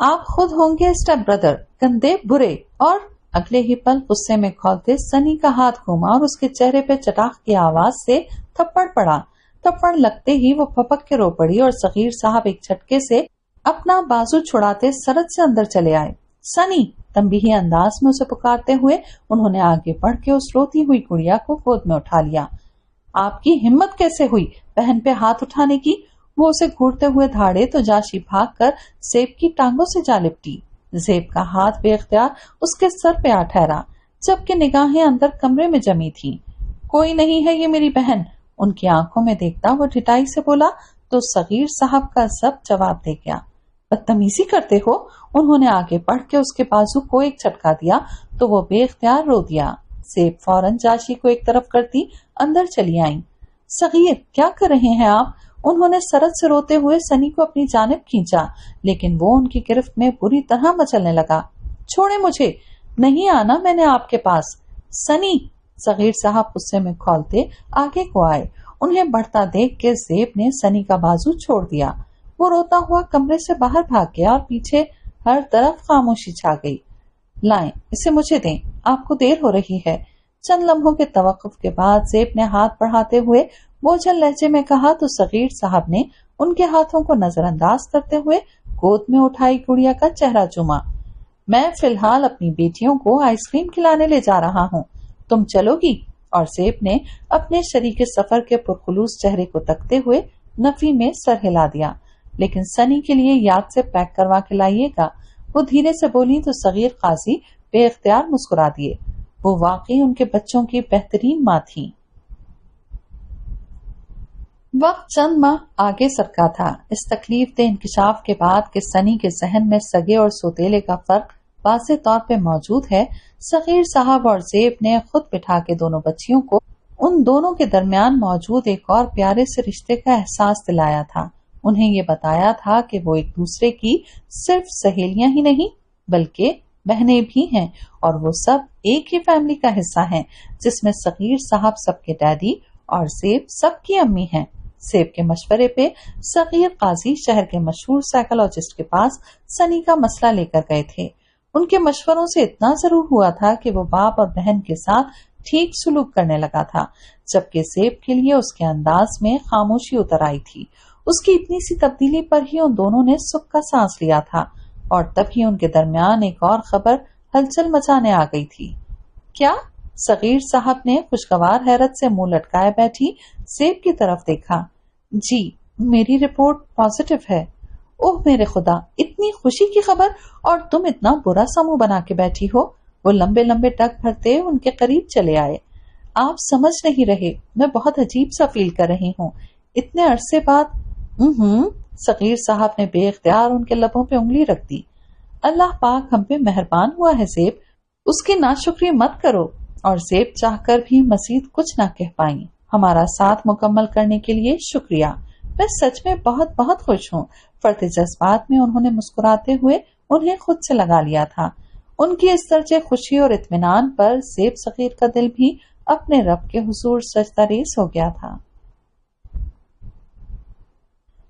آپ خود ہوں گے اسٹیپ بردر، گندے برے۔ اور اگلے ہی پل غصے میں کھولتے سنی کا ہاتھ گھوما اور اس کے چہرے پہ چٹاخ کی آواز سے تھپڑ پڑا۔ تھپڑ لگتے ہی وہ پھپک کے رو پڑی اور صغیر صاحب ایک جھٹکے سے اپنا بازو چھڑاتے سرد سے اندر چلے آئے۔ سنی، تنبیہی انداز میں اسے پکارتے ہوئے انہوں نے آگے بڑھ کے اس روتی ہوئی گڑیا کو گود میں اٹھا لیا۔ آپ کی ہمت کیسے ہوئی بہن پہ ہاتھ اٹھانے کی؟ وہ اسے گھورتے ہوئے دھاڑے تو جاشی بھاگ کر زیب کی ٹانگوں سے جا لپٹی۔ زیب کا ہاتھ بے اختیار اس کے سر پہ آ ٹھہرا جبکہ نگاہیں اندر کمرے میں جمی تھیں۔ کوئی نہیں ہے یہ میری بہن، ان کی آنکھوں میں دیکھتا وہ ڈھٹائی سے بولا تو صغیر صاحب کا سب جواب دے گیا۔ بدتمیزی کرتے ہو؟ انہوں نے آگے بڑھ کے اس کے بازو کو ایک جھٹکا دیا تو وہ بے اختیار رو دیا۔ زیب فوراً جاشی کو ایک طرف کرتی اندر چلی آئیں۔ صغیر، کیا کر رہے ہیں آپ؟ انہوں نے سرد سے روتے ہوئے سنی کو اپنی جانب کھینچا لیکن وہ ان کی گرفت میں بری طرح مچلنے لگا۔ چھوڑے مجھے، نہیں آنا میں نے آپ کے پاس۔ سنی، صغیر صاحب غصے میں کھولتے آگے کو آئے۔ انہیں بڑھتا دیکھ کے زیب نے سنی کا بازو چھوڑ دیا۔ وہ روتا ہوا کمرے سے باہر بھاگ گیا اور پیچھے ہر طرف خاموشی چھا گئی۔ لائیں، اسے مجھے دیں، آپ کو دیر ہو رہی ہے۔ چند لمحوں کے توقف کے بعد زیب نے ہاتھ بڑھاتے ہوئے بوجھل لہجے میں کہا تو صغیر صاحب نے ان کے ہاتھوں کو نظر انداز کرتے ہوئے گود میں اٹھائی گڑیا کا چہرہ چوما۔ میں فی الحال اپنی بیٹیوں کو آئس کریم کھلانے لے جا رہا ہوں، تم چلو گی؟ اور زیب نے اپنے شریک سفر کے پرخلوص چہرے کو تکتے ہوئے نفی میں سر ہلا دیا۔ لیکن سنی کے لیے یاد سے پیک کروا کے لائیے گا، وہ دھیرے سے بولی تو صغیر قاضی بے اختیار مسکرا دیے۔ وہ واقعی ان کے بچوں کی بہترین ماں تھی۔ وقت چند ماہ آگے سرکا تھا۔ اس تکلیف دہ انکشاف کے بعد کہ سنی کے ذہن میں سگے اور سوتیلے کا فرق واضح طور پہ موجود ہے، صغیر صاحب اور زیب نے خود بٹھا کے دونوں بچیوں کو ان دونوں کے درمیان موجود ایک اور پیارے سے رشتے کا احساس دلایا تھا۔ انہیں یہ بتایا تھا کہ وہ ایک دوسرے کی صرف سہیلیاں ہی نہیں بلکہ بہنیں بھی ہیں اور وہ سب ایک ہی فیملی کا حصہ ہیں، جس میں صغیر صاحب سب کے ڈیڈی اور سیب سب کی امی ہیں۔ سیب کے مشورے پہ صغیر قاضی شہر کے مشہور سائیکالوجسٹ کے پاس سنی کا مسئلہ لے کر گئے تھے۔ ان کے مشوروں سے اتنا ضرور ہوا تھا کہ وہ باپ اور بہن کے ساتھ ٹھیک سلوک کرنے لگا تھا، جبکہ سیب کے لیے اس کے انداز میں خاموشی اتر آئی تھی۔ اس کی اتنی سی تبدیلی پر ہی ان دونوں نے سکھ کا سانس لیا تھا، اور تب ہی ان کے درمیان ایک اور خبر ہلچل مچانے آ گئی تھی۔ کیا؟ صغیر صاحب نے خوشگوار حیرت سے منہ لٹکائے بیٹھی سیب کی طرف دیکھا۔ جی، میری رپورٹ پازیٹیو ہے۔ اوہ میرے خدا، اتنی خوشی کی خبر، اور تم اتنا برا سا منہ بنا کے بیٹھی ہو۔ وہ لمبے لمبے ٹک بھرتے ان کے قریب چلے آئے۔ آپ سمجھ نہیں رہے، میں بہت عجیب سا فیل کر رہی ہوں، اتنے عرصے بعد۔ صغیر صاحب نے بے اختیار ان کے لبوں پہ انگلی رکھ دی۔ اللہ پاک ہم پہ مہربان ہوا ہے زیب، اس کی ناشکری مت کرو۔ اور زیب چاہ کر بھی مزید کچھ نہ کہہ پائیں۔ ہمارا ساتھ مکمل کرنے کے لیے شکریہ، میں سچ میں بہت بہت خوش ہوں۔ فرط جذبات میں انہوں نے مسکراتے ہوئے انہیں خود سے لگا لیا تھا۔ ان کی اس درجے خوشی اور اطمینان پر زیب صغیر کا دل بھی اپنے رب کے حضور سجدہ ریز ہو گیا تھا۔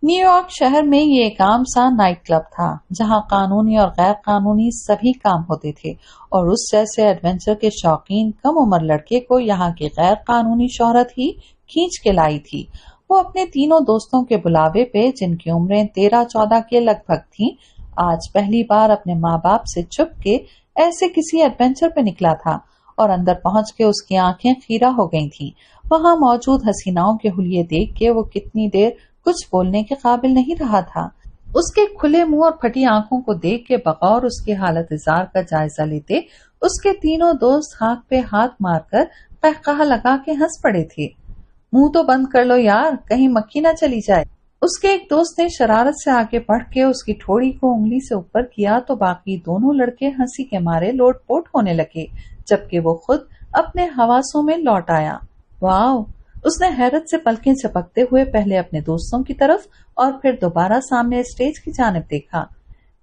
نیو یارک شہر میں یہ ایک عام سا نائٹ کلب تھا، جہاں قانونی اور غیر قانونی سبھی کام ہوتے تھے، اور اس جیسے ایڈونچر کے شوقین کم عمر لڑکے کو یہاں کی غیر قانونی شہرت ہی کھینچ کے لائی تھی۔ وہ اپنے تینوں دوستوں کے بلاوے پہ، جن کی عمریں 13-14 کے لگ بھگ تھیں، آج پہلی بار اپنے ماں باپ سے چھپ کے ایسے کسی ایڈونچر پہ نکلا تھا، اور اندر پہنچ کے اس کی آنکھیں خیرہ ہو گئی تھیں۔ وہاں موجود حسیناؤں کے حلیے دیکھ کے وہ کتنی دیر کچھ بولنے کے قابل نہیں رہا تھا۔ اس کے کھلے منہ اور پھٹی آنکھوں کو دیکھ کے بغور اس کی حالت اظہار کا جائزہ لیتے اس کے تینوں دوست ہاتھ پہ ہاتھ مار کر قہقہہ لگا کے ہنس پڑے تھے۔ منہ تو بند کر لو یار، کہیں مکھی نہ چلی جائے۔ اس کے ایک دوست نے شرارت سے آگے بڑھ کے اس کی ٹھوڑی کو انگلی سے اوپر کیا تو باقی دونوں لڑکے ہنسی کے مارے لوٹ پوٹ ہونے لگے، جبکہ وہ خود اپنے حواسوں میں لوٹ آیا۔ واو! اس نے حیرت سے پلکیں جھپکتے ہوئے پہلے اپنے دوستوں کی طرف اور پھر دوبارہ سامنے اسٹیج کی جانب دیکھا۔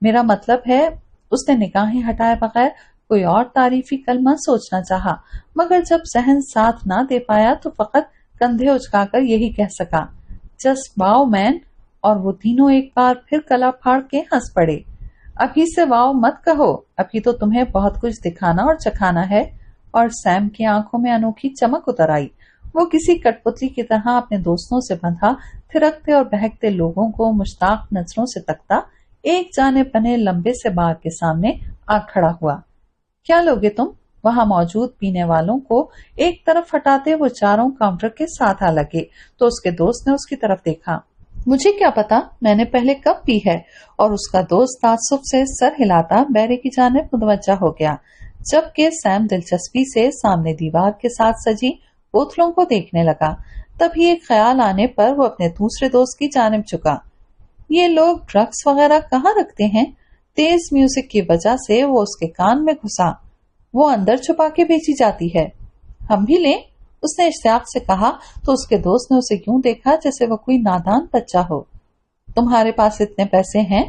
میرا مطلب ہے، اس نے نگاہیں ہٹائے بغیر کوئی اور تعریفی کلمہ سوچنا چاہا، مگر جب ذہن ساتھ نہ دے پایا تو فقط کندھے اچکا کر یہی کہہ سکا، جسٹ واو مین، اور وہ تینوں ایک بار پھر گلا پھاڑ کے ہنس پڑے۔ ابھی سے واو مت کہو، ابھی تو تمہیں بہت کچھ دکھانا اور چکھانا ہے۔ اور سیم کی آنکھوں میں انوکھی چمک اتر آئی۔ وہ کسی کٹ پتلی کی طرح اپنے دوستوں سے بندھا تھرکتے اور بہکتے لوگوں کو مشتاق نظروں سے تکتا ایک جانب بنے لمبے سے باغ کے سامنے آ کھڑا ہوا۔ کیا لوگے تم؟ وہاں موجود پینے والوں کو ایک طرف ہٹاتے وہ چاروں کاؤنٹر کے ساتھ آ لگے تو اس کے دوست نے اس کی طرف دیکھا۔ مجھے کیا پتا میں نے پہلے کب پی ہے، اور اس کا دوست تعصب سے سر ہلاتا بیرے کی جانب متوجہ ہو گیا، جبکہ سیم دلچسپی سے سامنے دیوار کے ساتھ سجی بوتلوں کو دیکھنے لگا۔ تبھی ایک خیال آنے پر وہ اپنے دوسرے دوست کی جانب چکا۔ یہ لوگ ڈرگس وغیرہ کہاں رکھتے ہیں؟ تیز میوزک کی وجہ سے وہ اس کے کان میں گھسا۔ وہ اندر چھپا کے بیچی جاتی ہے، ہم بھی لیں؟ اس نے اشتیاق سے کہا تو اس کے دوست نے اسے یوں دیکھا جیسے وہ کوئی نادان بچہ ہو۔ تمہارے پاس اتنے پیسے ہیں؟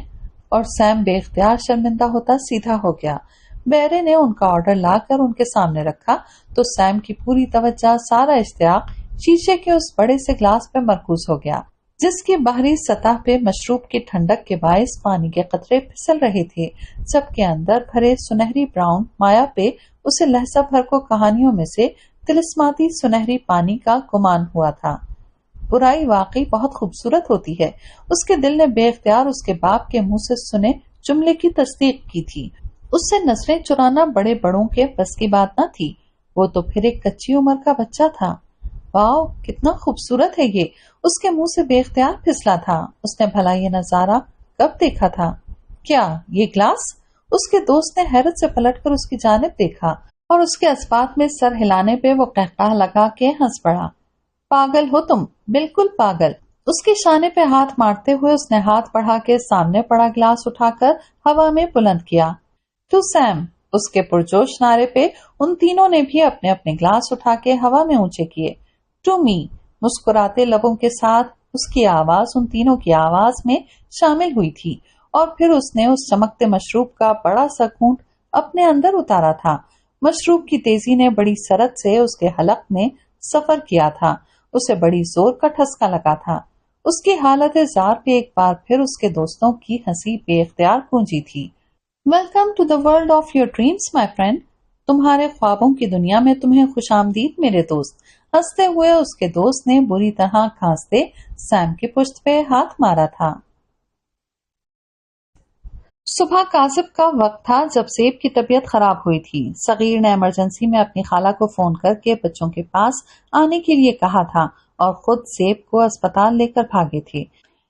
اور سیم بے اختیار شرمندہ ہوتا سیدھا ہو گیا۔ بیرے نے ان کا آرڈر لا کر ان کے سامنے رکھا تو سیم کی پوری توجہ، سارا اشتیاق شیشے کے اس بڑے سے گلاس پہ مرکوز ہو گیا، جس کی باہری سطح پہ مشروب کی ٹھنڈک کے باعث پانی کے قطرے پھسل رہے تھے، جبکہ اندر بھرے سنہری براؤن مایا پہ اسے لہجہ بھر کو کہانیوں میں سے تلسماتی سنہری پانی کا گمان ہوا تھا۔ برائی واقعی بہت خوبصورت ہوتی ہے، اس کے دل نے بے اختیار اس کے باپ کے منہ سے سنے جملے کی تصدیق کی تھی۔ اس سے نظریں چرانا بڑے بڑوں کے بس کی بات نہ تھی، وہ تو پھر ایک کچی عمر کا بچہ تھا۔ واؤ کتنا خوبصورت ہے یہ، اس کے منہ سے بے اختیار پھسلا تھا۔ اس نے بھلا یہ نظارہ کب دیکھا تھا؟ کیا یہ گلاس؟ اس کے دوست نے حیرت سے پلٹ کر اس کی جانب دیکھا اور اس کے اسبات میں سر ہلانے پہ وہ قہقہ لگا کے ہنس پڑا۔ پاگل ہو تم، بالکل پاگل۔ اس کے شانے پہ ہاتھ مارتے ہوئے اس نے ہاتھ بڑھا کے سامنے پڑا گلاس اٹھا کر ہوا میں بلند کیا۔ تو سیم، اس کے پرجوش نعرے پہ ان تینوں نے بھی اپنے اپنے گلاس اٹھا کے ہوا میں اونچے کیے۔ ٹو می، مسکراتے لبوں کے ساتھ اس کی آواز ان تینوں کی آواز میں شامل ہوئی تھی، اور پھر اس نے اس چمکتے مشروب کا بڑا سا گھونٹ अपने अंदर उतारा था। मशरूब की तेजी ने बड़ी सरत से उसके हलक में सफर किया था। उसे बड़ी जोर का ठसका लगा था। उसकी हालत जार पे एक बार फिर उसके दोस्तों की हंसी बेख्तियार गूंजी थी। Welcome to the world of your dreams my friend. तुम्हारे ख्वाबों की दुनिया में तुम्हें खुशामदीद मेरे दोस्त। हंसते हुए उसके दोस्त ने बुरी तरह खांसते सैम की पुश्त पे हाथ मारा था। सुबह कासिब का वक्त था जब सेब की तबीयत खराब हुई थी। सगीर ने इमरजेंसी में अपनी खाला को फोन करके बच्चों के पास आने के लिए कहा था और खुद सेब को अस्पताल लेकर भागे थे।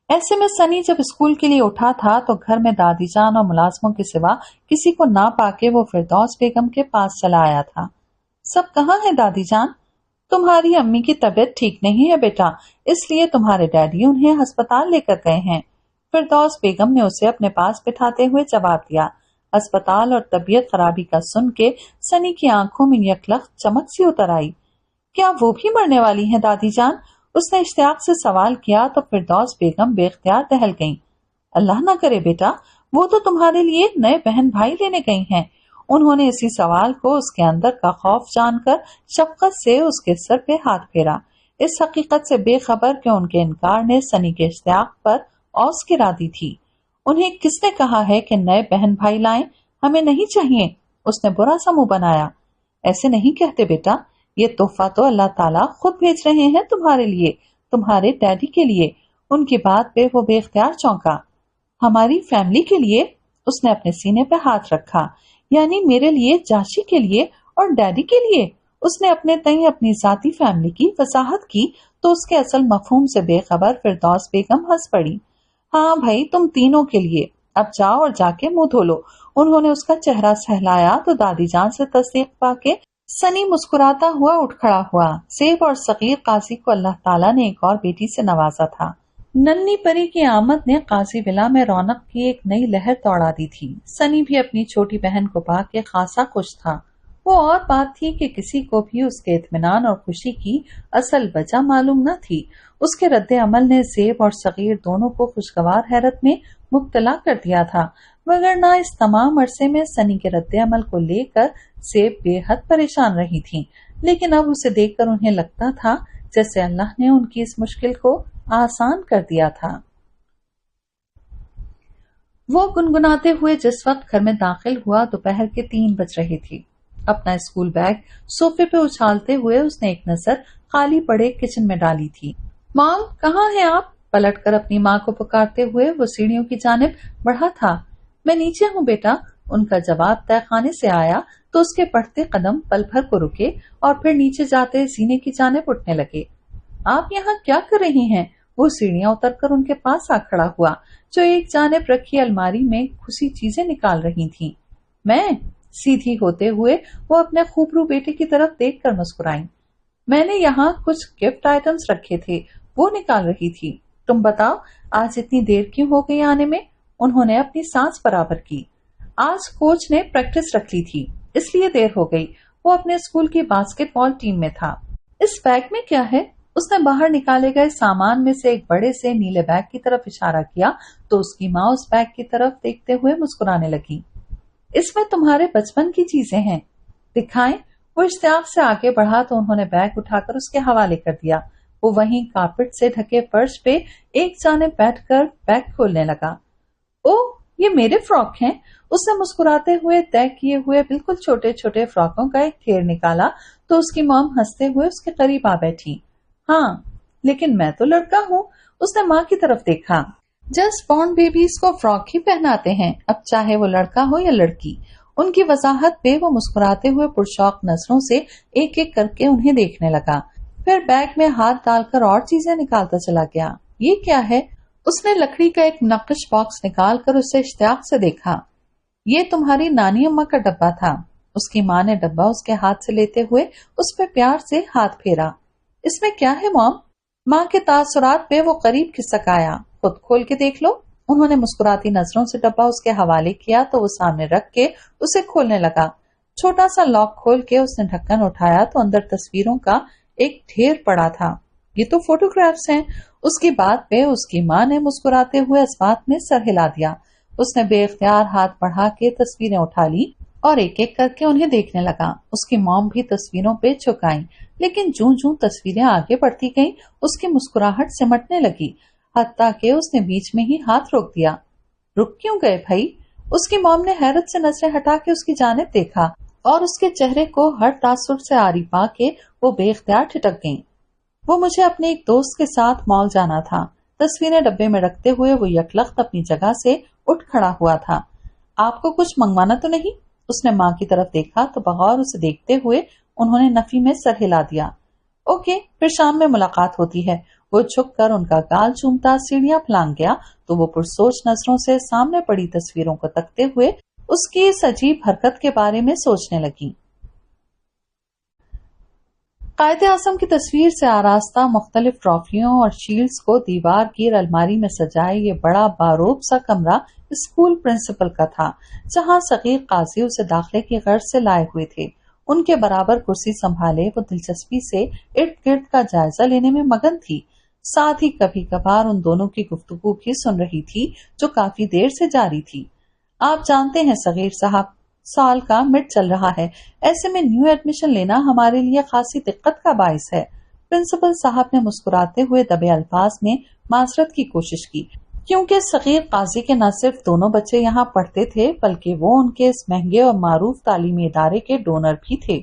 ऐसे में सनी जब स्कूल के लिए उठा था तो घर में दादी जान और मुलाजमों के सिवा किसी को ना पाके वो फिरदौस बेगम के पास चला आया था। सब कहाँ है दादी जान? तुम्हारी अम्मी की तबीयत ठीक नहीं है बेटा, इसलिए तुम्हारे डैडी उन्हें अस्पताल लेकर गए हैं। फिरदौस बेगम ने उसे अपने पास बिठाते हुए जवाब दिया। अस्पताल और तबीयत खराबी का सुन के सनी की आंखों में यकलख चमक सी उतर आई। क्या वो भी मरने वाली हैं दादी जान? उसने इश्तियाक से सवाल किया तो फिरदौस बेगम बेख्तियार टहल गईं। अल्लाह ना करे बेटा, वो तो तुम्हारे लिए नए बहन भाई लेने गई हैं। उन्होंने इसी सवाल को उसके अंदर का खौफ जानकर शफकत से उसके सर पे हाथ फेरा। इस हकीकत से बेखबर कि उनके इनकार ने सनी के इश्तियाक पर औस गिरा दी थी। उन्हें किसने कहा है कि नए बहन भाई लाएं? हमें नहीं चाहिए। उसने बुरा सा मुंह बनाया। ऐसे नहीं कहते बेटा, ये तोहफा तो अल्लाह ताला खुद भेज रहे हैं तुम्हारे लिए, तुम्हारे डैडी के लिए। उनकी बात पे वो बेख्तियार चौंका। हमारी फैमिली के लिए? उसने अपने सीने पे हाथ रखा। यानी मेरे लिए, चाची के लिए और डैडी के लिए? उसने अपने तय अपनी जाती फैमिली की वजाहत की तो उसके असल मफहूम से बेखबर फिरदौस बेगम हंस पड़ी। हाँ भाई, तुम तीनों के लिए। अब जाओ और जाके मुंह धो लो। उन्होंने उसका चेहरा सहलाया तो दादी जान से तस्दीक पाके सनी मुस्कुराता हुआ उठ खड़ा हुआ। सेब और सगीर काजी को अल्लाह ताला ने एक और बेटी से नवाजा था। नन्ही परी की आमद ने काजी विला में रौनक की एक नई लहर दौड़ा दी थी। सनी भी अपनी छोटी बहन को पाके खासा खुश था। वो और बात थी कि किसी को भी उसके इत्मीनान और खुशी की असल वजह मालूम न थी। उसके रद्दे अमल ने सेब और सगीर दोनों को खुशगवार हैरत में मुब्तला कर दिया था। वगरना इस तमाम अरसे में सनी के रद्दे अमल को लेकर सेब बेहद परेशान रही थी, लेकिन अब उसे देखकर उन्हें लगता था जैसे अल्लाह ने उनकी इस मुश्किल को आसान कर दिया था। वो गुनगुनाते हुए जिस वक्त घर में दाखिल हुआ दोपहर के 3 बज रही थी। अपना स्कूल बैग सोफे पे उछालते हुए उसने एक नजर खाली पड़े किचन में डाली थी। मॉम, कहाँ हैं आप? पलटकर अपनी माँ को पुकारते हुए वो सीढ़ियों की जानिब बढ़ा था। मैं नीचे हूँ बेटा। उनका जवाब तहखाने से आया तो उसके बढ़ते कदम पल भर को रुके और फिर नीचे जाते सीने की जानिब उठने लगे। आप यहाँ क्या कर रही हैं? वो सीढ़ियां उतरकर उनके पास आ खड़ा हुआ, जो एक जानिब रखी अलमारी में खुशी चीजें निकाल रही थी। मैं? सीधी होते हुए वो अपने खूबरू बेटे की तरफ देखकर मुस्कुराई। मैंने यहाँ कुछ गिफ्ट आइटम्स रखे थे, वो निकाल रही थी। तुम बताओ, आज इतनी देर क्यों हो गई आने में? उन्होंने अपनी सांस बराबर की। आज कोच ने प्रैक्टिस रख ली थी, इसलिए देर हो गई। वो अपने स्कूल की बास्केटबॉल टीम में था। इस बैग में क्या है? उसने बाहर निकाले गए सामान में से एक बड़े से नीले बैग की तरफ इशारा किया तो उसकी माँ उस बैग की तरफ देखते हुए मुस्कुराने लगी। इसमें तुम्हारे बचपन की चीजें हैं, दिखाएं? वो इश्तियाक से आगे बढ़ा तो उन्होंने बैग उठाकर उसके हवाले कर दिया। वो वहीं कारपेट से ढके फर्श पे एक जाने बैठकर बैग खोलने लगा। ओह, ये मेरे फ्रॉक हैं। उसने मुस्कुराते हुए तय किए हुए बिल्कुल छोटे छोटे फ्रॉकों का एक ढेर निकाला तो उसकी मॉम हंसते हुए उसके करीब आ बैठी। हाँ, लेकिन मैं तो लड़का हूँ। उसने माँ की तरफ देखा। जस्ट बॉर्न बेबीज को फ्रॉक ही पहनाते हैं, अब चाहे वो लड़का हो या लड़की। उनकी वजाहत पे वो मुस्कुराते हुए पुरशौक नजरों से एक एक करके उन्हें देखने लगा। फिर बैग में हाथ डालकर और चीजें निकालता चला गया। ये क्या है? उसने लकड़ी का एक नक्श बॉक्स निकाल कर उसे इश्तियाक से देखा। ये तुम्हारी नानी अम्मा का डब्बा था। उसकी माँ ने डब्बा उसके हाथ से लेते हुए उस पर प्यार से हाथ फेरा। इसमें क्या है मॉम? माँ के तासुरात पे वो करीब खिसक आया। खुद खोल के देख लो। उन्होंने मुस्कुराती नजरों से डब्बा उसके हवाले किया तो वो सामने रख के उसे खोलने लगा। छोटा सा लॉक खोल के उसने ढक्कन उठाया तो अंदर तस्वीरों का एक ढेर पड़ा था। ये तो फोटोग्राफ्स हैं। उसकी बात पे उसकी माँ ने मुस्कुराते हुए इस बात में सर हिला दिया। उसने बेख्तियार हाथ बढ़ा के तस्वीरें उठा ली और एक एक करके उन्हें देखने लगा। उसकी मॉम भी तस्वीरों पे झुकाई, लेकिन जूं जूं तस्वीरें आगे बढ़ती गईं, उसकी मुस्कुराहट सिमटने लगी, हत्ता कि उसने बीच में ही हाथ रोक दिया। रुक क्यों गए भाई? उसकी मॉम ने हैरत से नजरें हटा के उसकी जानिब देखा और उसके चेहरे को हर तासुर से आरी पा के वो बेख्तियार ठिठक गईं। वो मुझे अपने एक दोस्त के साथ मॉल जाना था। तस्वीरें डब्बे में रखते हुए वो यकलख्त अपनी जगह से उठ खड़ा हुआ था। आपको कुछ मंगवाना तो नहीं? उसने माँ की तरफ देखा तो बगौर उसे देखते हुए उन्होंने नफी में सर हिला दिया। ओके, फिर शाम में मुलाकात होती है। वो झुककर उनका गाल चूमता सीढ़ियां फलांग गया तो वो पुरसोच नजरों से सामने पड़ी तस्वीरों को तकते हुए उसकी इस अजीब हरकत के बारे में सोचने लगी। कायदे आजम की तस्वीर से आरास्ता मुख्तलिफ ट्रॉफियों और शील्ड्स को दीवार की अलमारी में सजाए ये बड़ा बारूब सा कमरा स्कूल प्रिंसिपल का था, जहां सगीर काजी उसे दाखिले की गर्ज से लाए हुए थे। उनके बराबर कुर्सी संभाले वो दिलचस्पी से इर्द गिर्द का जायजा लेने में मगन थी। साथ ही कभी कभार उन दोनों की गुफ्तगू भी सुन रही थी, जो काफी देर से जारी थी। आप जानते हैं सगीर साहब, साल का मिड चल रहा है, ऐसे में न्यू एडमिशन लेना हमारे लिए खासी दिक्कत का बाइस है। प्रिंसिपल साहब ने मुस्कुराते हुए दबे अल्फाज में माजरत की कोशिश की, क्योंकि सगीर काजी के न सिर्फ दोनों बच्चे यहाँ पढ़ते थे बल्कि वो उनके इस महंगे और मारूफ तालीमी इदारे के डोनर भी थे।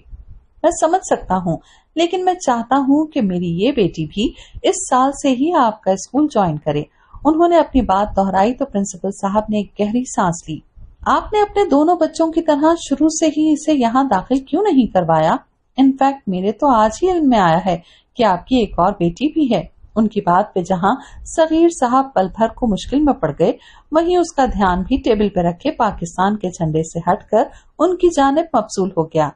मैं समझ सकता हूँ, लेकिन मैं चाहता हूँ कि मेरी ये बेटी भी इस साल से ही आपका स्कूल ज्वाइन करे। उन्होंने अपनी बात दोहराई तो प्रिंसिपल साहब ने एक गहरी सांस ली। आपने अपने दोनों बच्चों की तरह शुरू से ही इसे यहाँ दाखिल क्यों नहीं करवाया? इनफैक्ट मेरे तो आज ही इल्म में आया है कि आपकी एक और बेटी भी है। उनकी बात पे जहाँ सगीर साहब पल भर को मुश्किल में पड़ गए, वहीं उसका ध्यान भी टेबल पे रखे पाकिस्तान के झंडे से हटकर उनकी जानिब मबसूल हो गया।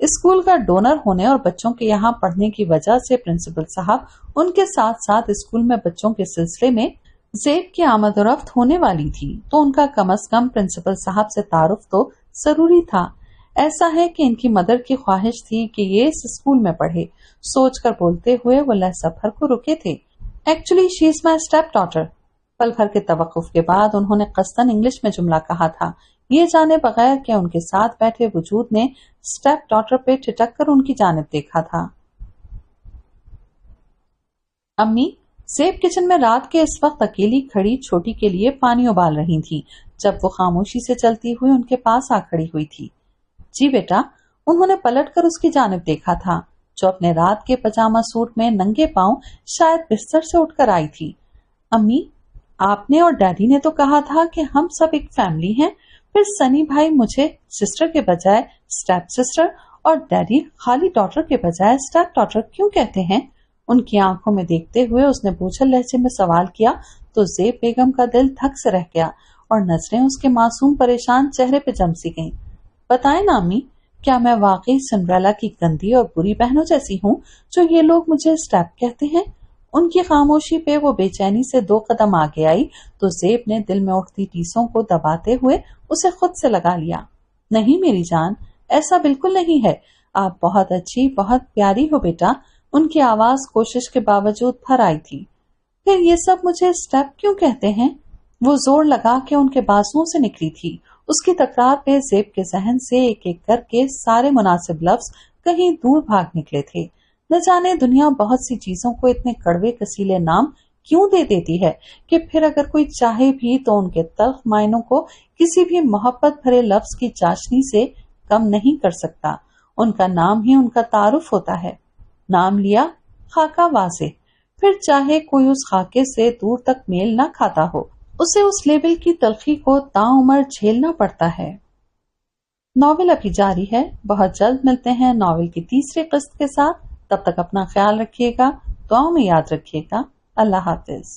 स्कूल का डोनर होने और बच्चों के यहाँ पढ़ने की वजह से प्रिंसिपल साहब उनके साथ साथ स्कूल में बच्चों के सिलसिले में ज़ेब की आमदोरफ्त होने वाली थी, तो उनका कम अज कम प्रिंसिपल साहब से तारुफ तो जरूरी था। ऐसा है कि इनकी मदर की ख्वाहिश थी कि ये इस स्कूल में पढ़े। सोचकर बोलते हुए वो लहजा भर को रुके थे। Actually she is my step daughter. पल भर के तवक्कुफ के बाद उन्होंने कस्तन इंग्लिश में जुमला कहा था, ये जाने बगैर कि उनके साथ बैठे वजूद ने स्टेप डॉटर पे ठिठक कर उनकी जानिब देखा था। अम्मी, ज़ेब किचन में रात के इस वक्त अकेली खड़ी छोटी के लिए पानी उबाल रही थी, जब वो खामोशी से चलती हुई उनके पास आ खड़ी हुई थी। जी बेटा। उन्होंने पलटकर उसकी जानिब देखा था, जो अपने रात के पजामा सूट में नंगे पांव शायद बिस्तर से उठकर आई थी। अम्मी, आपने और डैडी ने तो कहा था कि हम सब एक फैमिली हैं, फिर सनी भाई मुझे सिस्टर के बजाय स्टेप सिस्टर और डैडी खाली डॉटर के बजाय स्टेप डॉटर क्यों कहते हैं? उनकी आंखों में देखते हुए उसने बोझल लहजे में सवाल किया तो ज़ेब बेगम का दिल धक से रह गया और नजरें उसके मासूम परेशान चेहरे पे जम सी गईं। बताएं ना अम्मी, क्या मैं वाकई सिंड्रेला की गंदी और बुरी बहनों जैसी हूँ जो ये लोग मुझे स्टेप कहते हैं? उनकी खामोशी पे वो बेचैनी से 2 कदम आगे आई तो ज़ेब ने दिल में उठती टीसों को दबाते हुए उसे खुद से लगा लिया। नहीं मेरी जान, ऐसा बिल्कुल नहीं है। आप बहुत अच्छी, बहुत प्यारी हो बेटा। उनकी आवाज कोशिश के बावजूद भर आई थी। फिर ये सब मुझे स्टेप क्यों कहते हैं? वो जोर लगा के उनके बाजुओं से निकली थी। उसकी तकरार पे ज़ेब के जहन से एक एक करके सारे मुनासिब लफ्ज कहीं दूर भाग निकले थे। न जाने दुनिया बहुत सी चीजों को इतने कड़वे कसीले नाम क्यों दे देती है कि फिर अगर कोई चाहे भी तो उनके तल्ख मायनों को किसी भी मोहब्बत भरे लफ्ज की चाशनी से कम नहीं कर सकता। उनका नाम ही उनका तारुफ होता है। नाम लिया, खाका वाज़े, फिर चाहे कोई उस खाके से दूर तक मेल ना खाता हो, उसे उस लेबल की तलखी को ताउमर झेलना पड़ता है। नॉवेल अभी जारी है। बहुत जल्द मिलते हैं नॉवेल की तीसरी किस्त के साथ। तब तक अपना ख्याल रखिएगा, दुआओं में याद रखिएगा। अल्लाह हाफिज।